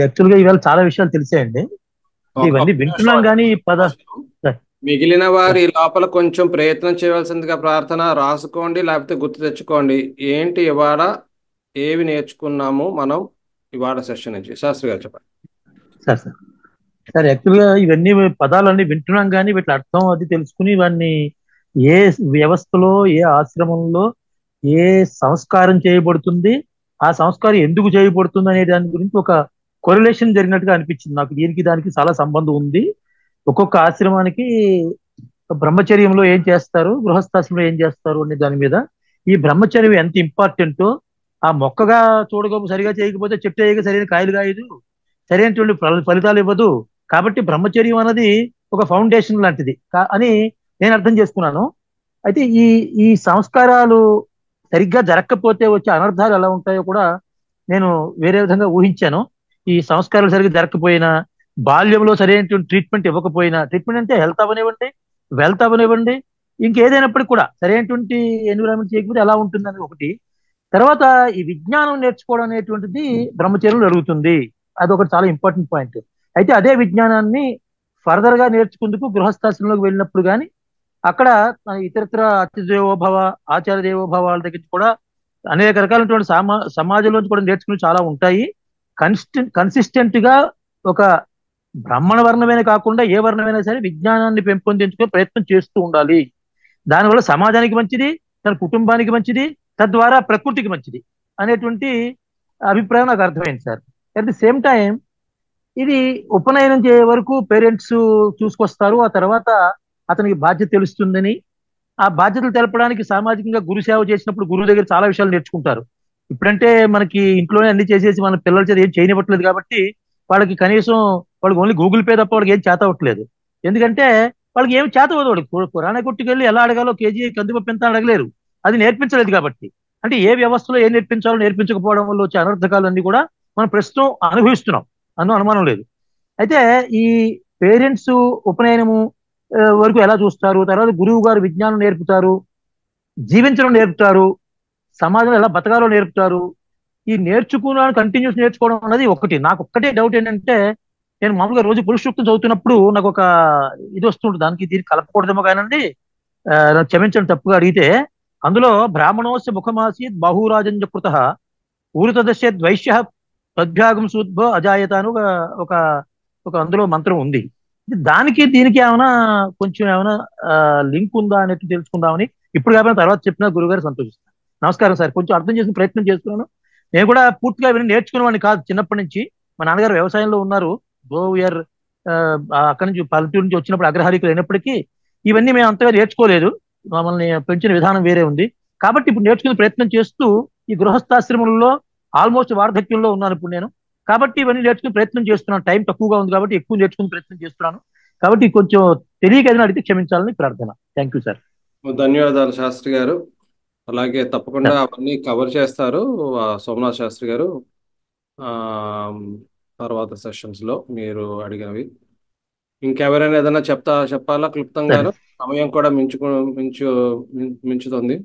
యాక్చువల్గా ఇవాళ చాలా విషయాలు తెలిసాయండి. ఇవన్నీ వింటున్నాం కానీ మిగిలిన వారి లోపల కొంచెం ప్రయత్నం చేయవలసిందిగా ప్రార్థన. రాసుకోండి, లేకపోతే గుర్తు తెచ్చుకోండి. ఏంటి ఇవాళ ఏవి నేర్చుకున్నాము మనం ఇవాళ సెషన్ నుంచి? శాస్త్రి గారు చెప్పండి. సార్ యాక్చువల్గా ఇవన్నీ పదాలన్నీ వింటున్నాం కానీ వీటి అర్థం అది తెలుసుకుని ఇవన్నీ ఏ వ్యవస్థలో, ఏ ఆశ్రమంలో ఏ సంస్కారం చేయబడుతుంది, ఆ సంస్కారం ఎందుకు చేయబడుతుంది అనే దాని గురించి ఒక కొరిలేషన్ జరిగినట్టుగా అనిపించింది నాకు. దీనికి దానికి చాలా సంబంధం ఉంది. ఒక్కొక్క ఆశ్రమానికి బ్రహ్మచర్యంలో ఏం చేస్తారు, గృహస్థాశ్రమంలో ఏం చేస్తారు అనే దాని మీద ఈ బ్రహ్మచర్యం ఎంత ఇంపార్టెంటో, ఆ మొక్కగా చూడగోపు సరిగా చేయకపోతే చెట్టు అయ్యాక సరైన కాయలు కాయదు, సరైనటువంటి ఫలితాలు ఇవ్వదు. కాబట్టి బ్రహ్మచర్యం అన్నది ఒక ఫౌండేషన్ లాంటిది అని నేను అర్థం చేసుకున్నాను. అయితే ఈ సంస్కారాలు సరిగ్గా జరగకపోతే వచ్చే అనర్థాలు ఎలా ఉంటాయో కూడా నేను వేరే విధంగా ఊహించాను. ఈ సంస్కారాలు సరిగ్గా జరగకపోయినా, బాల్యంలో సరైనటువంటి ట్రీట్మెంట్ ఇవ్వకపోయినా, ట్రీట్మెంట్ అంటే హెల్త్ అవనివ్వండి, వెల్త్ అవనివ్వండి, ఇంకేదైనప్పటికీ కూడా సరైనటువంటి ఎన్విరాన్మెంట్ చేయకపోతే ఎలా ఉంటుందని ఒకటి. తర్వాత ఈ విజ్ఞానం నేర్చుకోవడం అనేటువంటిది బ్రహ్మచర్యంలో జరుగుతుంది. అదొకటి చాలా ఇంపార్టెంట్ పాయింట్. అయితే అదే విజ్ఞానాన్ని ఫర్దర్ గా నేర్చుకుందుకు గృహస్థాశ్రమంలోకి వెళ్ళినప్పుడు కానీ అక్కడ ఇతరత్ర అతిథిదేవోభవ, ఆచార్య దేవోభవాల దగ్గర కూడా అనేక రకాలైనటువంటి సమాజంలోంచి కూడా నేర్చుకుని చాలా ఉంటాయి. కన్సిస్టెంట్ గా ఒక బ్రాహ్మణ వర్ణమైనా కాకుండా ఏ వర్ణమైనా సరే విజ్ఞానాన్ని పెంపొందించుకునే ప్రయత్నం చేస్తూ ఉండాలి. దానివల్ల సమాజానికి మంచిది, తన కుటుంబానికి మంచిది, తద్వారా ప్రకృతికి మంచిది అనేటువంటి అభిప్రాయం నాకు అర్థమైంది sir. At the same time ఇది ఉపనయనం చేసే వరకు పేరెంట్స్ చూసుకొస్తారు, ఆ తర్వాత అతనికి బాధ్యత తెలుస్తుందని, ఆ బాధ్యతలు తెలపడానికి సామాజికంగా గురు సేవ చేసినప్పుడు గురువు దగ్గర చాలా విషయాలు నేర్చుకుంటారు. ఇప్పుడంటే మనకి ఇంట్లోనే అన్ని చేసేసి మన పిల్లల చేత ఏం చేయనివ్వట్లేదు కాబట్టి వాళ్ళకి కనీసం వాళ్ళకి ఓన్లీ గూగుల్ పే తప్ప వాళ్ళకి ఏం చేత అవ్వట్లేదు. ఎందుకంటే వాళ్ళకి ఏమి చేత అవ్వదు. వాడికి పురాణ కొట్టుకెళ్ళి ఎలా అడగాలో కేజీ కందిపప్పు ఎంత అడగలేరు, అది నేర్పించలేదు కాబట్టి. అంటే ఏ వ్యవస్థలో ఏం నేర్పించాలో నేర్పించకపోవడం వల్ల వచ్చే అనర్థకాలన్నీ కూడా మనం ప్రస్తుతం అనుభవిస్తున్నాం, అనుమానం లేదు. అయితే ఈ పేరెంట్స్ ఉపనయనము వరకు ఎలా చూస్తారు, తర్వాత గురువు గారు విజ్ఞానం నేర్పుతారు, జీవించడం నేర్పుతారు, సమాజంలో ఎలా బతకాలో నేర్పుతారు. ఈ నేర్చుకున్నాను కంటిన్యూస్ నేర్చుకోవడం అన్నది ఒకటి. నాకు ఒక్కటే డౌట్ ఏంటంటే, నేను మామూలుగా రోజు పురుష సూక్తం చదువుతున్నప్పుడు నాకు ఒక ఇది వస్తుంటుంది, దానికి దీనికి కలపకూడదేమో కానండి, క్షమించండి తప్పుగా అడిగితే, అందులో బ్రాహ్మణోస్య ముఖమాసీత్ బాహురాజంజ కృత ఊరుతదశ్యద్ వైశ్య తద్భ్యాగం సూద్భో అజాయత అని ఒక అందులో మంత్రం ఉంది. దానికి దీనికి ఏమైనా కొంచెం ఏమైనా లింక్ ఉందా అనేది తెలుసుకుందామని ఇప్పుడు కాబట్టి తర్వాత చెప్పిన గురుగారు సంతోషిస్తాను. నమస్కారం సార్. కొంచెం అర్థం చేసిన ప్రయత్నం చేస్తున్నాను. నేను కూడా పూర్తిగా ఇవన్నీ నేర్చుకునేవాడిని కాదు చిన్నప్పటి నుంచి. మా నాన్నగారు వ్యవసాయంలో ఉన్నారు. వీఆర్ అక్కడి నుంచి పల్లెటూరు నుంచి వచ్చినప్పుడు అగ్రహారీకులు అయినప్పటికీ ఇవన్నీ మేము అంతగా నేర్చుకోలేదు. మమ్మల్ని పెంచిన విధానం వేరే ఉంది కాబట్టి ఇప్పుడు నేర్చుకునే ప్రయత్నం చేస్తూ ఈ గృహస్థాశ్రమంలో ఆల్మోస్ట్ వార్ధక్యంలో ఉన్నాను ఇప్పుడు నేను. కాబట్టి ఇవన్నీ నేర్చుకుని ప్రయత్నం చేస్తున్నాను. టైం తక్కువగా ఉంది కాబట్టి ఎక్కువ నేర్చుకుని ప్రయత్నం చేస్తున్నాను. కాబట్టి కొంచెం తెలియక ఏదైనా అడిగితే క్షమించాలని ప్రార్థన. Thank you sir. ధన్యవాదాలు శాస్త్రి గారు. అలాగే తప్పకుండా సార్ అవన్నీ కవర్ చేస్తారు సోమనాథ్ శాస్త్రి గారు ఆ, తర్వాత సెషన్స్లో మీరు అడిగినవి. ఇంకెవరైనా ఏదైనా చెప్పాలా క్లుప్తంగాను? సరే. సమయం కూడా మించుతుంది.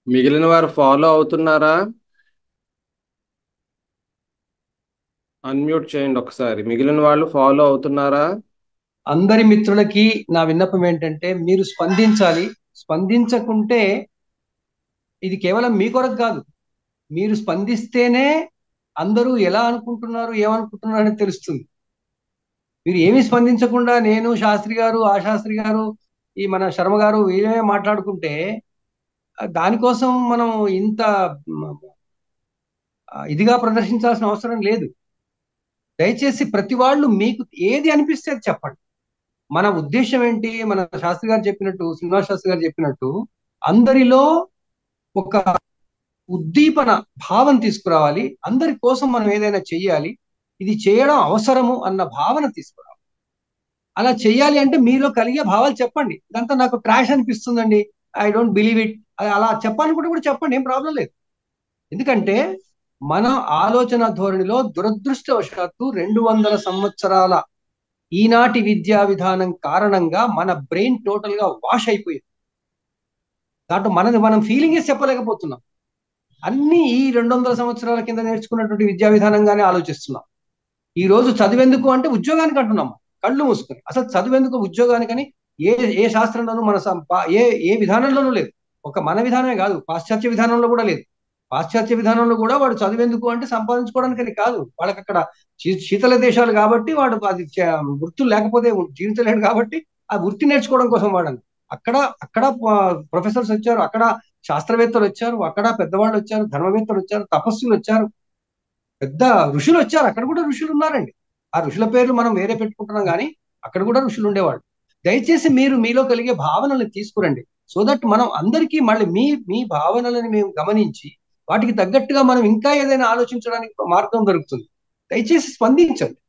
మిగిలిన వారు ఫాలో అవుతున్నారా? అన్మ్యూట్ చేయండి ఒకసారి. మిగిలిన వాళ్ళు ఫాలో అవుతున్నారా? అందరి మిత్రులకి నా విన్నపం ఏంటంటే మీరు స్పందించాలి. స్పందించకుంటే ఇది కేవలం మీ కొరకు కాదు. మీరు స్పందిస్తేనే అందరూ ఎలా అనుకుంటున్నారు, ఏమనుకుంటున్నారు అనేది తెలుస్తుంది. మీరు ఏమీ స్పందించకుండా నేను, శాస్త్రి గారు, ఆ శాస్త్రి గారు, ఈ మన శర్మ గారు వీళ్ళే మాట్లాడుకుంటే దానికోసం మనం ఇంత ఇదిగా ప్రదర్శించాల్సిన అవసరం లేదు. దయచేసి ప్రతి వాళ్ళు మీకు ఏది అనిపిస్తే అది చెప్పండి. మన ఉద్దేశం ఏంటి? మన శాస్త్రి గారు చెప్పినట్టు, శ్రీనివాస్ శాస్త్రి గారు చెప్పినట్టు అందరిలో ఒక ఉద్దీపన భావం తీసుకురావాలి. అందరి కోసం మనం ఏదైనా చెయ్యాలి, ఇది చేయడం అవసరము అన్న భావన తీసుకురావాలి. అలా చెయ్యాలి అంటే మీలో కలిగే భావాలు చెప్పండి. ఇదంతా నాకు ట్రాష్ అనిపిస్తుందండి, ఐ డోంట్ బిలీవ్ ఇట్, అలా చెప్పాలనుకుంటే కూడా చెప్పండి, ఏం ప్రాబ్లం లేదు. ఎందుకంటే మన ఆలోచన ధోరణిలో దురదృష్టవశాత్తు 200 సంవత్సరాల ఈనాటి విద్యా విధానం కారణంగా మన బ్రెయిన్ టోటల్ గా వాష్ అయిపోయింది. దాంట్లో మనం ఫీలింగే చెప్పలేకపోతున్నాం. అన్ని ఈ 200 సంవత్సరాల కింద నేర్చుకున్నటువంటి విద్యా విధానంగానే ఆలోచిస్తున్నాం. ఈ రోజు చదివెందుకు అంటే ఉద్యోగానికి అంటున్నాం, కళ్ళు మూసుకొని. అసలు చదివెందుకు ఉద్యోగానికని ఏ ఏ శాస్త్రంలోనూ ఏ విధానంలోనూ లేదు. ఒక మన విధానమే కాదు, పాశ్చాత్య విధానంలో కూడా లేదు. పాశ్చాత్య విధానంలో కూడా వాడు చదివెందుకు అంటే సంపాదించుకోవడానికని కాదు. వాళ్ళకి అక్కడ శీతల దేశాలు కాబట్టి వాడు అది వృత్తులు లేకపోతే జీవితం లేడు కాబట్టి ఆ వృత్తి నేర్చుకోవడం కోసం వాడని. అక్కడ అక్కడ ప్రొఫెసర్స్ వచ్చారు, అక్కడ శాస్త్రవేత్తలు వచ్చారు, అక్కడ పెద్దవాళ్ళు వచ్చారు, ధర్మవేత్తలు వచ్చారు, తపస్సులు వచ్చారు, పెద్ద ఋషులు వచ్చారు. అక్కడ కూడా ఋషులు ఉన్నారండి. ఆ ఋషుల పేర్లు మనం వేరే పెట్టుకుంటున్నాం కానీ అక్కడ కూడా ఋషులు ఉండేవాళ్ళు. దయచేసి మీరు మీలో కలిగే భావనల్ని తీసుకురండి. సో దట్ మనం అందరికీ మళ్ళీ మీ భావనలని మేము గమనించి వాటికి తగ్గట్టుగా మనం ఇంకా ఏదైనా ఆలోచించడానికి మార్గం దొరుకుతుంది. దయచేసి స్పందించండి.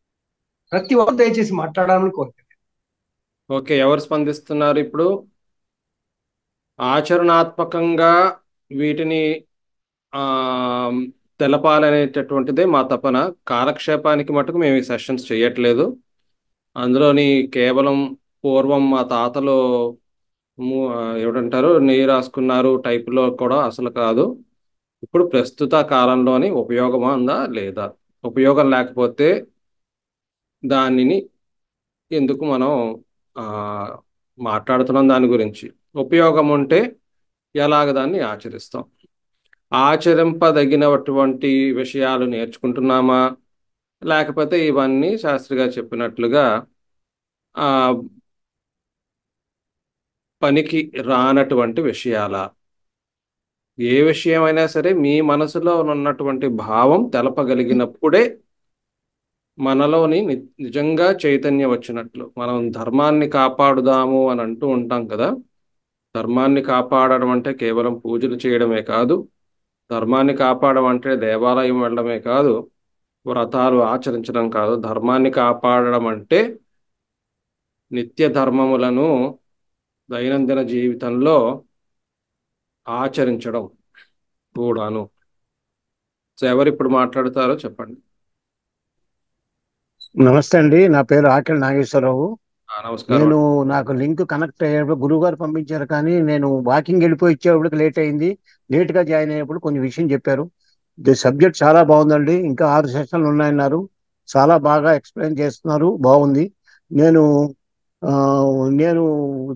ప్రతి ఒక్కరు దయచేసి మాట్లాడాలని కోరుతున్నాను. ఓకే, ఎవరు స్పందిస్తున్నారు ఇప్పుడు? ఆచరణాత్మకంగా వీటిని ఆ తెలపాలనేటటువంటిదే మా తపన. కాలక్షేపానికి మటుకు మేము ఈ సెషన్స్ చేయట్లేదు. అందులోని కేవలం పూర్వం మా తాతలు ఏమిటంటారు నెయ్యి రాసుకున్నారు టైపులో కూడా అసలు కాదు. ఇప్పుడు ప్రస్తుత కాలంలోని ఉపయోగమా ఉందా లేదా, ఉపయోగం లేకపోతే దానిని ఎందుకు మనం ఆ, మాట్లాడుతున్నాం దాని గురించి. ఉపయోగం ఉంటే ఎలాగ దాన్ని ఆచరిస్తాం, ఆచరింపదగినటువంటి విషయాలు నేర్చుకుంటున్నామా, లేకపోతే ఇవన్నీ శాస్త్రి గారు చెప్పినట్లుగా ఆ పనికి రానటువంటి విషయాలా? ఏ విషయమైనా సరే మీ మనసులో ఉన్నటువంటి భావం తెలపగలిగినప్పుడే మనలోని నిజంగా చైతన్యం వచ్చినట్లు. మనం ధర్మాన్ని కాపాడుదాము అని అంటూ ఉంటాం కదా. ధర్మాన్ని కాపాడడం అంటే కేవలం పూజలు చేయడమే కాదు, ధర్మాన్ని కాపాడడం అంటే దేవాలయం వెళ్ళడమే కాదు, వ్రతాలు ఆచరించడం కాదు. ధర్మాన్ని కాపాడడం అంటే నిత్య ధర్మములను దైనందిన జీవితంలో ఆచరించడం కూడాను. సో ఎవరు ఇప్పుడు మాట్లాడతారో చెప్పండి. నమస్తే అండి, నా పేరు ఆకెల్ నాగేశ్వరరావు. నమస్కారం. నాకు లింక్ కనెక్ట్ అయ్యేటప్పుడు గురువు గారు పంపించారు, కానీ నేను వాకింగ్ వెళ్ళిపోయి ఇచ్చేటప్పటికి లేట్ అయింది. లేట్ గా జాయిన్ అయ్యేప్పుడు కొంచెం విషయం చెప్పారు. సబ్జెక్ట్ చాలా బాగుందండి. ఇంకా 6 సెషన్లు ఉన్నాయన్నారు. చాలా బాగా ఎక్స్ప్లెయిన్ చేస్తున్నారు, బాగుంది. నేను ఆ, నేను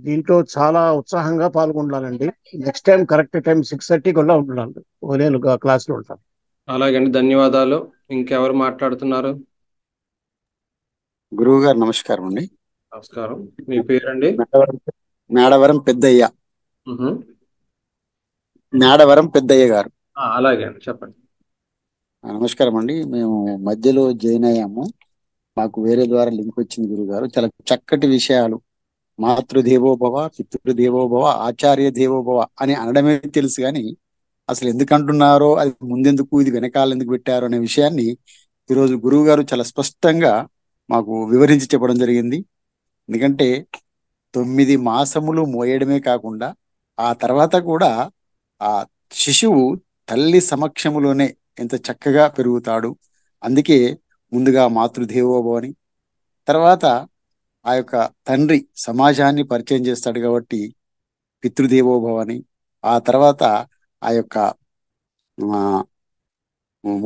దీంట్లో చాలా ఉత్సాహంగా పాల్గొంటానండి. నెక్స్ట్ టైం కరెక్ట్ టైం 6:30 కూడా ఉంటున్నాను, నేను క్లాస్లో ఉంటాను. అలాగండి, ధన్యవాదాలు. ఇంకెవరు మాట్లాడుతున్నారు? గురువు గారు నమస్కారం అండి. నమస్కారం. మీ పేరండి? మేడవరం పెద్దయ్య. మ్హూ. మేడవరం పెద్దయ్య గారు. అలాగే అండి, చెప్పండి. నమస్కారం అండి. మేము మధ్యలో జాయిన్ అయ్యాము, మాకు వేరే ద్వారా లింక్ వచ్చింది. గురువు గారు చాలా చక్కటి విషయాలు మాతృదేవోభవ, పితృదేవోభవ, ఆచార్య దేవోభవ అని అనడమే తెలుసు కానీ అసలు ఎందుకు అంటున్నారో, అది ముందెందుకు, ఇది వెనకాల ఎందుకు పెట్టారో అనే విషయాన్ని ఈరోజు గురువు గారు చాలా స్పష్టంగా మాకు వివరించి చెప్పడం జరిగింది. ఎందుకంటే 9 మాసములు మోయడమే కాకుండా ఆ తర్వాత కూడా ఆ శిశువు తల్లి సమక్షములోనే ఎంత చక్కగా పెరుగుతాడు. అందుకే ముందుగా మాతృదేవోభవ అని, తర్వాత ఆ యొక్క తండ్రి సమాజాన్ని పరిచయం చేస్తాడు కాబట్టి పితృదేవోభవ అని, ఆ తర్వాత ఆ యొక్క ఆ,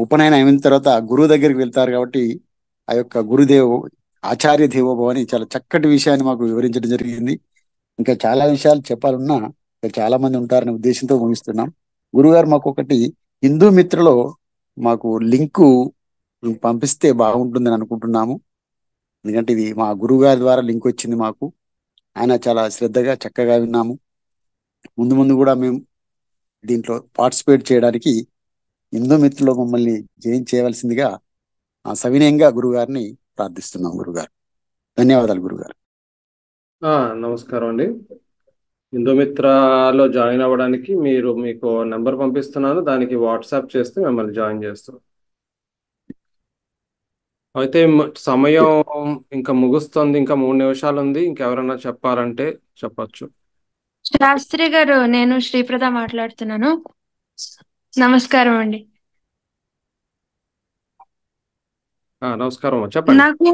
ఉపనయనం అయిన తర్వాత గురువు దగ్గరికి వెళ్తారు కాబట్టి ఆ యొక్క గురుదేవు ఆచార్య దేవోభవ అని చాలా చక్కటి విషయాన్ని మాకు వివరించడం జరిగింది. ఇంకా చాలా విషయాలు చెప్పాలన్నా ఇంకా చాలా మంది ఉంటారనే ఉద్దేశంతో ముగిస్తున్నాం. గురుగారు మాకు ఒకటి హిందూ మిత్రలో మాకు లింకు పంపిస్తే బాగుంటుందని అనుకుంటున్నాము. ఎందుకంటే ఇది మా గురువు గారి ద్వారా లింక్ వచ్చింది మాకు. ఆయన చాలా శ్రద్ధగా చక్కగా విన్నాము. ముందు ముందు కూడా మేము దీంట్లో పార్టిసిపేట్ చేయడానికి హిందూ మిత్రులు మమ్మల్ని జాయిన్ చేయవలసిందిగా సవినయంగా గురుగారిని ప్రార్థిస్తున్నాం. గురుగారు ధన్యవాదాలు. గురుగారు నమస్కారం అండి. హిందూమిత్రలో జాయిన్ అవ్వడానికి మీకు నెంబర్ పంపిస్తున్నాను, దానికి వాట్సాప్ చేస్తే మిమ్మల్ని జాయిన్ చేస్తాం. అయితే సమయం ఇంకా ముగుస్తుంది, ఇంకా 3 నిమిషాలు ఉంది. ఇంకెవరన్నా చెప్పాలంటే చెప్పచ్చు. శాస్త్రి గారు, నేను శ్రీప్రద మాట్లాడుతున్నాను. నమస్కారం అండి. నమస్కారం, చెప్పండి. నాకు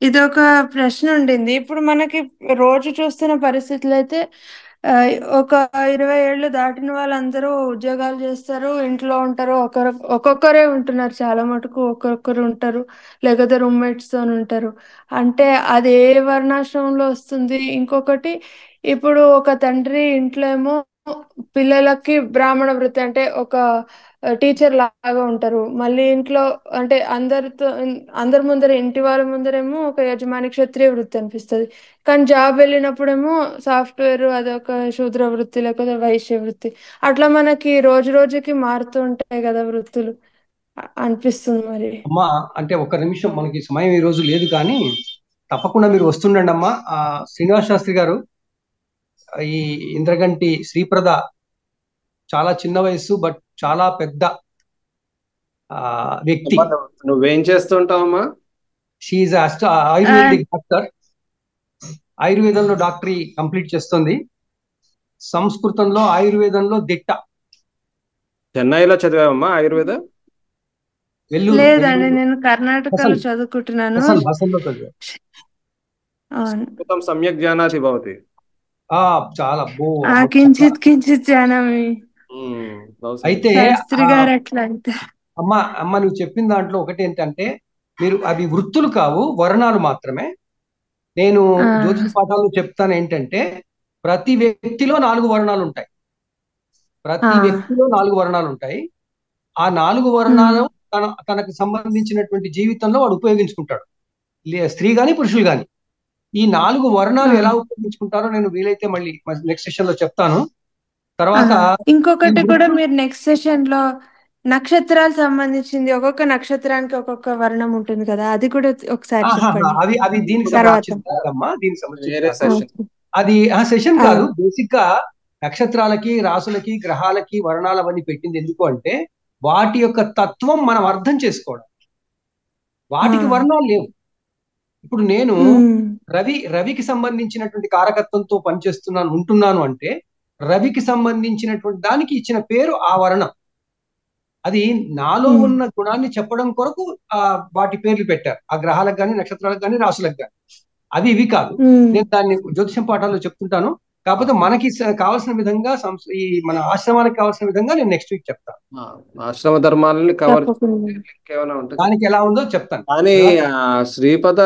ఇదొక ప్రశ్న ఉండింది. ఇప్పుడు మనకి రోజు చూస్తున్న పరిస్థితులు అయితే ఒక 20 ఏళ్ళు దాటిన వాళ్ళందరూ ఉద్యోగాలు చేస్తారు, ఇంట్లో ఉంటారు. ఒక్కొక్కరే ఉంటున్నారు, చాలా మటుకు ఒక్కొక్కరు ఉంటారు, లేకపోతే రూమ్మేట్స్ తో ఉంటారు. అంటే అది ఏ వర్ణాశ్రమంలో వస్తుంది? ఇంకొకటి, ఇప్పుడు ఒక తండ్రి ఇంట్లో ఏమో పిల్లలకి బ్రాహ్మణ వృత్తి అంటే ఒక టీచర్ లాగా ఉంటారు. మళ్ళీ ఇంట్లో అంటే అందరి ముందర, ఇంటి వాళ్ళ ముందరేమో ఒక యజమాని క్షత్రియ వృత్తి అనిపిస్తుంది. కానీ జాబ్ వెళ్ళినప్పుడేమో సాఫ్ట్వేర్ అదొక శూద్ర వృత్తి, లేకపోతే వైశ్య వృత్తి. అట్లా మనకి రోజు రోజుకి మారుతూ ఉంటాయి కదా వృత్తులు అనిపిస్తుంది. మరి అమ్మా అంటే ఒక్క నిమిషం, మనకి సమయం ఈ రోజు లేదు, కానీ తప్పకుండా మీరు వస్తుండండి అమ్మా. శ్రీనివాస్ శాస్త్రి గారు, ఈ ఇంద్రగంటి శ్రీప్రద చాలా చిన్న వయసు, బట్ చాలా పెద్ద వ్యక్తి. నువ్వేం చేస్తుంటావమ్మా? She ayurvedic doctor. ఆయుర్వేదంలో డాక్టరీ కంప్లీట్ చేస్తుంది. సంస్కృతంలో, ఆయుర్వేదంలో దిట్ట. చెన్నైలో చదివావమ్మా ఆయుర్వేదం? లేదండి, నేను కర్ణాటకలో చదువుకుంటున్నాను. సంస్కృతం సమ్యక్ జానాతి భవతి. చాలా కించిత్ కించిత్ జానామి. అయితే శాస్త్రి గారు అట్లా అంటారు. అమ్మ నువ్వు చెప్పిన దాంట్లో ఒకటి ఏంటంటే, మీరు అవి వృత్తులు కావు, వర్ణాలు మాత్రమే. నేను జ్యోతిష పాఠాలు చెప్తాను ఏంటంటే, ప్రతి వ్యక్తిలో 4 వర్ణాలు ఉంటాయి. ప్రతి వ్యక్తిలో 4 వర్ణాలు ఉంటాయి. ఆ 4 వర్ణాలు తనకు సంబంధించినటువంటి జీవితంలో వాడు ఉపయోగించుకుంటాడు, స్త్రీ గాని పురుషులు గాని. ఈ 4 వర్ణాలు ఎలా ఉపయోగించుకుంటారో నేను వీలైతే మళ్ళీ నెక్స్ట్ సెషన్ లో చెప్తాను. తర్వాత ఇంకొకటి కూడా, మీరు నెక్స్ట్ సెషన్ లో నక్షత్రాలు సంబంధించింది, ఒక్కొక్క నక్షత్రానికి ఒక్కొక్క వర్ణం ఉంటుంది కదా, అది కూడా ఒకసారి చెప్పండి. అవి దీనికి సంబంధించి అది సెషన్ కాదు. బేసిక్ గా నక్షత్రాలకి, రాసులకి, గ్రహాలకి వర్ణాలు అవన్నీ పెట్టింది ఎందుకు అంటే, వాటి యొక్క తత్వం మనం అర్థం చేసుకోవడం. వాటికి వర్ణాలు లేవు. ఇప్పుడు నేను రవికి సంబంధించినటువంటి కారకత్వంతో ఉంటున్నాను అంటే, రవికి సంబంధించినటువంటి దానికి ఇచ్చిన పేరు ఆ వర్ణం. అది నాలో ఉన్న గుణాన్ని చెప్పడం కొరకు వాటి పేర్లు పెట్టారు. ఆ గ్రహాలకు కానీ, నక్షత్రాలకు కానీ, రాసులకు కానీ. అవి ఇవి కాదు. నేను దాన్ని జ్యోతిషం పాఠాల్లో చెప్తుంటాను. కాకపోతే మనకి కావాల్సిన విధంగా, ఈ మన ఆశ్రమానికి కావాల్సిన విధంగా నేను నెక్స్ట్ వీక్ చెప్తాను. ఆశ్రమ ధర్మాలని కవర్ దానికి ఎలా ఉందో చెప్తాను. కానీ శ్రీపద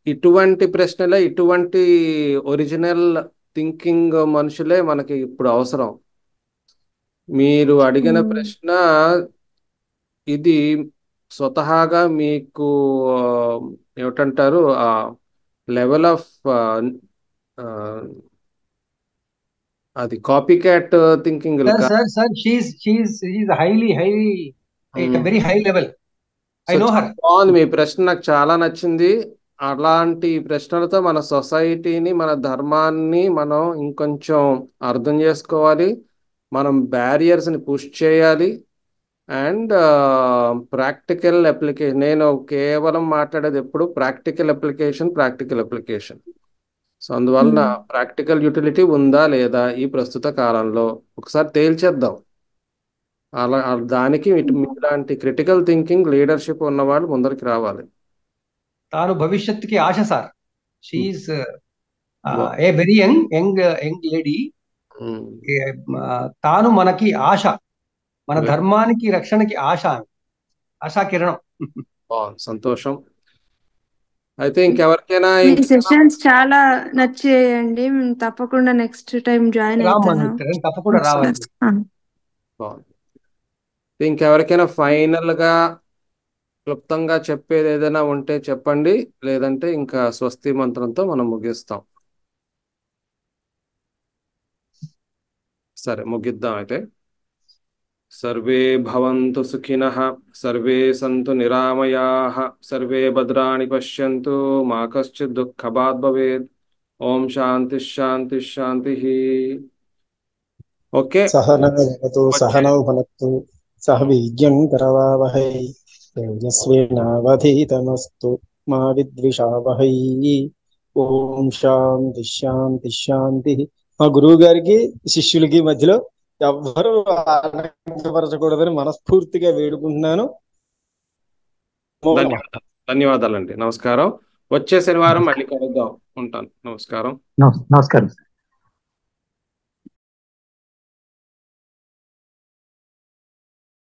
ఇటువంటి ప్రశ్నలే, ఇటువంటి ఒరిజినల్ థింకింగ్ మనుషులే మనకి ఇప్పుడు అవసరం. మీరు అడిగిన ప్రశ్న ఇది స్వతహాగా మీకు ఏమిటంటారు, ఆ లెవెల్ ఆఫ్ అది copy cat thinking. Very high level. బాగుంది మీ ప్రశ్న, నాకు చాలా నచ్చింది. అలాంటి ప్రశ్నలతో మన సొసైటీని, మన ధర్మాన్ని మనం ఇంకొంచెం అర్థం చేసుకోవాలి. మనం బ్యారియర్స్ని పుష్ చేయాలి. అండ్ ప్రాక్టికల్ అప్లికేషన్, నేను కేవలం మాట్లాడేది ఎప్పుడు ప్రాక్టికల్ అప్లికేషన్. సో అందువలన ప్రాక్టికల్ యూటిలిటీ ఉందా లేదా ఈ ప్రస్తుత కాలంలో ఒకసారి తేల్చేద్దాం. అలా దానికి ఇలాంటి క్రిటికల్ థింకింగ్ లీడర్షిప్ ఉన్న వాళ్ళు ముందరికి రావాలి. తాను భవిష్యత్తుకి ఆశ sir. She is a very young lady. తాను మనకి ఆశ, మన ధర్మానికి రక్షణకి ఆశా కిరణం. సంతోషం. అయితే ఇంకెవరికైనా మీ సెషన్స్ చాలా నచ్చేయండి. తప్పకుండా నెక్స్ట్ టైం జాయిన్ అవుతాను. తప్పకుండా రావాలి. ఇంకెవరికైనా ఫైనల్ గా క్లుప్తంగా చెప్పేది ఏదైనా ఉంటే చెప్పండి, లేదంటే ఇంకా స్వస్తి మంత్రంతో మనం ముగిస్తాం. సరే ముగిద్దాం అయితే. సర్వే భవంతు సుఖినః, సర్వే సంతు నిరామయాః, సర్వే భద్రాణి పశ్యంతు, మా కశ్చిత్ దుఃఖభాగ్ భవేత్. ఓం శాంతి శాంతి శాంతి. ఓకే. సహనవతు సహనౌ భునక్తు సహ వీర్యం కరవావహై తేజస్వినావధీతమస్తు మా విద్విషావహై. ఓం శాంతి శాంతి శాంతి. మా గురువు గారికి శిష్యులకి మధ్యలో ఎవ్వరూ ఆటంకపరచకూడదని మనస్ఫూర్తిగా వేడుకుంటున్నాను. ధన్యవాదాలండి. నమస్కారం. వచ్చే శనివారం మళ్ళీ కలుద్దాం. ఉంటాను. నమస్కారం. నమస్కారం.